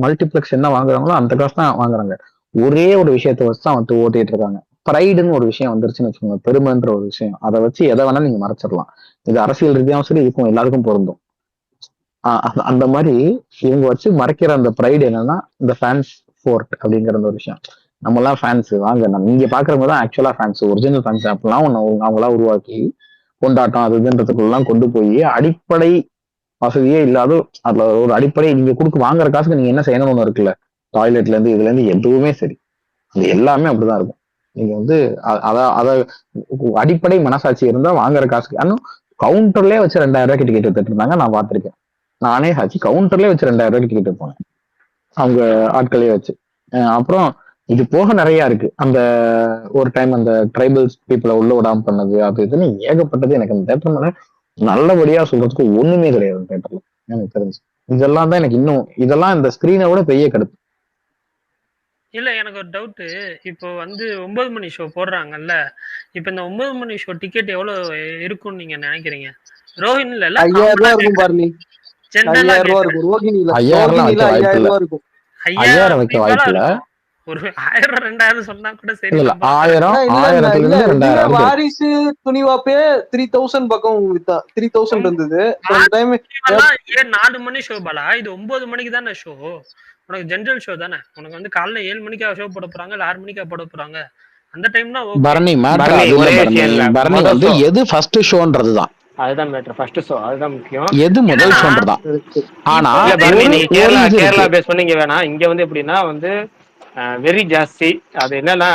மல்டிபிளெக்ஸ் என்ன வாங்குறாங்களோ அந்த காசு தான் வாங்குறாங்க. ஒரே ஒரு விஷயத்த வச்சுதான் வந்து ஓட்டிட்டு இருக்காங்க. ப்ரைடுன்னு ஒரு விஷயம் வந்துருச்சுன்னு வச்சுக்கோங்க, பெருமைன்ற ஒரு விஷயம், அதை வச்சு எதை வேணாலும் நீங்க மறைச்சிடலாம். இது அரசியல் ரீதியாகவும் சரி, இருக்கும் எல்லாருக்கும் பொருந்தும். அந்த மாதிரி இவங்க வச்சு மறைக்கிற அந்த ப்ரைடு என்னன்னா, இந்த ஃபேன்ஸ் ஃபோர்ட் அப்படிங்கிற ஒரு விஷயம். நம்ம எல்லாம் ஃபேன்ஸ் வாங்க, நம்ம இங்க பாக்குறவங்க தான் ஆக்சுவலா ஃபேன்ஸ், ஒரிஜினல் ஃபேன்ஸ் அப்படிலாம் ஒண்ணு அவங்களா உருவாக்கி கொண்டாட்டம் அதுன்றதுக்குள்ளலாம் கொண்டு போய் அடிப்படை வசதியே இல்லாத அதுல ஒரு அடிப்படை நீங்க வாங்குற காசுக்கு நீங்க என்ன செய்யணும்னு ஒண்ணு இருக்குல்ல, டாய்லெட்ல இருந்து இதுல இருந்து எதுவுமே சரி, அது எல்லாமே அப்படிதான் இருக்கும். நீங்க வந்து அத அடிப்படை மனசாட்சி இருந்தா வாங்குற காசுக்கு. இன்னும் கவுண்டர்லயே வச்சு 2000 ரூபாய்க்கு டிக்கெட் எடுத்துட்டு இருந்தாங்க, நான் பார்த்திருக்கேன். நானே ஆச்சு கவுண்டர்லயே வச்சு 2000 ரூபாய்க்கு டிக்கெட் போனேன், அவங்க ஆட்களையே வச்சு. அப்புறம் இது போக நிறைய இருக்கு. அந்த ஒரு டைம் அந்த ட்ரைபல்ஸ் பீப்புளை உள்ள விடாம பண்ணது, அது இதுன்னு ஏகப்பட்டது. எனக்கு அந்த தேட்டர் மேல நல்லபடியா சொல்றதுக்கு ஒண்ணுமே கிடையாது தேட்டர்ல எனக்கு தெரிஞ்சு. இதெல்லாம் தான் எனக்கு இன்னும் இதெல்லாம் இந்த ஸ்கிரீனை விட பெரிய கடுப்பு. இல்ல எனக்கு ஒரு டவுட், இப்போ வந்து 9 மணி ஷோ போடுறாங்கல்ல, இப்ப இந்த 9 மணி ஷோ டிக்கெட் எவ்வளவு இருக்கும்னு நீங்க நினைக்கிறீங்க? ரோஹிணில 5000 ரூபாய் இருக்கும் பாருங்க, 5000 ரூபாய் இருக்கும். ரோஹிணில 5000 ரூபாய் இருக்கும். 5000 வைக்க வாய்ப்புல, ஒரு 1000 2000 சொன்னா கூட சரி. 1000 வாரிசு துணிவாப்பே 3000 பக்கம் வித்தா, 3000 இருந்தது. 4 மணி ஷோ பாலா, இது 9 மணிக்கு தானே ஷோ. உனக்கு ஜெனரல் ஷோ தானே, உனக்கு வந்து காலைல 7 மணிக்கா ஷோ போட போறாங்க, இல்ல 6 மணிக்கா போட போறாங்க, அந்த டைம்னா பரணி வந்து எது ஃபர்ஸ்ட் ஷோன்றதுதான், அதுதான் மேட்டர். ஃபர்ஸ்ட் ஷோ அதுதான் முக்கியம், எது முதல் ஷோன்றதான். ஆனா நீ கேரளா பேஸ் பண்ணீங்க வேணா, இங்க வந்து எப்படின்னா வந்து வெரி ஜாஸ்தி. அது என்னன்னா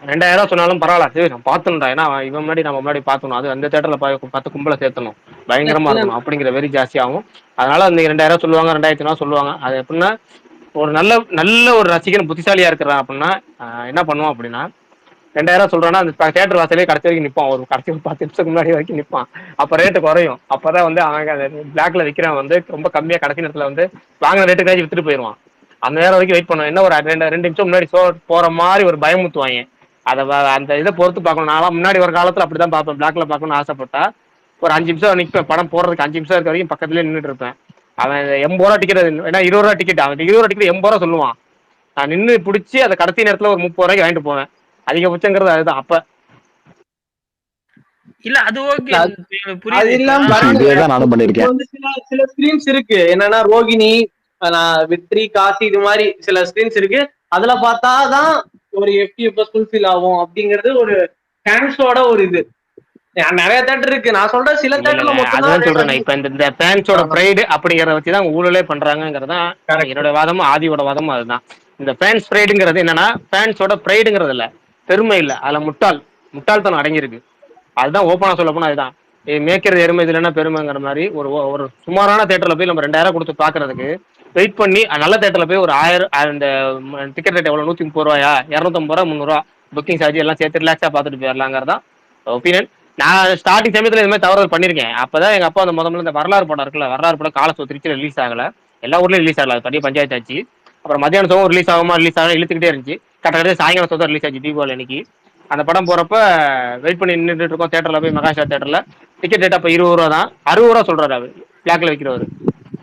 2000 ரூபாய் சொன்னாலும் பரவாயில்ல, சரி நான் பாத்துடா, ஏன்னா இவன் முன்னாடி நம்ம முன்னாடி பாத்தணும், அது அந்த தேட்டர்ல 10 கும்பல சேர்த்தணும், பயங்கரமா இருக்கணும் அப்படிங்கிற வெரி ஜாஸ்தி ஆகும். அதனால அந்த 2000 ரூபாய் சொல்லுவாங்க, 2000 ரூபாய் சொல்லுவாங்க. அது எப்படின்னா ஒரு நல்ல ஒரு ரசிகன் புத்திசாலியா இருக்கிறான் அப்படின்னா என்ன பண்ணுவான் அப்படின்னா, 2000 ரூபாய் சொல்றான்னா அந்த தேட்டர் வாசலே கடைசி வரைக்கும் நிற்பான், ஒரு கடைசி 10 நிமிஷத்துக்கு முன்னாடி வரைக்கும் நிற்பான். அப்ப ரேட்டு குறையும். அப்பதான் வந்து அவங்க பிளாக்ல விற்கிறவன் வந்து ரொம்ப கம்மியா கடைசி நேரத்துல வந்து வாங்கின ரேட்டுக்கு வித்துட்டு போயிடுவான். அந்த நேரம் வரைக்கும் வெயிட் பண்ணுவேன், என்ன ஒரு 2 நிமிஷம் முன்னாடி ஷோ போற மாதிரி ஒரு பயமுத்துவாங்க. அதை அந்த இதை பொறுத்து பார்க்கணும். நான் முன்னாடி ஒரு காலத்துல அப்படிதான் பார்ப்பேன், பிளாக்ல பார்க்கணும்னு ஆசைப்பட்டா ஒரு 5 நிமிஷம் நிற்பேன், படம் போறதுக்கு 5 நிமிஷம் இருக்க வரைக்கும் பக்கத்துலேயே நின்றுட்டு இருப்பேன். அவன் 80 ரூபா டிக்கெட், ஏன்னா 20 ரூபா டிக்கெட், அவன் 20 ரூபா டிக்கெட் 80 ரூபா சொல்லுவான். நான் நின்று பிடிச்சி அதை கடைசி நேரத்துல ஒரு 30 ரூபாய்க்கு வாங்கிட்டு போவேன். அதிகபட்சங்கிறது அதுதான். அப்ப இல்ல அது ஓகே, சில ஸ்கிரீன்ஸ் இருக்கு. என்னன்னா ரோகிணி, வெற்றி, காசி, இது மாதிரி சில ஸ்கிரீன்ஸ் இருக்கு. அதுல பார்த்தாதான் ஒரு FTFS ஃபுல்ஃபில் ஆகும் அப்படிங்கிறது ஒரு ஃபேன்ஸோட ஒரு இது. நிறைய தேட்டர் இருக்கு, நான் சொல்ற சில தேட்டர்ல அதான் சொல்றேன். இப்ப இந்த ஃபேன்ஸோட ப்ரைடு அப்படிங்கறத வச்சுதான் ஊழலே பண்றாங்கிறதா என்னோட வாதமும் ஆதியோட வாதமும். அதுதான் இந்த ஃபேன்ஸ் ப்ரைடுங்கிறது. என்னன்னா ஃபேன்ஸோட ப்ரைடுங்கிறது இல்ல, பெருமை இல்ல, அதுல முட்டாள்தனம் அடங்கியிருக்கு. அதுதான் ஓப்பனா சொல்ல போனா அதுதான் மேய்க்கிறது எருமை இதுலன்னா பெருமைங்கிற மாதிரி. ஒரு சுமாரான தேட்டர்ல போய் நம்ம 2000 கொடுத்து பாக்குறதுக்கு வெயிட் பண்ணி நல்ல தேட்டர்ல போய் ஒரு 1000 அந்த டிக்கெட் ரேட் எவ்வளவு 130 ரூபாயா 250 ரூபா 300 ரூபா புக்கிங் சார்ஜ் எல்லாம் சேர்த்து ரிலாக்ஸா பார்த்துட்டு போயிடலாங்கிறதா ஒப்பீனியன். நான் ஸ்டார்டிங் சமயத்துல இது மாதிரி தவறுதல் பண்ணிருக்கேன். அப்பதான் எங்க அப்பா அந்த முதல்ல இந்த வரலாறு படம் இருக்குல்ல, வரலாறு படம் காலசோ திருச்சியில ரிலீஸ் ஆகல, எல்லா ஊர்லயும் ரிலீஸ் ஆகல, அது தனி பஞ்சாயத்து ஆச்சு. அப்புறம் மத்தியான சோகம் ரிலீஸ் ஆகாம இழுத்துக்கிட்டே இருந்துச்சு. கரெக்டாக சாயங்காலம் சோதம் ரிலீஸ் ஆச்சு தீபாவளி அன்னைக்கு. அந்த படம் போறப்ப வெயிட் பண்ணி நின்றுட்டு இருக்கோம் தேட்டர்ல போய், மெகாஷா தேட்டர்ல. டிக்கெட் ரேட் அப்ப 20 ரூபா தான், 60 ரூபா சொல்றாரு அவர் பிளாக்ல வைக்கிறவர்.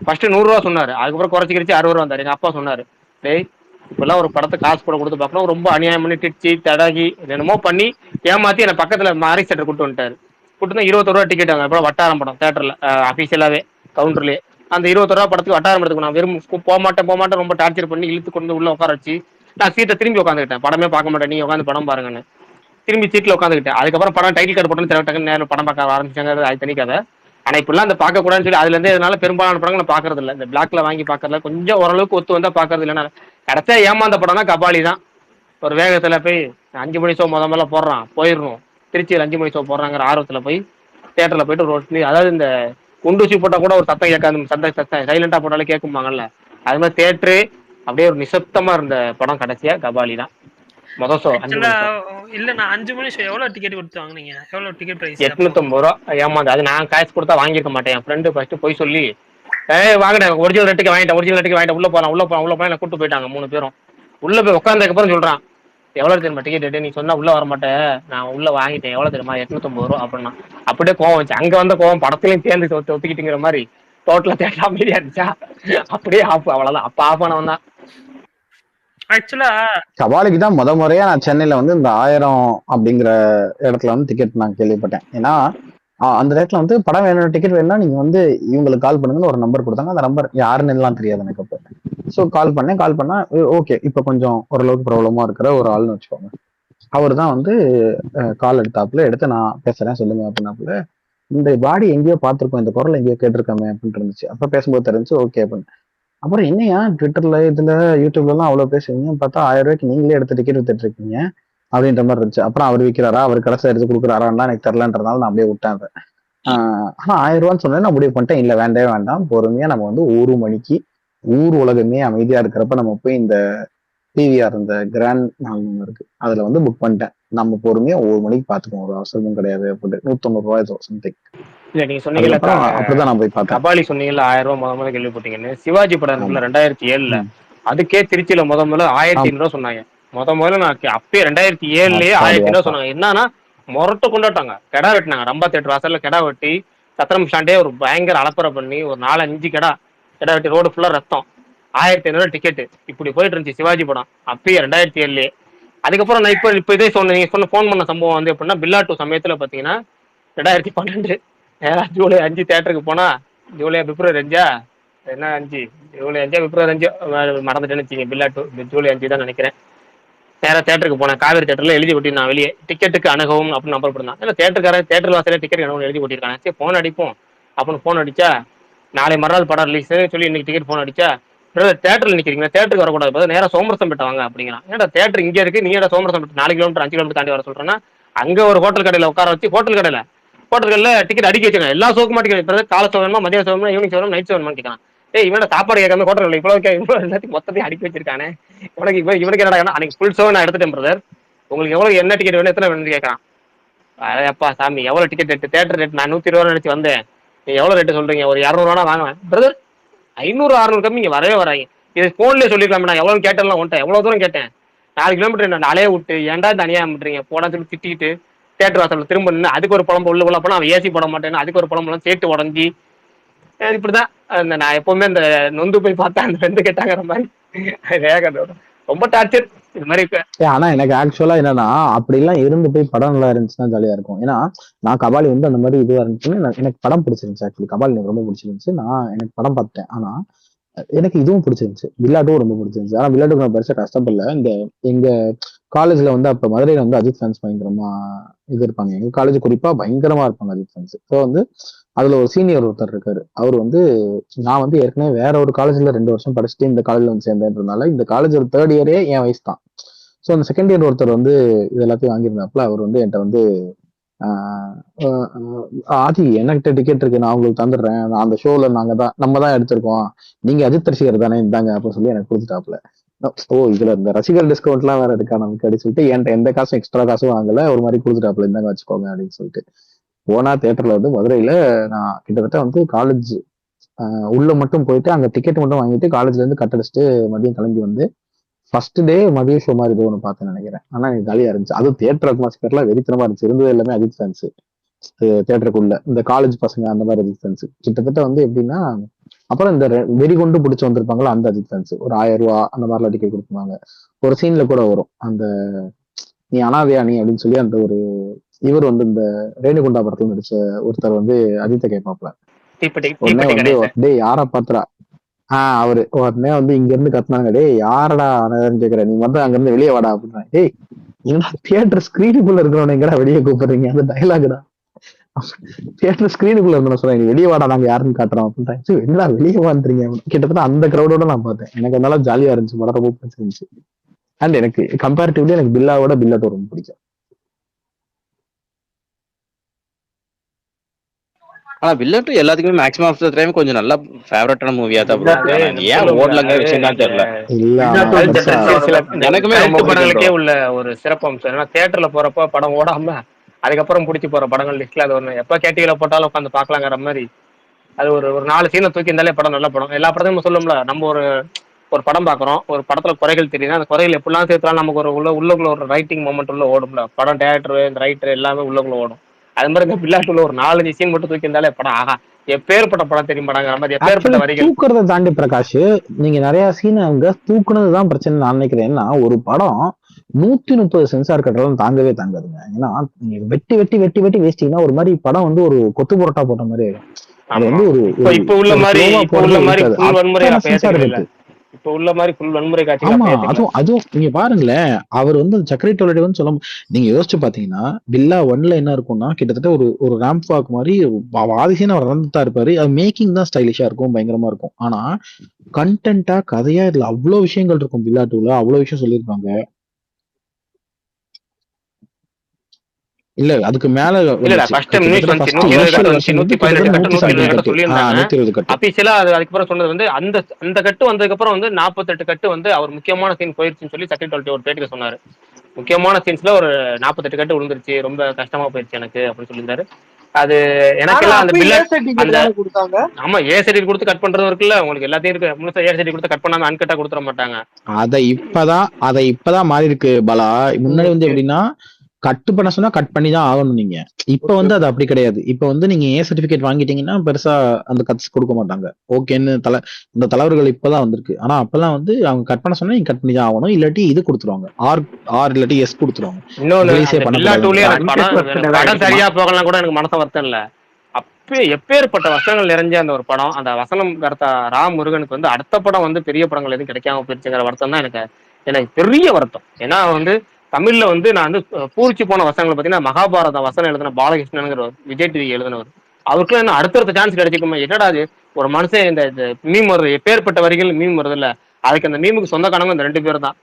ஃபர்ஸ்ட் 100 ரூபா சொன்னாரு, அதுக்கப்புறம் குறைச்சிக்கிச்சு 60 ரூபா வந்தாரு. எங்க அப்பா சொன்னாரு, டேய் இப்பெல்லாம் ஒரு படத்தை காசு கூட கொடுத்து பார்க்கணும், ரொம்ப அநியாயம் பண்ணி டிச்சி தடாகி என்னமோ பண்ணி ஏமாத்தி என்ன பக்கத்துல மாரி தேட்டர் கூட்டு வந்துட்டாரு. கூட்டு 21 ரூபா டிக்கெட் வாங்க. அப்புறம் வட்டாரம் படம் தேட்டர்ல அபிஷியலாவே கவுண்டர்லயே அந்த 21 ரூபா படத்துக்கு வட்டாரம் படத்துக்கு நான் வெறும் போக மாட்டேன் ரொம்ப டார்ச்சர் பண்ணி இழுத்து கொண்டு உள்ள உட்கார வச்சு நான் சீட்டை திரும்பி உட்காந்துக்கிட்டேன். படமே பார்க்க மாட்டேன், நீ உட்காந்து படம் பாருங்கன்னு திரும்பி சீட்ல உட்காந்துக்கிட்டேன். அதுக்கப்புறம் படம் டைட்டில் கார்டு போட்டு டக்குன்னு நேரம் படம் பார்க்க ஆரம்பிச்சாங்க. அது தனிக்காத. ஆனா இப்பெல்லாம் அந்த பார்க்க கூடாதுன்னு சொல்லி அதுல இருந்து இதனால பெரும்பாலான படங்கள் நான் பாக்குறது இல்லை. இந்த பிளாக்ல வாங்கி பாக்குறதுல கொஞ்சம் ஓரளவுக்கு ஒத்து வந்தா பாக்குறது இல்லைன்னா கடைசியா ஏமாந்த படம் தான் கபாலி தான். ஒரு வேகத்துல போய் 5 மணி ஷோ முதல்ல போடுறான், போயிடணும் திருச்சியில் 5 மணி ஷோ போடுறாங்கிற ஆர்வத்துல போய் தியேட்டர்ல போயிட்டு ரோட்லி, அதாவது இந்த குண்டூசி போட்டா கூட ஒரு சத்தம் கேட்காது, சத்தம் சைலண்டா போட்டாலே கேட்குமாங்கல்ல, அது மாதிரி தியேட்டரு அப்படியே ஒரு நிசப்தமா இருந்த படம் கடைசியா கபாலி தான். முதல் ஷோ இல்ல நான் 5 மணி ஷோ எவ்வளவு டிக்கெட் கொடுத்து வாங்குனீங்க? எவ்வளவு டிக்கெட் பிரைஸ்? 850 ரூபா. ஏமாந்து அது நான் காசு கொடுத்தா வாங்கிருக்க மாட்டேன். என் ஃப்ரெண்டு ஃபர்ஸ்ட் போய் சொல்லி வாங்கிட்டேன், ஒரிஜினல் ரேட்டுக்கு வாங்கிட்டேன், உள்ள போறேன் கூட்டு போயிட்டாங்க 3 பேரும். உள்ள போய் உட்காந்ததுக்கு அப்புறம் சொல்றான், எவ்வளவு தெரியுமா டிக்கெட் ரேட்டு, நீ சொன்னா உள்ள வர மாட்டேன், நான் உள்ள வாங்கிட்டேன், எவ்வளவு தெரியுமா 850 ரூபா அப்படின்னா. அப்படியே கோவம் வச்சு அங்க வந்த கோவம் படத்துலயும் சேர்ந்து ஒத்துக்கிட்டுங்கிற மாதிரி டோட்டலா தேட்டர் அமைதியா இருந்துச்சா, அப்படியே ஆஃப். அவ்வளவுதான், அப்ப ஆஃப் ஆனவன் தான். ஆக்சுவலா கபாலிக்கு தான் முறையா நான் சென்னையில வந்து இந்த 1000 அப்படிங்கிற இடத்துல வந்து டிக்கெட் நான் கேள்விப்பட்டேன். ஏன்னா அந்த இடத்துல வந்து படம் வேணும் டிக்கெட் வேணும்னா நீங்க வந்து இவங்களுக்கு கால் பண்ணுங்கன்னு ஒரு நம்பர் கொடுத்தாங்க. அந்த நம்பர் யாருன்னு எல்லாம் தெரியாது எனக்கு அப்ப. ஸோ கால் பண்ணா ஓகே இப்ப கொஞ்சம் ஓரளவுக்கு ப்ராப்ளமா இருக்கிற ஒரு ஆள்னு வச்சுக்கோங்க. அவர் தான் வந்து கால் எடுத்து நான் பேசுறேன் சொல்லுங்க அப்படின்னாப்புல, இந்த பாடி எங்கேயோ பார்த்துருக்கோம், இந்த குரல் எங்கேயோ கேட்டிருக்கோமே அப்படின்னு இருந்துச்சு. அப்ப பேசும்போது தெரிஞ்சு ஓகே அப்படின்னு. அப்புறம் என்னையா ட்விட்டர்ல இதுல யூடியூப்ல எல்லாம் அவ்வளவு பேசுவீங்க, பார்த்தா 1000 ரூபாய்க்கு நீங்களே எடுத்து டிக்கெட் வித்துட்டு இருக்கீங்க அப்படின்ற மாதிரி இருந்துச்சு. அப்புறம் அவர் விற்கிறாரா, அவர் கடைசி எடுத்து கொடுக்குறாரான்னு எனக்கு தெரியலன்றதுனால நான் அப்படியே விட்டேன். ஆனா 1000 ரூபான்னு சொன்னேன், நான் முடிவு பண்ணிட்டேன், இல்ல வேண்டவே வேண்டாம், பொறுமையா நம்ம வந்து 1 மணிக்கு ஊர் உலகமே அமைதியா இருக்கிறப்ப நம்ம போய் இந்த PVR இந்த கிராண்ட் நாள் இருக்கு அதுல வந்து புக் பண்ணிட்டேன், நம்ம பொறுமையா 1 மணிக்கு பாத்துக்கோம், ஒரு அவசரமும் கிடையாது அப்படின்னு. 190 ரூபாய் சம்திங். இல்ல நீங்க சொன்னீங்கல்ல அப்படிதான் நான் போய் பார்த்தேன். கபாலி சொன்னீங்கல்ல 1000 ரூபாய் முதல்ல கேள்விப்பட்டீங்கன்னு. சிவாஜி படம் இருக்குல்ல 2007ல, அதுக்கே திருச்சியில முதல்ல 1500 ரூபாய் சொன்னாங்க. முதல்ல நான் அப்பயே 2007லயே 1500 ரூபாய் சொன்னாங்க. என்னன்னா முரட்டு கொண்டாட்டாங்க, கெடா வெட்டினாங்க. ரம்பா தேட்டர் வாசல்ல கெடா வெட்டி சத்திரம் ஸ்டாண்டே ஒரு பயங்கர அலப்பறை பண்ணி ஒரு 4-5 கெடா வெட்டி ரோடு ஃபுல்லா ரத்தம். 1500 டிக்கெட் இப்படி போயிட்டு இருந்துச்சு சிவாஜி படம் அப்பயே 2007லயே. அதுக்கப்புறம் நான் இப்ப இதே சொன்னீங்க ஃபோன் பண்ண சம்பவம் வந்து எப்படின்னா, பில்லா 2 சமயத்துல பாத்தீங்கன்னா 2012 ஜூலை 5 தியேட்டருக்கு போனா, பிப்ரவரி 5 என்ன 5 ஜூலை 5 பிப்ரவரி 5 மறந்துட்டேன்னு வச்சுக்கோங்க. பில்லா 2 ஜூலை 5 தான் நினைக்கிறேன். நேராக தேட்டருக்கு போனேன். காவேரி தேட்டர்ல எழுதி போட்டிருந்தான் வெளியே, டிக்கெட்டுக்கு அணுகவும் அப்படின்னு நம்பர் போட்டிருந்தான். இல்லை தேட்டர் வாசலே டிக்கெட் அணுகும் எழுதி போட்டிருக்காங்க. சரி ஃபோன் அடிப்போம் அப்படின்னு ஃபோன் அடிச்சா, நாளை மறுநாள் படம் ரிலீஸ் சொல்லி இன்னைக்கு டிக்கெட் ஃபோன் அடிச்சா, தேட்டரில் நிற்கிறீங்க, தேட்டருக்கு வரக்கூடாது, நேராக சோமரசம்பேட்டை வாங்க அப்படிங்கிறான். ஏன்னா தேட்டர் இங்கே இருக்கு, நீ ஏன்னா சோமரசம்பேட்டை 4 கிலோமீட்டர் 5 கிலோமீட்டர் தாண்டி வர சொல்றேன்னா, அங்கே ஒரு ஹோட்டல் கடையில் உட்கார வச்சு ஹோட்டல் கடையில் டிக்கெட் அடிக்க வச்சுருக்காங்க. எல்லா ஷோக்கு மாட்டேங்க, காலை ஷோ வேணுமா, மதியம் ஷோ வேணுமா, ஈவினிங் ஷோ வேணும், நைட் ஷோ வேணுமான்னு கேட்கலாம். இவனோட சாப்பாடு கேட்காம ஹோட்டல் இவ்வளோ எல்லாத்தையும் மொத்தத்தையும் அடிக்க வச்சிருக்கானே, இவனுக்கு என்னடா அன்னைக்கு ஃபுல் ஷோ நான் எடுத்துட்டேன் பிரதர், உங்களுக்கு எவ்வளோ என்ன டிக்கெட் வேணும், எத்தனை வேணும்னு கேட்கறான். அப்பா சாமி எவ்வளோ டிக்கெட் ரேட்டு, தேட்டர் ரேட் நான் 120 ரூபா நினைச்சு வந்தேன், நீ எவ்வளோ ரேட்டு சொல்றீங்க, ஒரு 200 ரூபா வாங்குவேன் பிரதர், 500-600 கம்மி இங்கே வரவே வராங்க. இது ஃபோன்லேயே சொல்லிருக்கலாம், நான் எவ்வளோ கேட்டேன்லாம் ஒன்ட்டேன், எவ்வளோ தூரம் கேட்டேன், 4 கிலோமீட்டர் என்ன அலைய விட்டு ஏன்டா தனியாக விட்டுறீங்க போடா சொல்லி திட்டிட்டு தேட்டர் வாசல் திரும்ப நின்று அதுக்கு ஒரு புலம்பு உள்ள போனால் அவன் ஏசி போட மாட்டேன்னு அதுக்கு ஒரு புலம்புலாம் சேர்த்து உடஞ்சி இப்படிதான். நான் எப்பவுமே இந்த நொந்து போய் பார்த்தா அந்த ரெண்டு கேட்டாங்கிற மாதிரி ரொம்ப டார்ச்சர் இது மாதிரி. ஆனா எனக்கு ஆக்சுவலா என்னன்னா அப்படி எல்லாம் இருந்து போய் படம் நல்லா இருந்துச்சுன்னா ஜாலியா இருக்கும். ஏன்னா நான் கபாலி வந்து அந்த மாதிரி இதுவா இருந்துச்சுன்னு எனக்கு படம் பிடிச்சிருந்துச்சு. ஆக்சுவலி கபாலி எனக்கு ரொம்ப பிடிச்சிருந்துச்சு, நான் எனக்கு படம் பார்த்தேன். ஆனா எனக்கு இதுவும் பிடிச்சிருந்துச்சு, வில்லாட்டும் ரொம்ப பிடிச்சிருந்துச்சு. ஆனா வில்லாட்டுக்கு நான் பெருசா கஷ்டப்படல. இந்த எங்க காலேஜ்ல வந்து அப்ப மதுரையில வந்து அஜித் ஃபேன்ஸ் பயங்கரமா இது இருப்பாங்க. எங்க காலேஜ் குறிப்பா பயங்கரமா இருப்பாங்க அஜித் ஃபேன்ஸ். ஸோ வந்து அதுல ஒரு சீனியர் ஒருத்தர் இருக்காரு. அவர் வந்து நான் வந்து ஏற்கனவே வேற ஒரு காலேஜ்ல 2 வருஷம் படிச்சுட்டு இந்த காலேஜ்ல வந்து சேர்ந்தேன்றதுனால இந்த காலேஜ் ஒரு தேர்ட் இயரே என் வயசு தான். ஸோ அந்த செகண்ட் இயர் ஒருத்தர் வந்து இது எல்லாத்தையும் வாங்கியிருந்தாப்புல. அவர் வந்து என்கிட்ட வந்து ஆதி என்கிட்ட டிக்கெட் இருக்கு, நான் உங்களுக்கு தந்துடுறேன், நான் அந்த ஷோல நம்ம தான் எடுத்திருக்கோம், நீங்க அஜித் ரசிகர் தானே, இந்தாங்க அப்படின்னு சொல்லி எனக்கு கொடுத்துட்டாப்புல. ஓ இதுல இந்த ரசிகர் டிஸ்கவுண்ட் எல்லாம் வேற இருக்கா நமக்கு அப்படின்னு சொல்லிட்டு என்கிட்ட எந்த காசும் எக்ஸ்ட்ரா காசும் வாங்கல, ஒரு மாதிரி கொடுத்துட்டாப்புல, இந்தாங்க வச்சுக்கோங்க அப்படின்னு சொல்லிட்டு. போனா தியேட்டர்ல வந்து மதுரையில நான் கிட்டத்தட்ட வந்து காலேஜ் உள்ள மட்டும் போயிட்டு அங்க டிக்கெட் மட்டும் வாங்கிட்டு காலேஜ்ல இருந்து கட் அடிச்சுட்டு மதியம் கிளம்பி வந்து ஃபர்ஸ்ட் டே மதிய ஷோ மாதிரி ஏதோ ஒன்று பார்த்தேன்னு நினைக்கிறேன். ஆனா எனக்கு ஜாலியா இருந்துச்சு. அது தியேட்டர் அட்மாஸ்பியர்லாம் வெறித்தனமா இருந்துச்சு. இருந்தது எல்லாமே அஜித் ஃபேன்ஸ் தியேட்டருக்குள்ள, இந்த காலேஜ் பசங்க அந்த மாதிரி அஜித் ஃபேன்ஸ் கிட்டத்தட்ட வந்து எப்படின்னா, அப்புறம் இந்த வெறிகொண்டு பிடிச்சி வந்திருப்பாங்களா அந்த அஜித் ஃபேன்ஸ் ஒரு 1000 ரூபா அந்த மாதிரிலாம் டிக்கெட் கொடுப்பாங்க. ஒரு சீன்ல கூட வரும் அந்த நீ அனாதையா நீ அப்படின்னு சொல்லி அந்த ஒரு இவர் வந்து இந்த ரேணுகுண்டா படத்துல நடிச்ச ஒருத்தர் வந்து அஜித்தை கேட்பாப்ல. உடனே வந்து டே யாரா பாத்துறா அவரு உடனே வந்து இங்க இருந்து கத்துனாங்க, டே யாரடா அனாதைன்னு கேக்குற, நீ வந்து அங்க இருந்து வெளியே வாடா அப்படின்னா, டேய் என்னடா தியேட்டர் ஸ்கிரீனுக்குள்ள இருக்கிறவன எங்கடா வெளியே கூப்பிடுறீங்க, அந்த டைலாக்டா தியேட்டர் ஸ்கிரீனுக்குள்ள இருந்த சொல்றேன், நீ வெளியே வாடா நாங்க யாருன்னு காட்டுறோம் அப்படின்ட்டு, என்னடா வெளியே வாந்துறீங்க. கிட்டத்தட்ட அந்த கிரௌடோட நான் பார்த்தேன். எனக்கு அதனால ஜாலியா இருந்துச்சு, படம் ரொம்ப பிடிச்சிருந்துச்சு. அண்ட் எனக்கு கம்பேரிட்டிவ்லி எனக்கு பில்லாவோட பில்லாட்டோ ரொம்ப பிடிக்கும். ஆனா வில்லட்டு எல்லாத்துக்குமே மேக்ஸிமம் ஆஃப் த டைம் கொஞ்சம் நல்ல ஃபேவரட்டான மூவியா தான் ப்ரோ. ஏன் ஓடலங்க விஷயம் தான் தெரியல. எனக்குமே ரொம்ப படங்களுக்கே உள்ள ஒரு சிறப்பு அம்சம் ஏன்னா தியேட்டர்ல போறப்ப படம் ஓடாம அதுக்கப்புறம் பிடிச்சி போற படங்கள் லிஸ்ட்ல அது ஒண்ணு. எப்ப கேட்டிகளை போட்டாலும் உட்காந்து பாக்கலாங்கிற மாதிரி அது ஒரு 4 சீனை தூக்கி இருந்தாலே படம் நல்ல படம். எல்லா படத்தையும் நம்ம சொல்லும்ல, நம்ம ஒரு படம் பாக்குறோம், ஒரு படத்துல குறைகள் தெரியுது, அந்த குறைகள் எப்படிலாம் சேர்த்தாலும் நமக்கு ஒரு உள்ளுக்குள்ள ஒரு ரைட்டிங் மொமெண்ட் உள்ள ஓடும்ல. படம் டேரக்டர் இந்த ரைட்டர் எல்லாமே உள்ளுக்குள்ள ஓடும். அது மாதிரி இந்த பில்லாட்டுல ஒரு 4-5 சீன் மட்டும் தூக்கி இருந்தாலே படம் ஆகா எப்பேற்பட்ட படம் தெரியும் படங்கிற மாதிரி எப்பேற்பட்ட வரிகள். தூக்குறத தாண்டி பிரகாஷ், நீங்க நிறைய சீன் அங்க தூக்குனதுதான் பிரச்சனை நான் நினைக்கிறேன். ஏன்னா ஒரு படம் 130 சென்சார் கட்டலாம் தாங்கவே தாங்காதுங்க. ஏன்னா நீங்க வெட்டி வெட்டி வெட்டி வெட்டி வேஸ்டிங்கன்னா ஒரு மாதிரி படம் வந்து ஒரு கொத்து புரோட்டா போட்ட மாதிரி ஆயிடும். அது வந்து ஒரு இப்ப உள்ள மாதிரி இப்ப உள்ள மாதிரி ஃபுல் வன்முறை காட்சி. ஆமா, அதுவும் நீங்க பாருங்களேன், அவர் வந்து சக்கரை டொலடிவன்னு சொல்ல நீங்க யோசிச்சு பாத்தீங்கன்னா பில்லா 1ல என்ன இருக்கும்னா கிட்டத்தட்ட ஒரு ரேம்ப் வாக் மாதிரி ஆதிசீனா அவர் நடந்துட்டா இருப்பாரு. அது மேக்கிங் தான் ஸ்டைலிஷா இருக்கும், பயங்கரமா இருக்கும். ஆனா கண்டென்ட்டா கதையா இதுல அவ்வளவு விஷயங்கள் இருக்கும். பில்லா 2ல அவ்வளவு விஷயம் சொல்லியிருப்பாங்க. இல்ல அதுக்கு மேல அதுக்கப்புறம் சொன்னது வந்து அந்த கட்டு வந்ததுக்கு அப்புறம் வந்து 48 கட்டு வந்து அவர் முக்கியமான சீன் போயிருச்சுன்னு சொல்லி செக்ரட்டரி ஒரு பேட்டில சொன்னாரு. முக்கியமான சீன்ஸ்ல ஒரு 48 கட்டு விழுந்துருச்சு, ரொம்ப கஷ்டமா போயிருச்சு எனக்கு அப்படின்னு சொல்லியிருந்தாரு. அது எனக்கு எல்லாம் அந்த ஆமா ஏ சர்டிஃபிகேட் கொடுத்து கட் பண்றது இருக்குல்ல, உங்களுக்கு எல்லாத்தையும் இருக்கு. முழுசா ஏ சர்டிஃபிகேட் கொடுத்து கட் பண்ணாம அன்கட்டா கொடுத்துட மாட்டாங்க. அதை இப்பதான் மாறி இருக்கு பாலா. முன்னாடி வந்து எப்படின்னா கட் பண்ண சொன்னா கட் பண்ணி தான் ஆகணும். நீங்க இப்ப வந்து அது அப்படி கிடையாது. இப்ப வந்து நீங்க ஏ சர்டிபிகேட் வாங்கிட்டீங்கன்னா பெருசா அந்த கட்ஸ் கொடுக்க மாட்டாங்க. ஓகேன்னு இந்த தலைவர்கள் இப்பதான் வந்திருக்கு. ஆனா அப்பெல்லாம் வந்து அவங்க கட் பண்ண சொன்னா நீங்க கட் பண்ணி தான் ஆகணும், இல்லாட்டி இது கொடுத்துருவாங்க, ஆர் இல்லாட்டி எஸ் கொடுத்துருவாங்க. படம் சரியா போகலாம் கூட எனக்கு மனசு வருத்தம் இல்ல. அப்பே எப்பேற்பட்ட வசனங்கள் நிறைஞ்ச அந்த ஒரு படம், அந்த வசனம் கருத்தா ராம் முருகனுக்கு வந்து அடுத்த படம் வந்து பெரிய படங்கள் எதுவும் கிடைக்காம போயிருச்சுங்கிற வருத்தம் தான் எனக்கு பெரிய வருத்தம். ஏன்னா வந்து தமிழ்ல வந்து நான் வந்து பூரிச்சு போன வசனங்களை பார்த்தீங்கன்னா மகாபாரத வசனம் எழுதின பாலகிருஷ்ணனுங்கிற விஜய் டிவி எழுதினவர். அவருக்குலாம் என்ன அடுத்தடுத்த சான்ஸ் கிடைச்சிக்குமா? என்னடா அது ஒரு மனுஷன் இந்த மீம் வருது, எப்பேற்பட்ட வரிகள் மீம் வருது இல்ல, அதுக்கு அந்த மீமுக்கு சொந்தக்கானவங்க இந்த 2 பேர் தான்,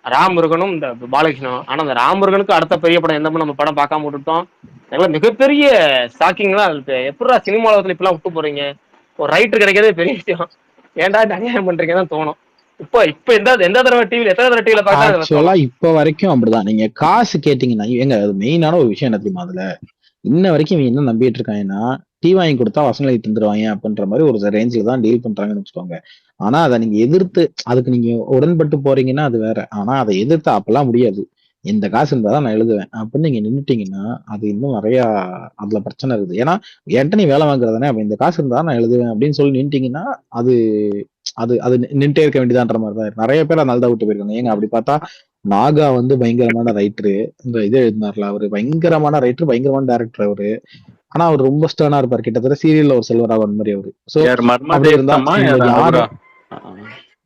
ராம் முருகனும் இந்த பாலகிருஷ்ணனும். ஆனா அந்த ராம் முருகனுக்கு அடுத்த பெரிய படம் எந்த நம்ம படம் பார்க்காம விட்டுட்டோம். எல்லாம் மிகப்பெரிய ஷாக்கிங்லாம் இருக்கு. எப்படா சினிமா உலகத்துல இப்பெல்லாம் விட்டு போறீங்க, ஒரு ரைட்டர் கிடைக்கிறதே பெரிய விஷயம், ஏன்டா அநியாயம் பண்றீங்க தான் தோணும். இப்ப எந்த தடவை டிவில எத்தனை தடவை டிவில பார்த்தா இப்ப வரைக்கும் அப்படிதான். நீங்க காசு கேட்டீங்கன்னா எங்க அது மெயினான ஒரு விஷயம் என்ன தெரியுமா? அதுல இன்ன வரைக்கும் என்ன நம்பிட்டு இருக்காங்கன்னா டீ வாங்கி கொடுத்தா வசங்களை தந்துருவாங்க அப்படின்ற மாதிரி ஒரு ரேஞ்சில தான் டீல் பண்றாங்கன்னு வச்சுக்கோங்க. ஆனா அதை நீங்க எதிர்த்து அதுக்கு நீங்க உடன்பட்டு போறீங்கன்னா அது வேற. ஆனா அதை எதிர்த்து அப்பெல்லாம் முடியாது. இந்த காசு இருந்தாதான் நான் எழுதுவேன் அப்படின்னு நீங்க நின்னுட்டீங்கன்னா அது இன்னும் நிறைய அதுல பிரச்சனை இருக்குது. ஏன்னா என்கிட்ட நீ வேலை வாங்குறதானே, அப்ப இந்த காசு இருந்தா நான் எழுதுவேன் அப்படின்னு சொல்லி நின்னுட்டீங்கன்னா அது அது அது நின்றுட்டே இருக்க வேண்டியதான்ற மாதிரிதான் நிறைய பேர் அதனால தான் விட்டு போயிருக்காங்க. ஏங்க அப்படி பார்த்தா நாகா வந்து பயங்கரமான ரைட்டரு, இந்த இது எழுதினார்ல அவரு பயங்கரமான ரைட்டர், பயங்கரமான டைரக்டர் அவரு. ஆனா அவர் ரொம்ப ஸ்டர்னா இருப்பார், கிட்டத்தட்ட சீரியல்ல ஒரு செல்வராகவன் மாதிரி அவரு. சோ அப்படி இருந்தா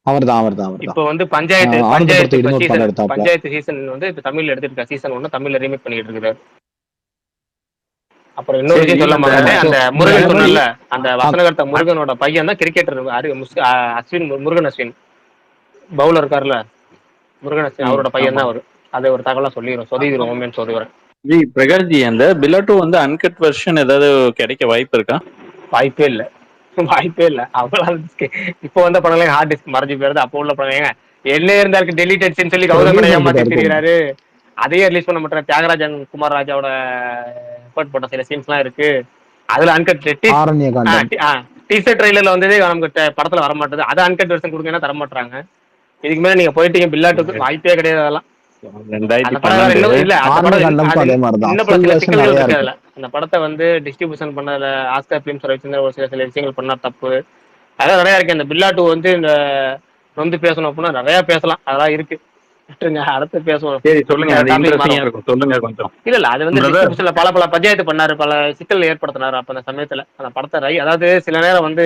அவர்தான் இப்போ வந்து பஞ்சாயத்து ஆனந்த படத்தை இப்ப இருந்து ஒரு படம் சீசன் எடுத்தாப்ல. பஞ்சாயத்து சீசன் வந்து இப்ப தமிழ்ல எடுத்துருக்கா. சீசன் 1 தமிழ்ல ரீமேக் பண்ணிட்டு இருக்காரு. அப்புறம் இன்னொரு சரி விஷயம் சொல்ல அந்த மாட்டேன். அந்த நீங்க முருகன் அந்த மாதிரி சொன்னல, அந்த வசனகர்த்த முருகனோட பையன் தான் கிரிக்கெட்டர் அஸ்வின், முருகன் அஸ்வின் பவுலர் இருக்காருல்ல, முருகன் அஸ்வின் அவரோட பையன் ஆமா. தான் அவரு. அதை ஒரு தகவலா சொல்லிடுவோம் சொல்லுவேன். ஜி பிரகாஷ்ஜி, அந்த பில்லாட்டோ வந்து அன்கட் வெர்ஷன் ஏதாவது கிடைக்க வாய்ப்பு இருக்கா? வாய்ப்பே இல்ல. வாய்ப்பே இல்ல. அவ்வளவு இப்போ வந்த படம்லாம் ஹார்ட் டிஸ்க் மறைஞ்சு போயிருது. அப்போ உள்ள படம் ஏங்க என்ன இருந்தாருக்கு டெலிட்டட்ஸ்ன்னு சொல்லி கௌதம் ரிலீஸ் ஏமாத்தி பண்ணிட்டாரு. திரியிறாரு. அதையே ரிலீஸ் பண்ண மாட்டேன். தியாகராஜன் குமார் ராஜாவோட எஃபர்ட் போட்ட சில சீன்ஸ் எல்லாம் இருக்கு. அதுல அன்கட் ஆரண்ய காண்டம். டீசர் ட்ரெய்லர்ல வந்ததே நமக்கு படத்துல வர மாட்டேது. அதை அன்கட் வெர்ஷன் கொடுங்கன்னா தர மாட்டாங்க. இதுக்கு மேல நீங்க போயிட்டீங்க பில்லாட்டுக்கு வாய்ப்பே கிடையாது. அதெல்லாம் அந்த படம் இல்ல. அந்த ஆரண்ய படம் காண்டம்க்கும் அதே மாதிரிதான். இன்னும் Full சில version சிக்கல்கள் நிறைய இருக்கு இருக்கு. அதுல. அந்த படத்தை வந்து டிஸ்ட்ரிபியூஷன் பண்ணதுல ஆஸ்கர் பிலிம்ஸ் வச்சிருந்த ஒரு சில விஷயங்கள் பண்ணா தப்பு. அதெல்லாம் நிறைய இருக்கு. இந்த பில்லாட்டு வந்து இந்த வந்து பேசணும் அப்படின்னா நிறைய பேசலாம். அதெல்லாம் இருக்கு. விட்டுருங்க, அடுத்து பேசுவோம். சரி சொல்லுங்க, அது Topic இன்ட்ரெஸ்டிங்கா மாறும். இருக்கும். சொல்லுங்க கொஞ்சம். இல்ல அது வந்து Brother. டிஸ்ட்ரிபியூஷன்ல பல பஞ்சாயத்து பண்ணாரு, பல சிக்கல் ஏற்படுத்தினாரு. அப்ப அந்த சமயத்துல அந்த படத்தை அதாவது சில நேரம் வந்து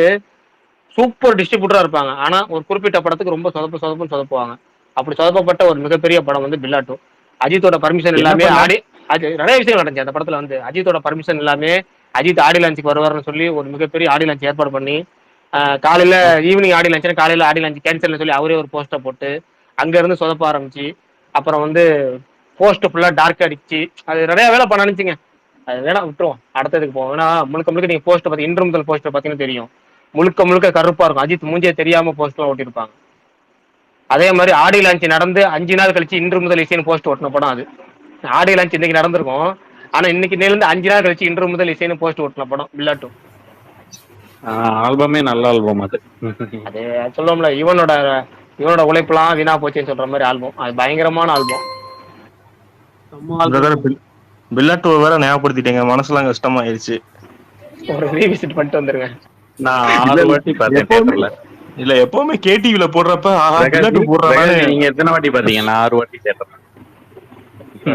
சூப்பர் டிஸ்ட்ரிபியூட்டரா இருப்பாங்க, ஆனா ஒரு குறிப்பிட்ட படத்துக்கு ரொம்ப சொதப்புன்னு சொதப்புவாங்க. அப்படி சொதப்பப்பட்ட ஒரு மிகப்பெரிய படம் வந்து பில்லாட்டோ. அஜித்தோட பர்மிஷன் எல்லாமே அது நிறைய விஷயம் நடந்துச்சு அந்த படத்துல. வந்து அஜித்தோட பர்மிஷன் எல்லாமே அஜித் ஆடி லான்ச்சுக்கு வருவாருன்னு சொல்லி ஒரு மிகப்பெரிய ஆடி லான்ச் ஏற்பாடு பண்ணி, காலையில ஈவினிங் ஆடி லான்ச், காலையில ஆடி லான்ச் கேன்சல்னு சொல்லி அவரே ஒரு போஸ்டர் போட்டு அங்க இருந்து சொதப்ப ஆரம்பிச்சு, அப்புறம் வந்து போஸ்ட் ஃபுல்லா டார்க் அடிச்சு அது நிறைய வேலை பண்ண நினைச்சுங்க. அது வேணா விட்டுருவோம், அடுத்ததுக்கு போவோம். ஏன்னா முழுக்க நீங்க போஸ்ட் பார்த்து இன்று முதல் போஸ்டர் பார்த்தீங்கன்னா தெரியும், முழுக்க கருப்பா இருக்கும். அஜித் மூஞ்சியே தெரியாம போஸ்ட்லாம் ஓட்டிருப்பாங்க. அதே மாதிரி ஆடி லான்ச் நடந்து 5 நாள் கழிச்சு இன்று முதல் இசைன்னு போஸ்ட் ஓட்டின படம் அது. ஆடி லான்ச் இன்னைக்கு நடந்திருக்கும், ஆனா இன்னைக்கு நேர்ந்து 5 நாள் கழிச்சு இன்று முதல் இசைன்னு போஸ்ட் ஓட்டின படம் பில்லாட்டோ. ஆல்பமே நல்ல ஆல்பம் அது. அது சொல்லுவோம்ல, இவனோட உழைப்புலாம் வீணா போச்சுன்னு சொல்ற மாதிரி ஆல்பம். அது பயங்கரமான ஆல்பம். பில்லாட்டோ வேற ஞாபகப்படுத்திட்டேங்க, மனசுலாம் கஷ்டமாயிருச்சு. ஒரு ரீவிசிட் பண்ணிட்டு வந்துருங்க. நான் 6 வாட்டி பார்த்தேன் தியேட்டர்ல. இல்ல எப்பவுமே கேடிவில போடுறப்ப பில்லாட்டோ போடுறாங்க. நீங்க எத்தனை வாட்டி பாத்தீங்க? நான் 6 வாட்டி தியேட்டர்ல.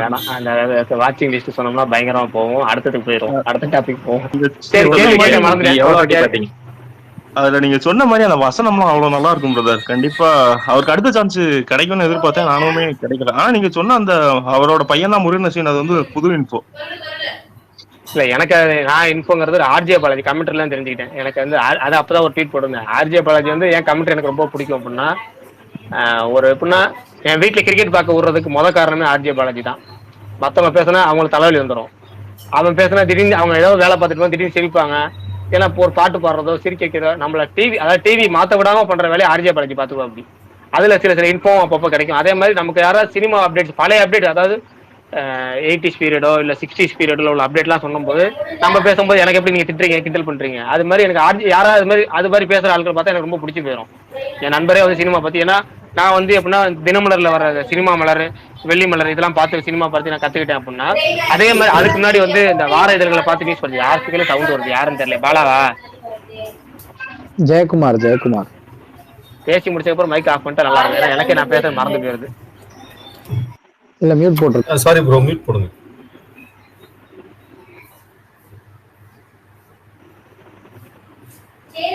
வேணாம், அந்த வாட்சிங் லிஸ்ட் சொன்னோம்னா பயங்கரமா போவோம். அடுத்ததுக்கு போயிடும், அடுத்த டாபிக் போவோம். சரி, எவ்வளவு வாட்டி பாத்தீங்க? அதுல நீங்க சொன்ன மாதிரி அந்த வசனம்லாம் அவ்வளவு நல்லா இருக்கும் பிரதர். கண்டிப்பா அவருக்கு அடுத்த சான்ஸ் கிடைக்கும்னு எதிர்பார்த்தேன், நானுமே கிடைக்கல. ஆனா நீங்க சொன்ன அந்த அவரோட பையன் தான் முருகன் அஸ்வின், அது வந்து புது இன்ஃபோ. இல்ல எனக்கு நான் இன்ஃபோங்கிறது ஆர்ஜே பாலாஜி கமெண்ட்ல தெரிஞ்சுக்கிட்டேன். எனக்கு வந்து அது அப்பதான் ஒரு ட்வீட் போட்டிருந்தேன். ஆர்ஜே பாலாஜி வந்து என் கமெண்ட் எனக்கு ரொம்ப பிடிக்கும் அப்படின்னா, ஒரு எப்படின்னா என் வீட்டுல கிரிக்கெட் பார்க்க விடுறதுக்கு காரணமே ஆர்ஜே பாலாஜி தான். மத்தவங்க பேசினா அவங்களுக்கு தலைவலி வந்துடும். அவன் பேசினா திடீர்னு அவங்க ஏதோ வேலை பார்த்துட்டு திடீர்னு சிரிப்பாங்க. ஏன்னா ஒரு பாட்டு பாடுறதோ சிரிக்க வைக்கிறதோ நம்மள டிவி மாத்த விடாம பண்ற வேலையை ஆர்ஜே பாலாஜி பாத்துக்குவோம். அப்படி அதுல சில இன்ஃபோ அப்பப்போ கிடைக்கும். அதே மாதிரி நமக்கு யாராவது சினிமா அப்டேட்ஸ், பழைய அப்டேட், அதாவது 80s பீரியடோ இல்ல 60s பீரியட்ல உள்ள அப்டேட்லாம் சொல்லும்போது நம்ம பேசும்போது எனக்கு எப்படி நீங்க திட்டுறீங்க, கிண்டல் பண்றீங்க, அது மாதிரி எனக்கு யாராவது அது மாதிரி பேசுற ஆட்கள் பார்த்தா எனக்கு ரொம்ப பிடிச்சி போயிடும். என் நண்பரே வந்து சினிமா பத்தி, ஏன்னா நான் வந்து எப்படின்னா தினமலர்ல வர சினிமா மலர், வெள்ளி மலர் இதெல்லாம் பார்த்து சினிமா பார்த்து நான் கத்துக்கிட்டேன் அப்படின்னா, அதே மாதிரி அதுக்கு முன்னாடி வந்து இந்த வார இதழ்களை பார்த்து நியூஸ் பண்ணுது. யாருக்குமே சவுண்ட் வருது, யாருன்னு தெரியல. பாலாவா? ஜெயக்குமார் பேசி முடிச்சதுக்கு அப்புறம் மைக் ஆஃப் பண்ணிட்டு நல்லா இருக்கும். ஏன்னா எனக்கே நான் பேச மறந்து போயிருது. இல்ல மியூட் போட்டு. சாரி ப்ரோ, மியூட் போடுங்க.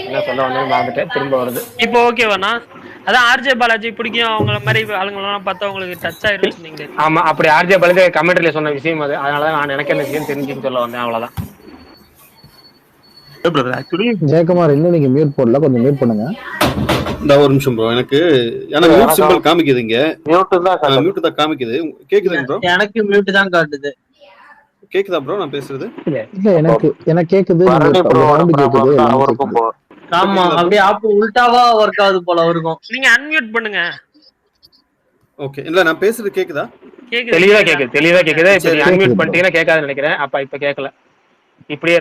என்ன சொல்ல வந்தேன்னு மறந்துட்டேன், திரும்ப வருது. இப்போ ஓகேவாண்ணா? அதான் ஆர்ஜே பாலாஜி பிடிக்கும், அவங்கள மாதிரி ஆளுங்களெல்லாம் பார்த்தா உங்களுக்கு டச் ஆயிருச்சு நீங்க. ஆமா, அப்படி ஆர்ஜே பாலாஜி கமெண்ட்ரியில சொன்ன விஷயம் அது. அதனாலதான் நான் எனக்கு அந்த விஷயம் தெரிஞ்சுன்னு சொல்ல வந்தேன், அவ்வளவுதான். ஜெயக்குமார் இன்னும் நீங்க மியூட் போடல, கொஞ்சம் மியூட் பண்ணுங்க. இந்த ஒரு நிமிஷம் ப்ரோ, எனக்கு மியூட் சிம்பிள் காமிக்குது. இங்க மியூட் தான் காமிக்குது. கேக்குதுங்க ப்ரோ? எனக்கு மியூட் தான் காட்டுது. கேக்குதா ப்ரோ நான் பேசுறது? இல்ல எனக்கு கேக்குது. ஆமா, அப்படியே ஆப் உல்டாவா வர்க் ஆகுது போல இருக்கும். நீங்க அன்மியூட் பண்ணுங்க. ஓகே, இல்ல நான் பேசுறது கேக்குதா? தெளிவா கேக்குது. இப்ப நீ அன்மியூட் பண்ணிட்டீங்கன்னா கேட்காதுன்னு நினைக்கிறேன். அப்ப இப்ப கேட்கல. இப்படியே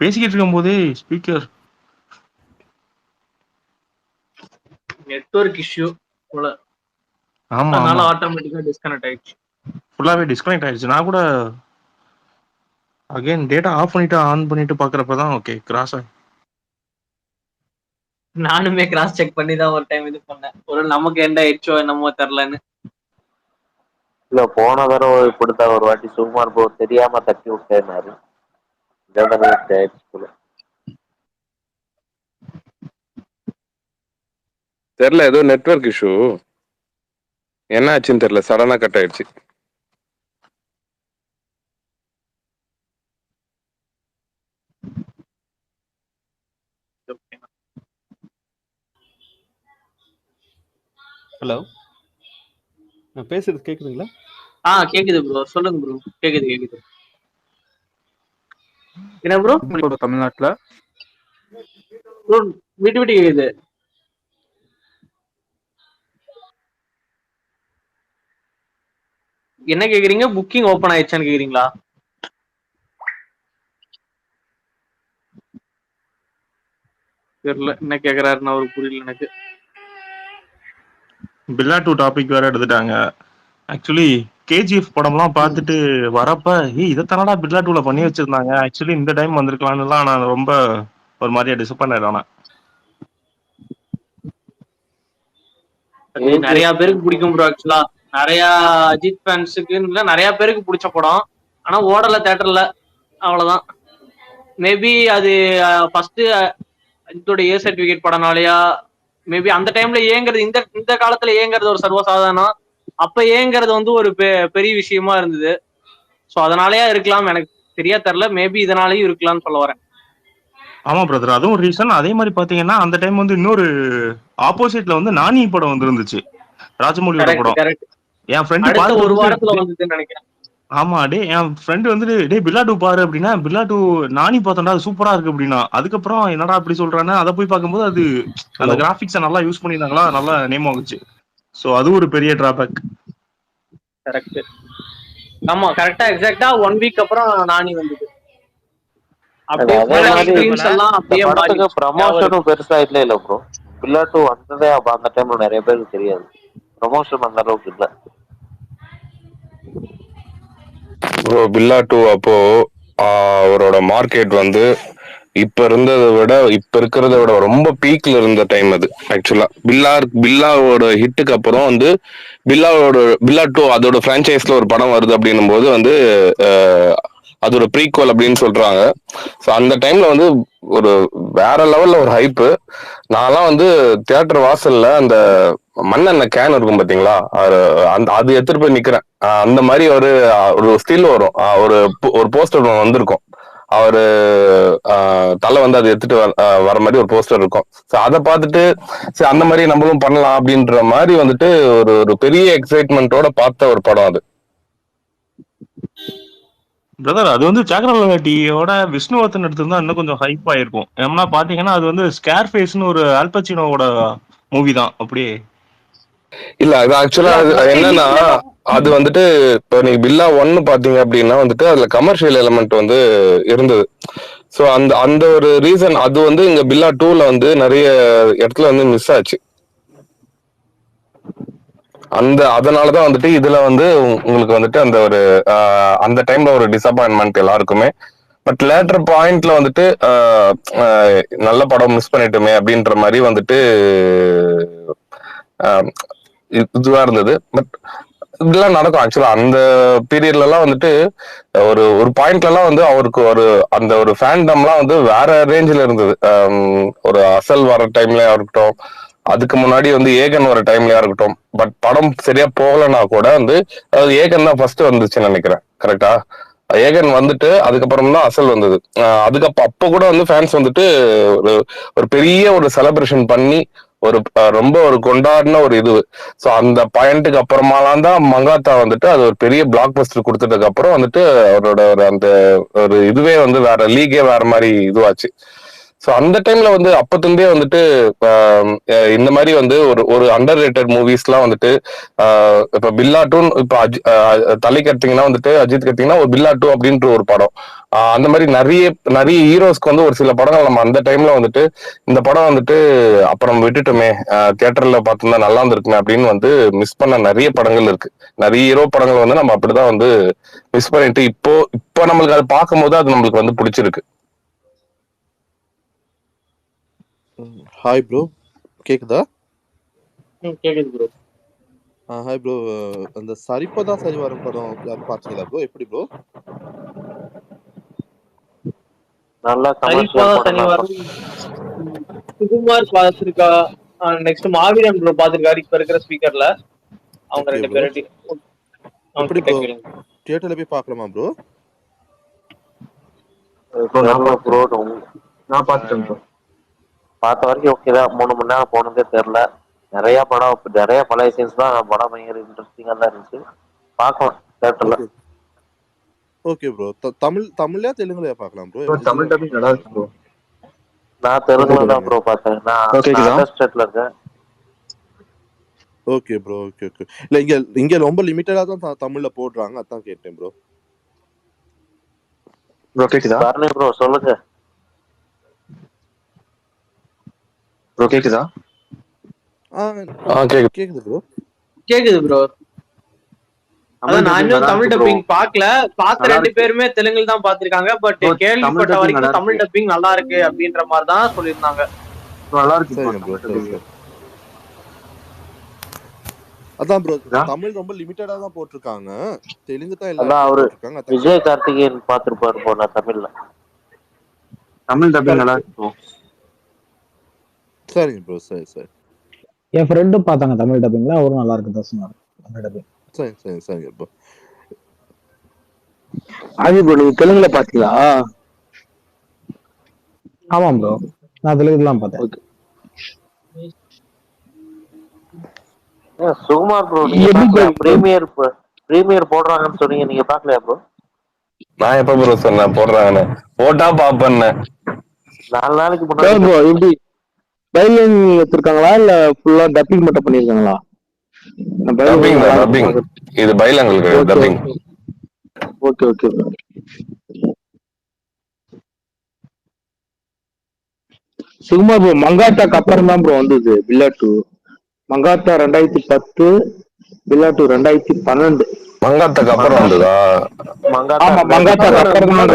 பேசிக்கிட்டு இருக்கும் போதே ஸ்பீக்கர் நெட்வொர்க் இஷ்யூ போல. ஆமா, அதனால ஆட்டோமேட்டிக்கா டிஸ்கனெக்ட் ஆயிடுச்சு. ஃபுல்லாவே டிஸ்கனெக்ட் ஆயிடுச்சு. நான் கூட அகைன் டேட்டா ஆஃப் பண்ணிட்டு ஆன் பண்ணிட்டு பாக்குறப்பதான் ஓகே கிராஸ் ஆகி. நானுமே கிராஸ் செக் பண்ணி தான் ஒரு டைம் இது பண்ணேன். ஒரு நமக்கு எண்ட் ஆயிடுச்சோ என்னமோ தெரியலன்னு. இல்ல போன தடவை இப்படித்தான் ஒரு வாட்டி சுகுமார் ப்ரோ தெரியாம தட்டி விட்டேன்னாரு. இந்த தடவை ஆயிடுச்சு போல. தெரியல, ஏதோ நெட்வொர்க் இஷ்யூ என்ன ஆச்சுன்னு தெரியல, சடனா கட் ஆயிடுச்சு. ஹலோ, நான் பேசுறது கேக்குதுங்களா? கேக்குது ப்ரோ, சொல்லுங்க ப்ரோ. கேக்குது. என்ன ப்ரோ தமிழ்நாட்டுல ப்ரோ விட்டு விட்டு கேக்குது. என்ன கேக்குறீங்க? புக்கிங் ஓபன் ஆயிடுச்சான்னு கேக்குறீங்களா? தெரியல என்ன கேக்குறாருன்னு அவருக்கு புரியல எனக்கு. பில்லா 2 டாபிக் வேற எடுத்துட்டாங்க. ஆக்சுவலி கேஜிஎஃப் படம்லாம் பார்த்துட்டு வரப்ப இதைத்தானடா பில்லா 2ல பண்ணி வச்சிருந்தாங்க, ஆக்சுவலி இந்த டைம் வந்திருக்கலாம்னுலாம் நான் ரொம்ப ஒரு மாதிரியா டிசப்பாயிண்ட் ஆனேன். அது நிறைய பேருக்கு பிடிக்கும் ப்ரோ. ஆக்சுவலா நிறைய அஜித் ஃபேன்ஸுக்கு நிறைய பேருக்கு பிடிச்ச படம். ஆனா ஓடல தியேட்டர்ல, அவ்வளவுதான். மேபி அது ஃபர்ஸ்ட் இதோட ஏ சர்டிபிகேட் படம்னாலயா, மேபி அந்த டைம்ல ஏங்குறது, இந்த காலத்துல ஏங்குறது ஒரு சர்வசாதாரணம். அப்ப ஏங்குறது வந்து ஒரு பெரிய விஷயமா இருந்தது. சோ அதனாலயா இருக்கலாம், எனக்கு சரியா தெரியல. மேபி இதனாலயும் இருக்கலாம்னு சொல்ல வரேன். ஆமா பிரதர், அதுவும் ரீசன். அதே மாதிரி பாத்தீங்கன்னா அந்த டைம் வந்து இன்னொரு ஆப்போசிட்ல வந்து நானி படம் வந்துருந்துச்சு, ராஜமௌலியோட படம். என் ஃப்ரெண்டு அடுத்த ஒரு வாரத்துல பார்த்துட்டு, வந்துதுன்னு நினைக்கிறேன். ஆமா டே, என் ஃப்ரெண்டு வந்துட்டு டே பில்லா 2 பாரு அப்படின்னா, பில்லா 2 நானி பார்த்தோம்டா அது சூப்பரா இருக்கு அப்படின்னா. அதுக்கப்புறம் என்னடா அப்படி சொல்றானே, அதை போய் பார்க்கும்போது அது அந்த கிராபிக்ஸை நல்லா யூஸ் பண்ணியிருந்தாங்களா, நல்லா நேம் ஆகுச்சு. ஸோ அது ஒரு பெரிய டிராபேக். கரெக்ட். ஆமா கரெக்டா எக்ஸாக்டா 1 வீக் அப்புறம் நானி வந்தது. அப்படியே படத்துக்கு ப்ரமோஷனும் பெருசா இல்ல ப்ரோ. பில்லா 2 வந்ததே அப்ப அந்த டைம்ல நிறைய பேருக்கு தெரியாது. ப்ரமோஷன் அந்த அளவுக்கு இல்ல ப்ரோ. பில்லா 2 அப்போ அவரோட மார்க்கெட் வந்து இப்ப இருக்கிறத விட ரொம்ப பீக்ல இருந்த டைம் அது. ஆக்சுவலா பில்லாவோட ஹிட்டுக்கு அப்புறம் வந்து பில்லா 2 அதோட பிரான்ச்சைஸ்ல ஒரு படம் வருது அப்படின்னும் போது வந்து அதோட ப்ரீக்வல் அப்படின்னு சொல்றாங்க. ஸோ அந்த டைம்ல வந்து ஒரு வேற லெவல்ல ஒரு ஹைப்பு. நான்லாம் வந்து தியேட்டர் வாசல்ல அந்த மண்ணெண்ணெய் கேன் இருக்கும் பாத்தீங்களா, அது எடுத்துட்டு போய் நிக்கிறேன். அந்த மாதிரி ஒரு ஸ்டில் வரும், ஒரு போஸ்டர் வந்திருக்கும். அவரு தலை வந்து அதை எடுத்துட்டு வர மாதிரி ஒரு போஸ்டர் இருக்கும். ஸோ அதை பார்த்துட்டு சரி அந்த மாதிரி நம்மளும் பண்ணலாம் அப்படின்ற மாதிரி வந்துட்டு ஒரு பெரிய எக்ஸைட்மெண்ட்டோட பார்த்த ஒரு படம் அது. பிரதர் அது வந்து சாக்ரவர்த்தியோட விஷ்ணுவர்தன் எடுத்திருந்தா இன்னும் கொஞ்சம் ஹைப் ஆயிருக்கும். ஏன்னா பாத்தீங்கன்னா அது வந்து ஸ்கேர் ஃபேஸ்னு ஒரு ஆல்பச்சினோட மூவி தான் அப்படியே. இல்ல அது ஆக்சுவலா என்னன்னா, அது வந்துட்டு இப்போ நீங்க பில்லா 1 பாத்தீங்க அப்படின்னா வந்துட்டு அதுல கமர்ஷியல் எலிமெண்ட் வந்து இருந்தது. ஸோ அந்த ஒரு ரீசன் அது வந்து இங்க பில்லா 2ல வந்து நிறைய இடத்துல வந்து மிஸ் ஆச்சு. அதனாலதான் வந்துட்டு இதுல வந்து உங்களுக்கு வந்துட்டு அந்த டைம்ல ஒரு டிசப்பாயின்மெண்ட் எல்லாருக்குமே. பட் லேட்டர் பாயிண்ட்ல வந்துட்டு நல்ல படம் மிஸ் பண்ணிட்டோமே அப்படின்ற மாதிரி வந்துட்டு இதுவா இருந்தது. பட் இதெல்லாம் நடக்கும் ஆக்சுவலா. அந்த பீரியட்ல எல்லாம் வந்துட்டு ஒரு பாயிண்ட்ல எல்லாம் வந்து அவருக்கு அந்த ஒரு ஃபேண்டம்லாம் வந்து வேற ரேஞ்சில இருந்தது. ஒரு அசல் வர டைம்லயா இருக்கட்டும், அதுக்கு முன்னாடி வந்து ஏகன் வர டைம்லயா இருக்கட்டும். பட் படம் சரியா போகலன்னா கூட வந்து ஏகன் தான் ஃபர்ஸ்ட் வந்துச்சுன்னு நினைக்கிறேன். கரெக்டா? ஏகன் வந்துட்டு அதுக்கப்புறம் தான் அசல் வந்தது. அப்ப கூட வந்து ஃபேன்ஸ் வந்துட்டு ஒரு பெரிய ஒரு செலிப்ரேஷன் பண்ணி ரொம்ப ஒரு கொண்டாடின ஒரு இது. ஸோ அந்த பாயிண்ட்டுக்கு அப்புறமாலாம் தான் மங்காத்தா வந்துட்டு அது ஒரு பெரிய பிளாக் பஸ்டர் கொடுத்ததுக்கு அப்புறம் வந்துட்டு அவரோட அந்த ஒரு இதுவே வந்து வேற லீகே வேற மாதிரி இதுவாச்சு. ஸோ அந்த டைம்ல வந்து அப்பத்திருந்தே வந்துட்டு இந்த மாதிரி வந்து ஒரு அண்டர் ரேட்டட் மூவிஸ்லாம் வந்துட்டு இப்ப பில்லா 2 இப்ப தலைக்கு எடுத்தீங்கன்னா வந்துட்டு அஜித் எடுத்தீங்கன்னா ஒரு பில்லா 2 அப்படின்ற ஒரு படம். அந்த மாதிரி நிறைய ஹீரோஸ்க்கு வந்து ஒரு சில படங்கள் நம்ம அந்த டைம்ல வந்துட்டு இந்த படம் வந்துட்டு அப்புறம் விட்டுட்டோமே, தியேட்டர்ல பார்த்திருந்தா நல்லா இருந்திருக்குமே அப்படின்னு வந்து மிஸ் பண்ண நிறைய படங்கள் இருக்கு. நிறைய ஹீரோ படங்கள் வந்து நம்ம அப்படிதான் வந்து மிஸ் பண்ணிட்டு இப்போ நம்மளுக்கு அதை பார்க்கும் போது அது நம்மளுக்கு வந்து பிடிச்சிருக்கு. ஹாய் ப்ரோ, கேக்குதா? கேக்குது ப்ரோ. Hi bro. அந்த சரிப்பதா சரிவரம் படம் யாரும் பாத்தீங்களா ப்ரோ? எப்படி ப்ரோ? நல்லா சரிப்பா கமர்ஷியல் படம் தான் சனிவாரம் சுகுமார் பாத்திருக்கா. நெக்ஸ்ட் மாவீரன் ப்ரோ பாத்திருக்காரு இப்ப இருக்கிற ஸ்பீக்கர்ல. அவங்க ஓகே 2 ப்ரோ. பேரும் அவங்க எப்படி கிட்ட ப்ரோ? கேளுங்க. தியேட்டர்ல போய் பார்க்கலாமா ப்ரோ? ப்ரோ நான் தெரியல ப்ரோ. நான் பார்த்துட்டேன் ப்ரோ. பார்த்த வரைக்கும் ஓகே தான். 3 மணி நேரம் போனதே தெரியல. நிறைய பழைய சீன்ஸ் தான். படம் பயங்கர இன்ட்ரெஸ்டிங்கா தான் இருந்துச்சு. பார்க்கலாம் தியேட்டர்ல. Okay bro. தமிழ்லயா தெலுங்குலயா பார்க்கலாம் ப்ரோ? தமிழ் டப்பிங் நல்லா இருக்கு ப்ரோ. நான் தெலுங்குல தான் ப்ரோ பார்த்தேன். நான் அதர் ஸ்டேட்ல இருக்கேன். Okay bro. Okay okay. இல்ல இங்க ரொம்ப லிமிட்டடா தான் தமிழ்ல போடுறாங்க. அதான் கேட்டேன் ப்ரோ. ப்ரோ கேக்குதா? சரணி ப்ரோ சொல்லுங்க. ப்ரோ கேக்குதா? கேக்குது ப்ரோ. கேக்குது ப்ரோ. அதான் நான் இன்னும் தமிழ் டப்பிங் பார்க்கல. பார்த்த 2 பேருமே தெலுங்குல தான் பாத்திருக்காங்க. பட் கேள்விப்பட்ட வரைக்கும் தமிழ் டப்பிங் நல்லா இருக்கு அப்படின்ற மாதிரி தான் சொல்லியிருந்தாங்க. நல்லா இருக்கு ப்ரோ. அதான் ப்ரோ தமிழ் ரொம்ப லிமிட்டடா தான் போட்டிருக்காங்க. தெலுங்கு தான் அதான் அவரு போட்டிருக்காங்க. விஜய் கார்த்திகேயன் பாத்துருப்பாரு போல தமிழ்ல. தமிழ் டப்பிங் நல்லா இருக்கு ப்ரோ. சரிங்க ப்ரோ. சரி. என் ஃப்ரெண்டும் பார்த்தாங்க தமிழ் டப்பிங்ல. அவரும் நல்லா இருக்கு தான் சொன்னாரு தமிழ் டப்பிங். சரிங்க ப்ரோ. ஆதி ப்ரோ நீங்க தெலுங்குல பாத்தீங்களா? ஆமா ப்ரோ, நான் தெலுங்குலாம் பார்த்தேன். சுகுமார் ப்ரோ நீங்க பிரீமியர் போடுறாங்கன்னு சொன்னீங்க, நீங்க பாக்கலையா ப்ரோ? நான் எப்ப ப்ரோ சொன்னேன் போடுறாங்கன்னு? போட்டா பாப்பேன். 4 நாளைக்கு முன்னாடி ப்ரோ எப்படி பைலிங் எடுத்திருக்காங்களா இல்ல ஃபுல்லா டப்பிங் மட்டும் பண்ணிருக்காங்களா? டப்பிங். இது bilanguage dubbing. Okay bro. Sukumar bro மங்காத்தாக்கு அப்புறம் தான் ப்ரோ வந்தது பில்லாட்டு. மங்காத்தா 2010, பில்லாட்டு 2012. மங்காத்தாக்கு அப்புறம் வந்ததா? ஆமா மங்காத்தாக்கு அப்புறம் தான்.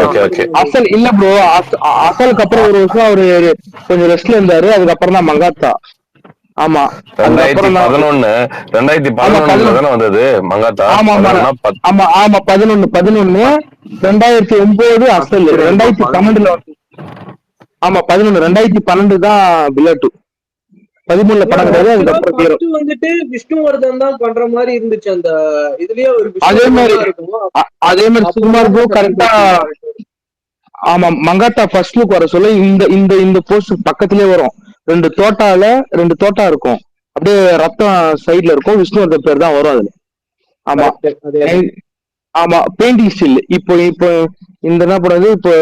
அசல் இல்ல ப்ரோ, அசலுக்கு அப்புறம் ஒரு வருஷம் அவரு கொஞ்சம் ரெஸ்ட்ல இருந்தாரு. அதுக்கப்புறம் தான் மங்காத்தா. ஆமா 2011 தானே வந்தது மங்காத்தா. ஆமா 11 2009 அசல். 2012 ஆமா 2012 தான் பில்லாட்டு. 13 படம் கிடையாது. அதுக்கப்புறம் வந்துட்டு விஷ்ணுவர்தன் தான் பண்ற மாதிரி இருந்துச்சு அந்த இதுலயே. ஒரு அதே மாதிரி சுகுமார் ப்ரோ கரெக்டா. ஆமா மங்காத்தா ஃபர்ஸ்ட் லுக் வர சொல்ல இந்த போஸ்ட் பக்கத்திலே வரும். 2 தோட்டா இருக்கும். அப்படியே ரத்தம் சைட்ல இருக்கும். விஷ்ணுவர்தன் பேர் தான் வரும் அதுல. ஆமா பெயிண்டிங் ஸ்டில். இப்போ இந்த என்ன படம் இப்போ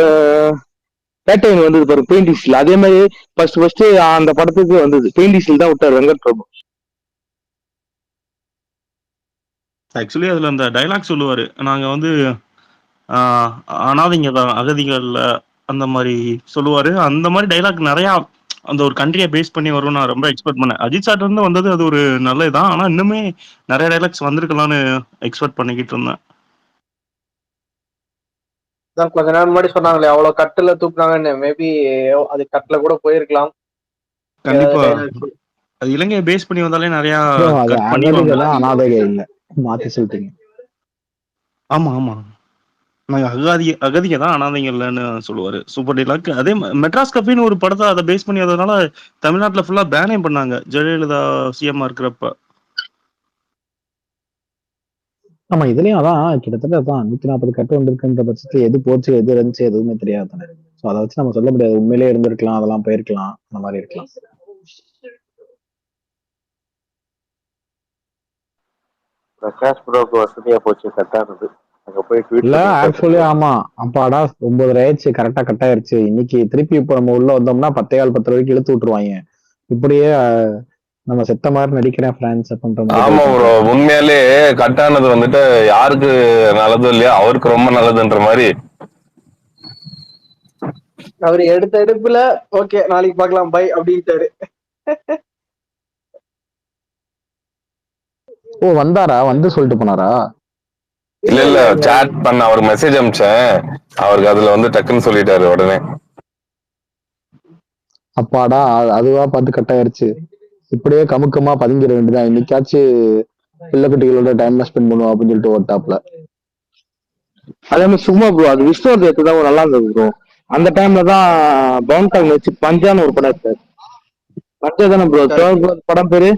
பேட்டைன் வந்தது பாரு பெயிண்டிங் ஸ்டில். அதே மாதிரி ஃபர்ஸ்ட் அந்த படத்துக்கு வந்தது பெயிண்டிங் ஸ்டில் தான் விட்டார் வெங்கட் பிரபு. ஆக்சுவலி அதுல அந்த டைலாக் சொல்லுவாரு, நாங்க வந்து அனாதைங்க தான், அகதிகள்ல அந்த மாதிரி சொல்லுவாரு. அந்த மாதிரி டைலாக் நிறைய அந்த ஒரு கண்ட்ரியை பேஸ் பண்ணி வரும். நான் ரொம்ப எக்ஸ்பெக்ட் பண்ணேன். அஜித் சார் இருந்து வந்தது அது ஒரு நல்லதுதான். ஆனா இன்னுமே நிறைய டைலாக்ஸ் வந்திருக்கலாம்னு எக்ஸ்பெக்ட் பண்ணிக்கிட்டு இருந்தேன். கொஞ்ச நேரம் முன்னாடி சொன்னாங்களே அவ்வளவு கட்டுல தூக்குனாங்கன்னு. மேபி அது கட்டுல கூட போயிருக்கலாம். கண்டிப்பா அது இலங்கையை பேஸ் பண்ணி வந்தாலே நிறைய அனாதைகள் இல்ல மாத்தி சொல்லிட்டீங்க. ஆமா அகதிக தான் அனாதைங்க இல்லைன்னு சொல்லுவாரு. Super dialogue. அதே மெட்ராஸ் கஃபின்னு ஒரு படத்தை அதை பேஸ் பண்ணி அதனால தமிழ்நாட்டுல ஃபுல்லா பேனே பண்ணாங்க ஜெயலலிதா சிஎம் இருக்கிறப்ப. ஆமா இதுலயும் அதான் கிட்டத்தட்ட அதான் 140 கட்டு வந்திருக்குன்ற பட்சத்துல எது போச்சு எது இருந்துச்சு எதுவுமே தெரியாது தானே. ஸோ அதை வச்சு நம்ம சொல்ல முடியாது. உண்மையிலே இருந்திருக்கலாம், அதெல்லாம் போயிருக்கலாம், அந்த மாதிரி இருக்கலாம். பிரகாஷ் ப்ரோக்கு வசதியா போச்சு கட்டானது. அங்க போய் இல்ல ஆக்சுவலி ஆமா அப்பாடா 9 ஆயிடுச்சு கரெக்டா கட் ஆயிருச்சு. இன்னைக்கு திருப்பி இப்போ நம்ம உள்ள வந்தோம்னா 10:15 வரைக்கும் இழுத்து விட்டுருவாங்க. இப்படியே நம்ம செத்த மாதிரி நடிக்கிறேன் பிரான்ஸ் பண்ற மாதிரி. ஆமா ப்ரோ உண்மையாலே கட்டானது வந்துட்டு யாருக்கு நல்லது இல்லையா அவருக்கு ரொம்ப நல்லதுன்ற மாதிரி. அவரு எடுப்புல ஓகே நாளைக்கு பார்க்கலாம் பை அப்படின்ட்டாரு. ஓ வந்தாரா? வந்து சொல்லிட்டு போனாரா? இல்ல சாட் பண்ண அவருக்கு மெசேஜ் அனுப்பிச்சேன். அவருக்கு அதுல வந்து டக்குன்னு சொல்லிட்டாரு உடனே. அப்பாடா அதுவா பார்த்து கட் ஆயிருச்சு. இப்படியே கமுக்கமா பதுங்கிட வேண்டியதான். இன்னைக்காச்சு பிள்ளை குட்டிகளோட டைம் ஸ்பெண்ட் பண்ணுவோம் அப்படின்னு சொல்லிட்டு ஓட்டாப்ல. அதே மாதிரி சும்மா ப்ரோ அது விஸ்வர்தேத்து தான் நல்லா இருந்தது ப்ரோ. அந்த டைம்ல தான் பவுன்டாங் வச்சு பஞ்சான்னு ஒரு படம் எடுத்தாரு. பஞ்சா தானே ப்ரோ தேர்ட் படம் பேரு?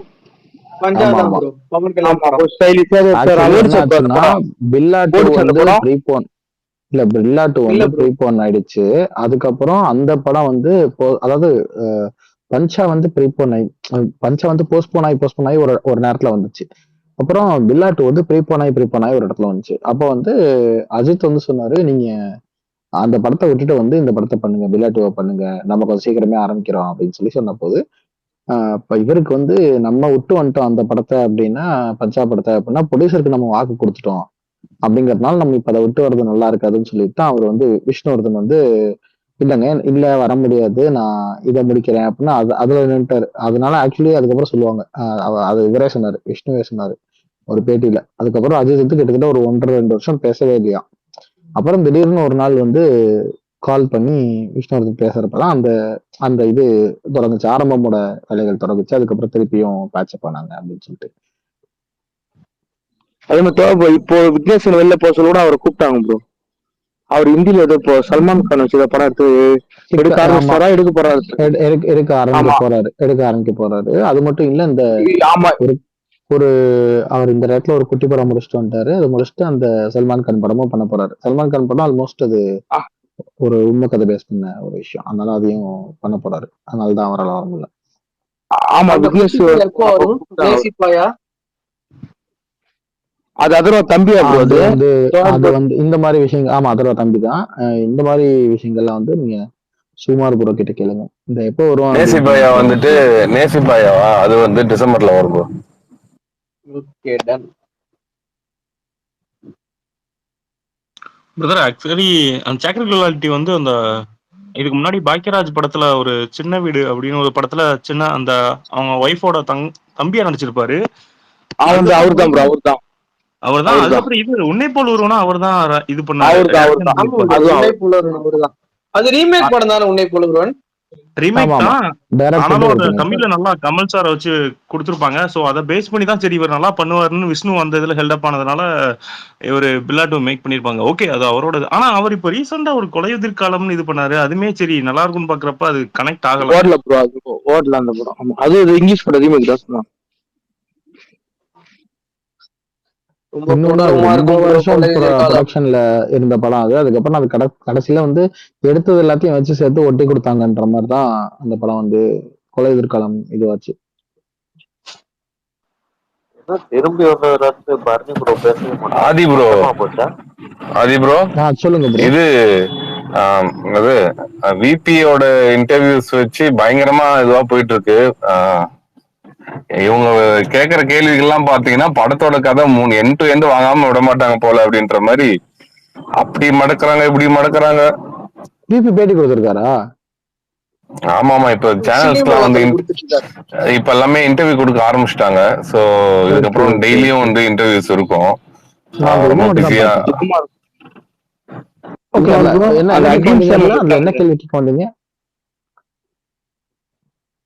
பஞ்சா ஆமா தான் ஆமா. ப்ரோ. பவன் கல்யாண் ஆமா படம். ஸ்டைலிஷா ஆக்சுவலி என்ன அலர்ட் ஆச்சுன்னா படம் பில்லாட்டு ஓடிச்சு அந்த வந்து படம். ப்ரீபோன் இல்ல பில்லாட்டு இல்ல வந்து ப்ரோ. ப்ரீபோன் ஆயிடுச்சு. அதுக்கப்புறம் அந்த படம் வந்து அதாவது பஞ்சா வந்து ப்ரீபோன் ஆகி பஞ்சா வந்து போஸ்ட்போன் ஆகி ஒரு ஒரு நேரத்துல வந்துச்சு. அப்புறம் பில்லாட்டு வந்து ப்ரீபோன் ஆகி ஒரு இடத்துல வந்துச்சு. அப்போ வந்து அஜித் வந்து சொன்னாரு, நீங்க அந்த படத்தை விட்டுட்டு வந்து இந்த படத்தை பண்ணுங்க, பில்லாட்டுவை பண்ணுங்க, நம்ம கொஞ்சம் சீக்கிரமே ஆரம்பிக்கிறோம் அப்படின்னு சொல்லி சொன்ன போது இப்ப இவருக்கு வந்து நம்ம விட்டு வந்துட்டோம் அந்த படத்தை அப்படின்னா, பஞ்சா படத்தை அப்படின்னா ப்ரொடியூசருக்கு நம்ம வாக்கு கொடுத்துட்டோம் அப்படிங்கறதுனால நம்ம இப்ப அதை விட்டு வர்றது நல்லா இருக்காதுன்னு சொல்லிட்டு அவர் வந்து விஷ்ணுவர்தன் வந்து இல்லைங்க இல்ல வர முடியாது, நான் இதை முடிக்கிறேன் அப்படின்னா அதுல நின்றுட்டாரு. அதனால ஆக்சுவலி அதுக்கப்புறம் சொல்லுவாங்க அது இவரே சொன்னாரு, விஷ்ணுவே சொன்னாரு ஒரு பேட்டியில. அதுக்கப்புறம் அஜித் வந்து கிட்டத்தட்ட ஒரு 1.5-2 வருஷம் பேசவே இல்லையா. அப்புறம் திடீர்னு ஒரு நாள் வந்து கால் பண்ணி விஷ்ணுவர்தன் பேசுறப்பதான் அந்த அந்த இது தொடங்குச்சு, ஆரம்பமோட வேலைகள் தொடங்குச்சு. அதுக்கப்புறம் திருப்பியும் பேட்சப் பண்ணாங்க அப்படின்னு சொல்லிட்டு. அதே மாதிரி இப்போ விக்னேஸ்வரன் வெளில போக சொல்ல கூட அவரை கூப்பிட்டாங்க ப்ரோ. அவர் ஹிந்தில ஏதோ இப்போ சல்மான் கான் வச்சு படம் எடுத்து எடுக்க ஆரம்பிச்சாரா எடுக்க போறாரு. எடுக்க ஆரம்பிக்க போறாரு. அது மட்டும் இல்ல இந்த ஆமா ஒரு அவர் இந்த இடத்துல ஒரு குட்டி படம் முடிச்சுட்டு வந்துட்டாரு. அது முடிச்சுட்டு அந்த சல்மான் கான் படமும் பண்ண போறாரு. சல்மான் கான் படம் ஆல்மோஸ்ட் அது ஒரு உண்மை கதை பேஸ் பண்ண ஒரு விஷயம். அதனால அதையும் பண்ண போறாரு. அதனாலதான் அவரால் வர முடியல. ஆமா அந்த விக்னேஸ்வர் எப்போ வரும்? நேசிப்பாயா? அது அதர்வா தம்பியா ப்ரோ. அது வந்து இந்த மாதிரி விஷயங்கள் ஆமா அதர்வா தம்பி தான். இந்த மாதிரி விஷயங்கள்லாம் வந்து நீங்க சுமார் ப்ரோ கிட்ட கேளுங்க. இந்த எப்போ வரும் நேசிபாயா வந்துட்டு நேசிபாயாவா அது வந்து டிசம்பர்ல வரும் bro. Okay done. Brother actually அந்த சேக்ரிகுலாரிட்டி வந்து அந்த இதுக்கு முன்னாடி பாக்கியராஜ் படத்துல ஒரு சின்ன வீடு அப்படின்னு ஒரு படத்துல சின்ன அந்த அவங்க ஒய்ஃபோட தம்பியா நடிச்சிருப்பாரு. அவர்தான். அதுக்கப்புறம் இது உன்னை போல் ஒருவனா அவர்தான் இது பண்ணாரு. அது ரீமேக் படம் தானே உன்னை போல் ஒருவன்? ரீமேக் தான். ஆனாலும் அது தமிழ்ல நல்லா கமல் சாரை வச்சு கொடுத்துருப்பாங்க. சோ அதை பேஸ் பண்ணி தான் சரி இவர் நல்லா பண்ணுவாருன்னு விஷ்ணு அந்த இதுல ஹெல்டப் ஆனதுனால இவர் பில்லாட்டு மேக் பண்ணிருப்பாங்க. ஓகே அது அவரோட. ஆனா அவர் இப்ப ரீசெண்டா ஒரு கொலையுதிர் காலம்னு இது பண்ணாரு. அதுமே சரி நல்லா இருக்கும்னு பாக்குறப்ப அது கனெக்ட் ஆகல. ஓடல அந்த படம். அது இங்கிலீஷ் படம் ரீமேக் தான் சொன்னாங்க. ரொம்ப வருஷம் ப்ரொடக்ஷன்ல இருந்த படம் அது. அதுக்கப்புறம் அது கடைசியில வந்து எடுத்தது எல்லாத்தையும் வச்சு சேர்த்து ஒட்டி கொடுத்தாங்கன்ற மாதிரிதான் அந்த படம் வந்து கொலை எதிர்காலம் இதுவாச்சு. திரும்பி வந்து பரணி ப்ரோ பேச ஆதி ப்ரோ சொல்லுங்க ப்ரோ. இது அது விபியோட இன்டர்வியூஸ் வச்சு பயங்கரமா இதுவா போயிட்டு இருக்கு. இவங்க கேக்குற கேள்விகள்லாம் பாத்தீங்கன்னா படத்தோட கதை 3 end to end வாங்காம விட மாட்டாங்க போல அப்படின்ற மாதிரி அப்படி மடக்குறாங்க இப்படி மடக்குறாங்க. விபி பேட்டி கொடுத்திருக்காரா? ஆமா இப்ப சேனல்ஸ்லாம் வந்து இப்ப எல்லாமே இன்டர்வியூ கொடுக்க ஆரம்பிச்சிட்டாங்க. சோ இதுக்கப்புறம் டெய்லியும் வந்து இன்டர்வியூஸ் இருக்கும். என்ன கேள்வி கேட்க வந்தீங்க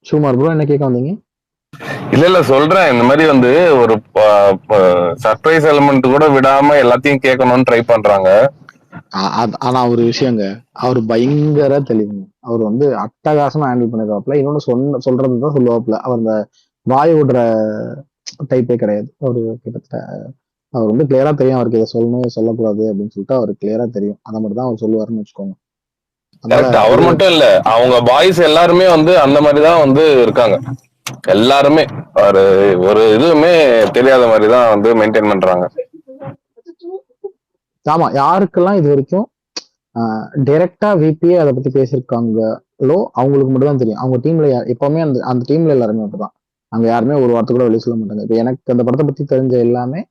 சுமார் ப்ரோ? என்ன கேட்க வந்தீங்க? இல்ல சொல்றேன், இந்த மாதிரி வந்து ஒரு சர்ப்ரைஸ் எலிமெண்ட் கூட விடாம எல்லாத்தையும் கேட்கணும்னு ட்ரை பண்றாங்க. ஆனா ஒரு விஷயங்க, அவர் பயங்கர தெளிவுங்க. அவர் வந்து அட்டகாசமா ஹேண்டில் பண்ணிருவாப்ல. இன்னொன்னு சொல்றதுதான் சொல்லுவாப்ல. அவர் இந்த வாய் விடுற டைப்பே கிடையாது. அவரு கிட்டத்தட்ட அவர் வந்து கிளியரா தெரியும் அவருக்கு இதை சொல்லணும் சொல்லக்கூடாது அப்படின்னு சொல்லிட்டு அவருக்கு கிளியரா தெரியும். அதை மட்டும் தான் அவர் சொல்லுவாருன்னு வச்சுக்கோங்க. அவர் மட்டும் இல்ல, அவங்க பாய்ஸ் எல்லாருமே வந்து அந்த மாதிரிதான் வந்து இருக்காங்க. எல்லாருமே ஒரு இதுவுமே தெரியாத மாதிரிதான் வந்து மெயின்டைன் பண்றாங்க. ஆமா, யாருக்கெல்லாம் இது வரைக்கும் டைரக்டா விபிஏ அதை பத்தி பேசியிருக்காங்களோ அவங்களுக்கு மட்டும் தான் தெரியும். அவங்க டீம்ல எப்பவுமே அந்த டீம்ல எல்லாருமே மட்டும்தான். அங்க யாருமே ஒரு வார்த்தை கூட வெளியே சொல்ல மாட்டாங்க. இப்ப எனக்கு அந்த படத்தை பத்தி தெரிஞ்ச எல்லாமே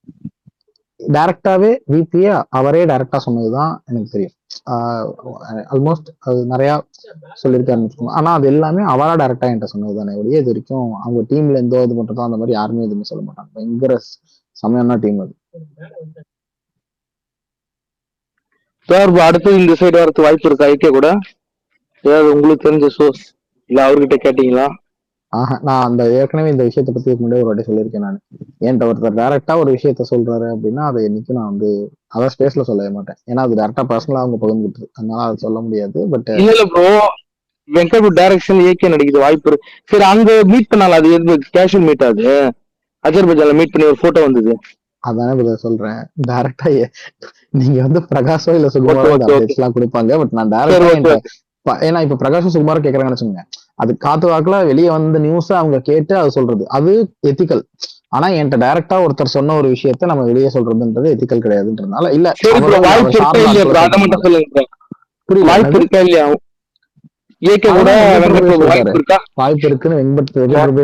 டைரக்டாவே விபிஏ அவரே டைரக்டா சொன்னதுதான் எனக்கு தெரியும். ஆல்மோஸ்ட் அது நிறைய சொல்லியிருக்காருன்னு. ஆனா அது எல்லாமே அவரா டைரக்டா என்கிட்ட சொன்னதுதானே ஒழிய இது வரைக்கும் அவங்க டீம்ல எந்த இது மட்டும் தான் அந்த மாதிரி யாருமே எதுவுமே சொல்ல மாட்டாங்க. பயங்கர சமயம்னா டீம் அது. அடுத்து இந்த சைடு வரது வாய்ப்பு இருக்கா? ஐக்கிய கூட ஏதாவது உங்களுக்கு தெரிஞ்ச சோர்ஸ் இல்ல அவர்கிட்ட கேட்டீங்களா? நான் அந்த ஏற்கனவே இந்த விஷயத்தை பத்தி முன்னாடி ஒரு வாட்டி சொல்லியிருக்கேன். நான் என்கிட்ட ஒருத்தர் டைரக்டா ஒரு விஷயத்த சொல்றாரு அப்படின்னா அதை என்னைக்கும் நான் வந்து அதான் ஸ்பேஸ்ல சொல்லவே மாட்டேன். ஏன்னா அது டேரக்டா பர்சனலா அவங்க பகிர்ந்துட்டு அதனால அதை சொல்ல முடியாது. பட் இல்ல ப்ரோ, வெங்கட் டைரக்ஷன் ஏகே நடிக்குது வாய்ப்பு இருக்கு. சரி அங்க மீட் பண்ணால அது எது கேஷுவல் மீட் ஆகுது? அஜர்பைஜான்ல மீட் பண்ணி ஒரு போட்டோ வந்தது. அதானே பிரதர் சொல்றேன். டைரக்டா நீங்க வந்து பிரகாஷோ இல்ல சுகுமாரோ அப்டேட்ஸ் எல்லாம் கொடுப்பாங்க. பட் நான் டைரக்டா ஏன்னா இப்ப பிரகாஷும் சுகுமாரும் கேக்குறாங்கன்னு வச்சுக்கோங்க, அது காத்து வாக்குல வெளியே வந்த நியூஸ் அவங்க கேட்டு அது சொல்றது அது எத்திக்கல். ஆனா என்கிட்ட டைரக்டா ஒருத்தர் சொன்ன ஒரு விஷயத்த நம்ம வெளியே சொல்றதுன்றது எத்திக்கல் கிடையாதுன்றதுனால இல்ல வாய்ப்பு இருக்கா இல்லையா? ஏகே கூட வாய்ப்பு இருக்குன்னு வெங்கட்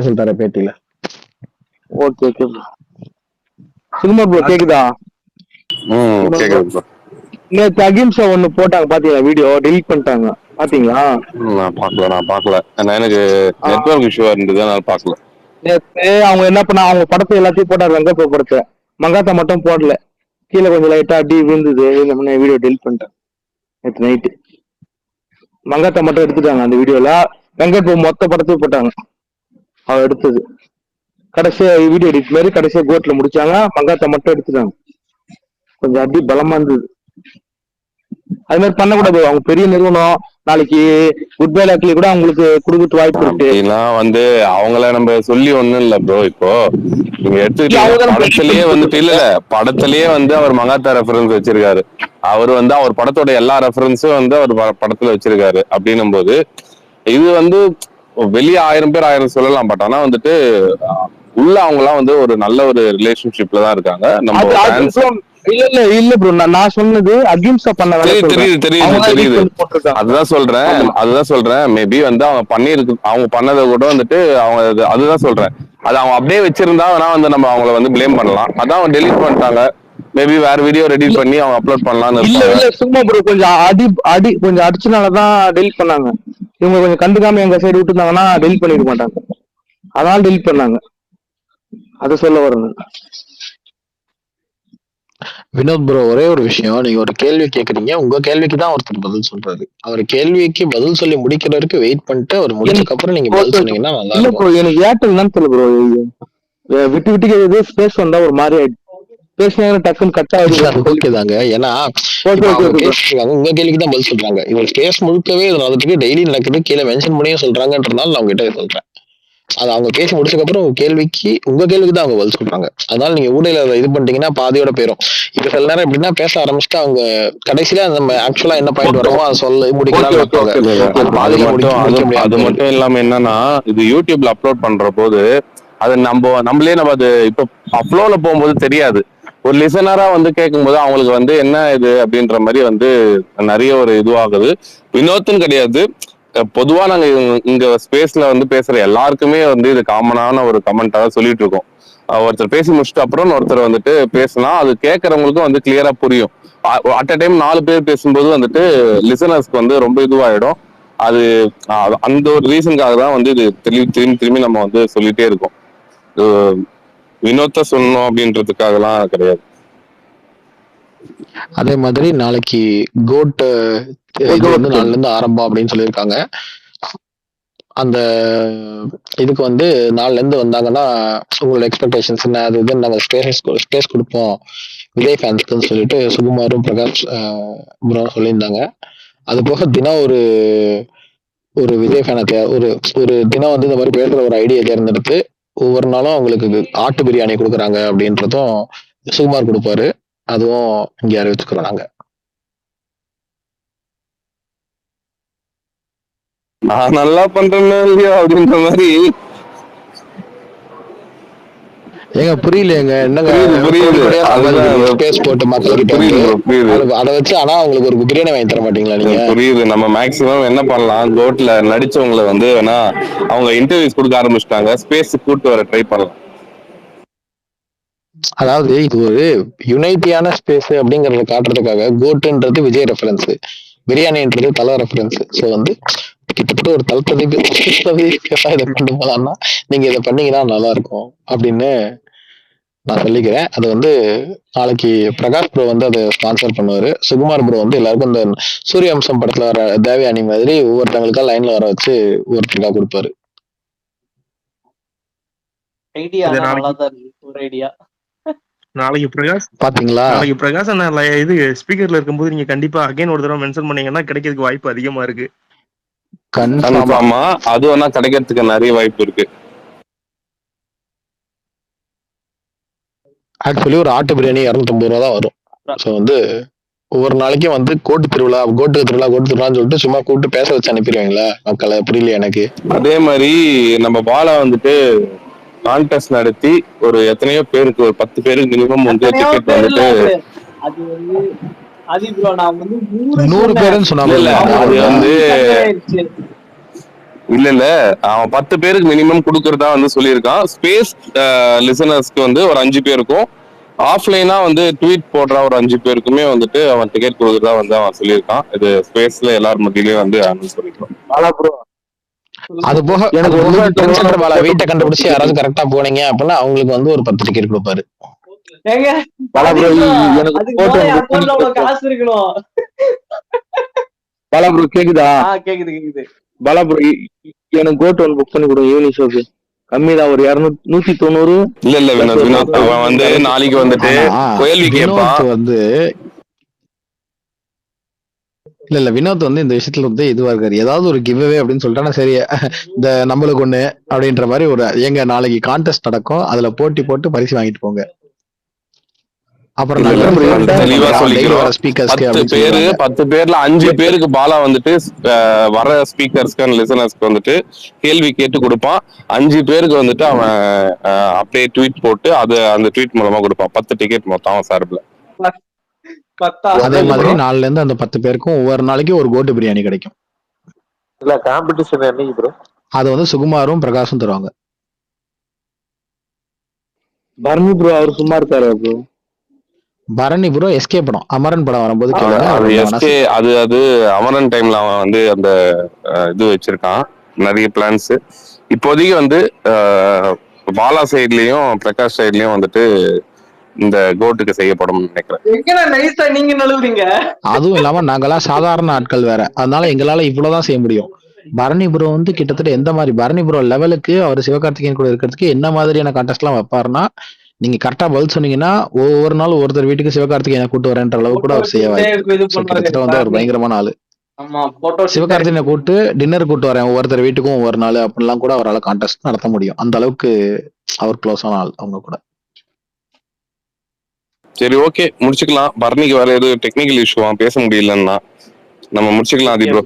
சொல்லிட்டாரு பேட்டியில. ஓகே ஓகே சுகுமார் ப்ரோ கேக்குதா? நேத்து அகிம்சா ஒண்ணு போட்டாங்க பாத்தீங்களா? வீடியோ டெலீட் பண்ணிட்டாங்க பாத்தீங்களா? நான் பாக்கல எனக்கு நெட்வொர்க் இஷ்யூவா இருந்தது, நான் பாக்கல. நேத்து அவங்க என்ன பண்ணா, அவங்க படத்தை எல்லாத்தையும் போட்டாரு. வெங்கட் படத்தை மங்காத்தா மட்டும் போடல. கீழே கொஞ்சம் லைட்டா அடி விழுந்தது. வீடியோ டெலீட் பண்ணிட்டாங்க நேற்று நைட்டு. மங்காத்தா மட்டும் எடுத்துட்டாங்க அந்த வீடியோல. வெங்கட் மொத்த படத்தையும் போட்டாங்க அவ எடுத்தது. கடைசியா வீடியோ எடிட் மாதிரி கடைசியா கோர்ட்ல முடிச்சாங்க. மங்காத்தா மட்டும் எடுத்துட்டாங்க. கொஞ்சம் அடி பலமா இருந்தது. அது மாதிரி பண்ணக்கூடாது. அவங்க பெரிய நிறுவனம், நாளைக்கு குட் பை லக்லி கூட அவங்களுக்கு கொடுக்கறது வாய்ப்பு இருக்கு. வந்து அவங்கள நம்ம சொல்லி ஒண்ணும் இல்ல ப்ரோ. இப்போ நீங்க எடுத்துக்கிட்டீங்க படத்திலேயே வந்துட்டு இல்ல படத்திலேயே வந்து அவர் மங்காத்தா ரெஃபரன்ஸ் வச்சிருக்காரு. அவர் வந்து அவர் படத்தோட எல்லா ரெஃபரன்ஸும் வந்து அவர் படத்துல வச்சிருக்காரு. அப்படின்னும் போது இது வந்து வெளியே 1000 பேர் 1000 சொல்லலாம். பட் ஆனா வந்துட்டு உள்ள அவங்க எல்லாம் வந்து ஒரு நல்ல ஒரு ரிலேஷன்ஷிப்ல தான் இருக்காங்க. நம்ம இல்ல ப்ரோ, நான் சொன்னது அகிம்சா பண்ண தெரியுது. அதுதான் சொல்றேன். மேபி வந்து அவங்க பண்ணதை கூட வந்துட்டு அவங்க அதுதான் சொல்றேன். அது அவங்க அப்படியே வச்சிருந்தா வேணா வந்து நம்ம அவங்கள வந்து பிளேம் பண்ணலாம். அதான் அவங்க டெலீட் பண்ணிட்டாங்க. மேபி வேற வீடியோ ரெடி பண்ணி அவங்க அப்லோட் பண்ணலாம்னு. இல்ல சும்மா ப்ரோ கொஞ்சம் கொஞ்சம் அடிச்சனாலதான் டெலீட் பண்ணாங்க. இவங்க கொஞ்சம் கண்டுக்காம எங்க சைடு விட்டுருந்தாங்கன்னா டெலீட் பண்ணிக்க மாட்டாங்க. அதனால டெலீட் பண்ணாங்க. அத சொல்ல வரணும். வினோத் ப்ரோ, ஒரே ஒரு விஷயம், நீங்க ஒரு கேள்வி கேக்குறீங்க, உங்க கேள்விக்கு தான் ஒருத்தர் பதில் சொல்றாரு. அவர் கேள்விக்கு பதில் சொல்லி முடிக்கிற வரைக்கும் வெயிட் பண்ணிட்டு அவர் முடிச்சதுக்கு அப்புறம் நீங்க பதில் சொன்னீங்கன்னா நல்லா இல்ல ப்ரோ, எனக்கு ஏர்டெல் தான் தெரியல ப்ரோ. விட்டு விட்டு ஸ்பேஸ் வந்தா ஒரு மாதிரி பேசினா டக்குன்னு கட் ஆகுது. ஓகே தாங்க. ஏன்னா உங்க கேள்விக்கு தான் பதில் சொல்றாங்க. இவர் ஸ்பேஸ் முழுக்கவே நடந்துட்டு டெய்லி நடக்குது, கீழே மென்ஷன் பண்ணியும் சொல்றாங்கன்றதுனால நான் உங்ககிட்ட சொல்றேன். அது அவங்க பேசி முடிச்சதுக்கு அப்புறம் உங்க கேள்விக்கு தான் அவங்க பதில் சொல்றாங்க. அதனால நீங்க ஊடையில இது பண்ணிட்டீங்கன்னா பாதியோட போயிடும். இப்ப சில நேரம் எப்படின்னா பேச ஆரம்பிச்சுட்டு அவங்க கடைசியில நம்ம ஆக்சுவலா என்ன பாயிண்ட் வரமோ அதை சொல்ல முடிக்கலாம். அது மட்டும் இல்லாம என்னன்னா, இது யூடியூப்ல அப்லோட் பண்ற போது அது நம்மளே அது இப்ப அப்லோட்ல போகும்போது தெரியாது. ஒரு லிசனரா வந்து கேட்கும்போது அவங்களுக்கு வந்து என்ன இது அப்படின்ற மாதிரி வந்து நிறைய ஒரு இதுவாகுது. வினோத்துன்னு கிடையாது, பொதுவா நாங்க இங்க ஸ்பேஸ்ல வந்து பேசுற எல்லாருக்குமே வந்து இது காமனான ஒரு கமெண்டா தான் சொல்லிட்டு இருக்கோம். ஒருத்தர் பேசி முடிச்சுட்டு அப்புறம் ஒருத்தர் வந்துட்டு பேசினா அது கேட்கறவங்களுக்கும் வந்து கிளியரா புரியும். அட் அ டைம் 4 பேர் பேசும்போது வந்துட்டு லிசனர்ஸ்க்கு வந்து ரொம்ப இதுவாயிடும். அது அந்த ஒரு ரீசனுக்காக தான் வந்து இது திரும்பி நம்ம வந்து சொல்லிட்டே இருக்கோம். வினோத்தை சொல்லணும் அப்படின்றதுக்காகலாம் கிடையாது. அதே மாதிரி நாளைக்கு கோட் இது வந்து நாளைல இருந்து ஆரம்பம் அப்படின்னு சொல்லியிருக்காங்க. அந்த இதுக்கு வந்து நாளில இருந்து வந்தாங்கன்னா உங்களோட எக்ஸ்பெக்டேஷன்ஸ் என்ன, அது இது நம்ம ஸ்பேஸ் கொடுப்போம் விஜய் ஃபேன்ஸ்க்குன்னு சொல்லிட்டு சுகுமாரும் பிரகாஷ் ப்ரோ சொல்லியிருந்தாங்க. அது போக தினம் ஒரு விஜய் ஃபேனை ஒரு தினம் வந்து இந்த மாதிரி பேசுற ஒரு ஐடியா தேர்ந்தெடுத்து ஒவ்வொரு நாளும் அவங்களுக்கு ஆட்டு பிரியாணி கொடுக்குறாங்க அப்படின்றதும் சுகுமார் கொடுப்பாரு. அதுவும் இங்கே அறிவிச்சுக்கிறோம் நாங்க. நான் நல்லா பண்றேன்னு இல்லையா அப்படின்ற மாதிரி. ஏங்க புரியலையேங்க, என்னங்க ஸ்பேஸ் போட்டு மக்கள் அதை வச்சு ஆனா அவங்களுக்கு ஒரு பிரியாணி வாங்கி தர மாட்டீங்களா நீங்க? புரியுது. நம்ம மேக்சிமம் என்ன பண்ணலாம், கோட்ல நடிச்சவங்களை வந்து வேணா அவங்க இன்டர்வியூஸ் கொடுக்க ஆரம்பிச்சிட்டாங்க, ஸ்பேஸ் கூட்டு வர ட்ரை பண்ணலாம். அதாவது இது ஒரு யுனைட்டியான ஸ்பேஸ் அப்படிங்கறத காட்டுறதுக்காக கோட்டுன்றது விஜய் ரெஃபரன்ஸ், பிரியாணின்றது தலை ரெஃபரன்ஸ். ஸோ வந்து கிட்டத்தட்ட ஒரு இதை கொண்டு போலாம்னா நீங்க இதை பண்ணீங்கன்னா நல்லா இருக்கும் அப்படின்னு நான் சொல்லிக்கிறேன். அது வந்து நாளைக்கு பிரகாஷ் ப்ரோ வந்து அதை ஸ்பான்சர் பண்ணுவாரு. சுகுமார் ப்ரோ வந்து எல்லாருக்கும் இந்த சூரிய வம்சம் படத்துல வர தேவயானி மாதிரி ஒவ்வொருத்தவங்களுக்கா லைன்ல வர வச்சு ஒவ்வொருத்தருக்கா கொடுப்பாரு. ஐடியா இது நல்லா நாளைக்கு தான் இருக்கு ஒரு ஐடியா. நாளைக்கு பிரகாஷ் பாத்தீங்களா? நாளைக்கு பிரகாஷ் அண்ணா இது ஸ்பீக்கர்ல இருக்கும்போது நீங்க கண்டிப்பா அகைன் ஒரு தடவை மென்ஷன் பண்ணீங்கன்னா கிடைக்கிறதுக்கு வாய்ப்பு அதிகமா இருக்கு. கன்ஃபார்மா அது வேணா கிடைக்கிறதுக்கு நிறைய வாய்ப்பு இருக்கு. ஆக்சுவலி ஒரு ஆட்டு பிரியாணி 250 ரூபா தான் வரும். ஸோ வந்து ஒவ்வொரு நாளைக்கும் வந்து கோட்டு திருவிழான்னு சொல்லிட்டு சும்மா கூப்பிட்டு பேச வச்சு அனுப்பிடுவாங்களா மக்களை? புரியல எனக்கு. அதே மாதிரி நம்ம பாலா வந்துட்டு கான்டெஸ்ட் நடத்தி ஒரு எத்தனையோ பேருக்கு ஒரு 10 பேருக்கு மினிமம் வந்து டிக்கெட் வந்துட்டு அது வந்து அது ப்ரோ நான் வந்து 100 பேருன்னு சொன்னாங்க. அது வந்து இல்ல அவன் 10 பேருக்கு மினிமம் கொடுக்கறதா வந்து சொல்லியிருக்கான். ஸ்பேஸ் லிசனர்ஸ்க்கு வந்து ஒரு 5 பேருக்கும், ஆஃப்லைனா வந்து ட்வீட் போடுற ஒரு 5 பேருக்குமே வந்துட்டு அவன் டிக்கெட் கொடுக்கறதா வந்து அவன் சொல்லியிருக்கான். இது ஸ்பேஸ்ல எல்லார் மத்தியிலயும் வந்து அனௌன்ஸ் பண்ணிருக்கான். அது போக வீட்டை கண்டுபிடிச்சு யாராவது கரெக்டா போனீங்க அப்படின்னா அவங்களுக்கு வந்து ஒரு 10 டிக்கெட் கொடுப்பாரு. காசு இருக்கணும். பாலா ப்ரோ கேக்குதா? கேக்குது. பாலா ப்ரோ எனக்கு கோட் ஒன்று புக் பண்ணி கொடுங்க ஈவினிங் ஷோக்கு. கம்மிதான் ஒரு 190. இல்ல வினோத் அவன் வந்து நாளைக்கு வந்துட்டு கேள்வி கேட்பான். வந்து இல்ல வினோத் வந்து இந்த விஷயத்துல வந்து இதுவா இருக்காரு. ஏதாவது ஒரு கிவ்அவே அப்படின்னு சொல்லிட்டா சரி இந்த நம்மளுக்கு ஒண்ணு அப்படின்ற மாதிரி ஒரு எங்க நாளைக்கு கான்டெஸ்ட் நடக்கும், அதுல போட்டி போட்டு பரிசு வாங்கிட்டு போங்க. அப்புறம் தெளிவா சொல்லிக்கிறோம். 10 பேர்ல 5 பேருக்கு பாலா வந்துட்டு வர ஸ்பீக்கர்ஸ்க்கு லிசனர்ஸ்க்கு வந்துட்டு கேள்வி கேட்டு கொடுப்பான். 5 பேருக்கு வந்துட்டு அவன் அப்படியே ட்வீட் போட்டு அது அந்த ட்வீட் மூலமா கொடுப்பான். 10 டிக்கெட் மொத்தம் அவன் சார்பில். அதே மாதிரி நாலுல இருந்து அந்த 10 பேருக்கும் ஒவ்வொரு நாளைக்கு ஒரு கோட்டு பிரியாணி கிடைக்கும். இல்ல காம்படிஷன் என்னைக்கு ப்ரோ? அது வந்து சுகுமாரும் பிரகாஷும் தருவாங்க. பரணி ப்ரோ அவர் சும்மா இருக்காரு ப்ரோ. பரணி ப்ரோ எஸ்கே படம் அமரன் படம் வரும்போது அது அமரன் டைம்ல அவன் வந்து அந்த இது வச்சிருக்கான் நிறைய பிளான்ஸ். இப்போதைக்கு வந்து பாலா சைட்லயும் பிரகாஷ் சைட்லயும் வந்துட்டு இந்த கோட்டுக்கு செய்யப்படும் நினைக்கிறேன். நீங்க நழுவுறீங்க. அதுவும் இல்லாம நாங்கெல்லாம் சாதாரண ஆட்கள் வேற, அதனால எங்களால இவ்வளவுதான் செய்ய முடியும். பரணி ப்ரோ வந்து கிட்டத்தட்ட எந்த மாதிரி பரணி ப்ரோ லெவலுக்கு அவர் சிவகார்த்திகேயன் கூட இருக்கிறதுக்கு என்ன மாதிரியான கான்டெஸ்ட் எல்லாம் வைப்பாருன்னா, நீங்க கரெக்டா பதில் சொன்னீங்கன்னா ஒவ்வொரு நாள் ஒருத்தர் வீட்டுக்கு சிவகார்த்திகேயனை கூட்டு வரேன்ற அளவு கூட அவர் செய்வார். கிட்டத்தட்ட வந்து அவர் பயங்கரமான ஆளு. சிவகார்த்திகேயனை கூட்டு டின்னர் கூட்டு வரேன் ஒவ்வொருத்தர் வீட்டுக்கும் ஒவ்வொரு நாள் அப்படிலாம் கூட அவரால் கான்டெஸ்ட் நடத்த முடியும். அந்த அளவுக்கு அவர் க்ளோஸான ஆள் அவங்க கூட. சரி ஓகே முடிச்சுக்கலாம். பரணிக்கு வேற எதுவும் டெக்னிக்கல் இஷ்யூவா பேச முடியலன்னா நம்ம முடிச்சுக்கலாம். அது ப்ரோ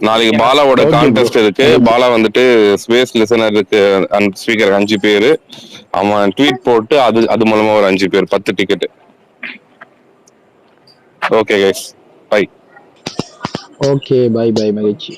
நாளைக்கு பாலாவோட கான்டெஸ்ட் இருக்கு. பாலா வந்துட்டு ஸ்பேஸ் லிசனருக்கு ஸ்பீக்கர் 5 பேரு அவன் ட்வீட் போட்டு அது மூலமா ஒரு 5 பேர் 10 ticket. Okay guys bye. Okay bye மகிழ்ச்சி.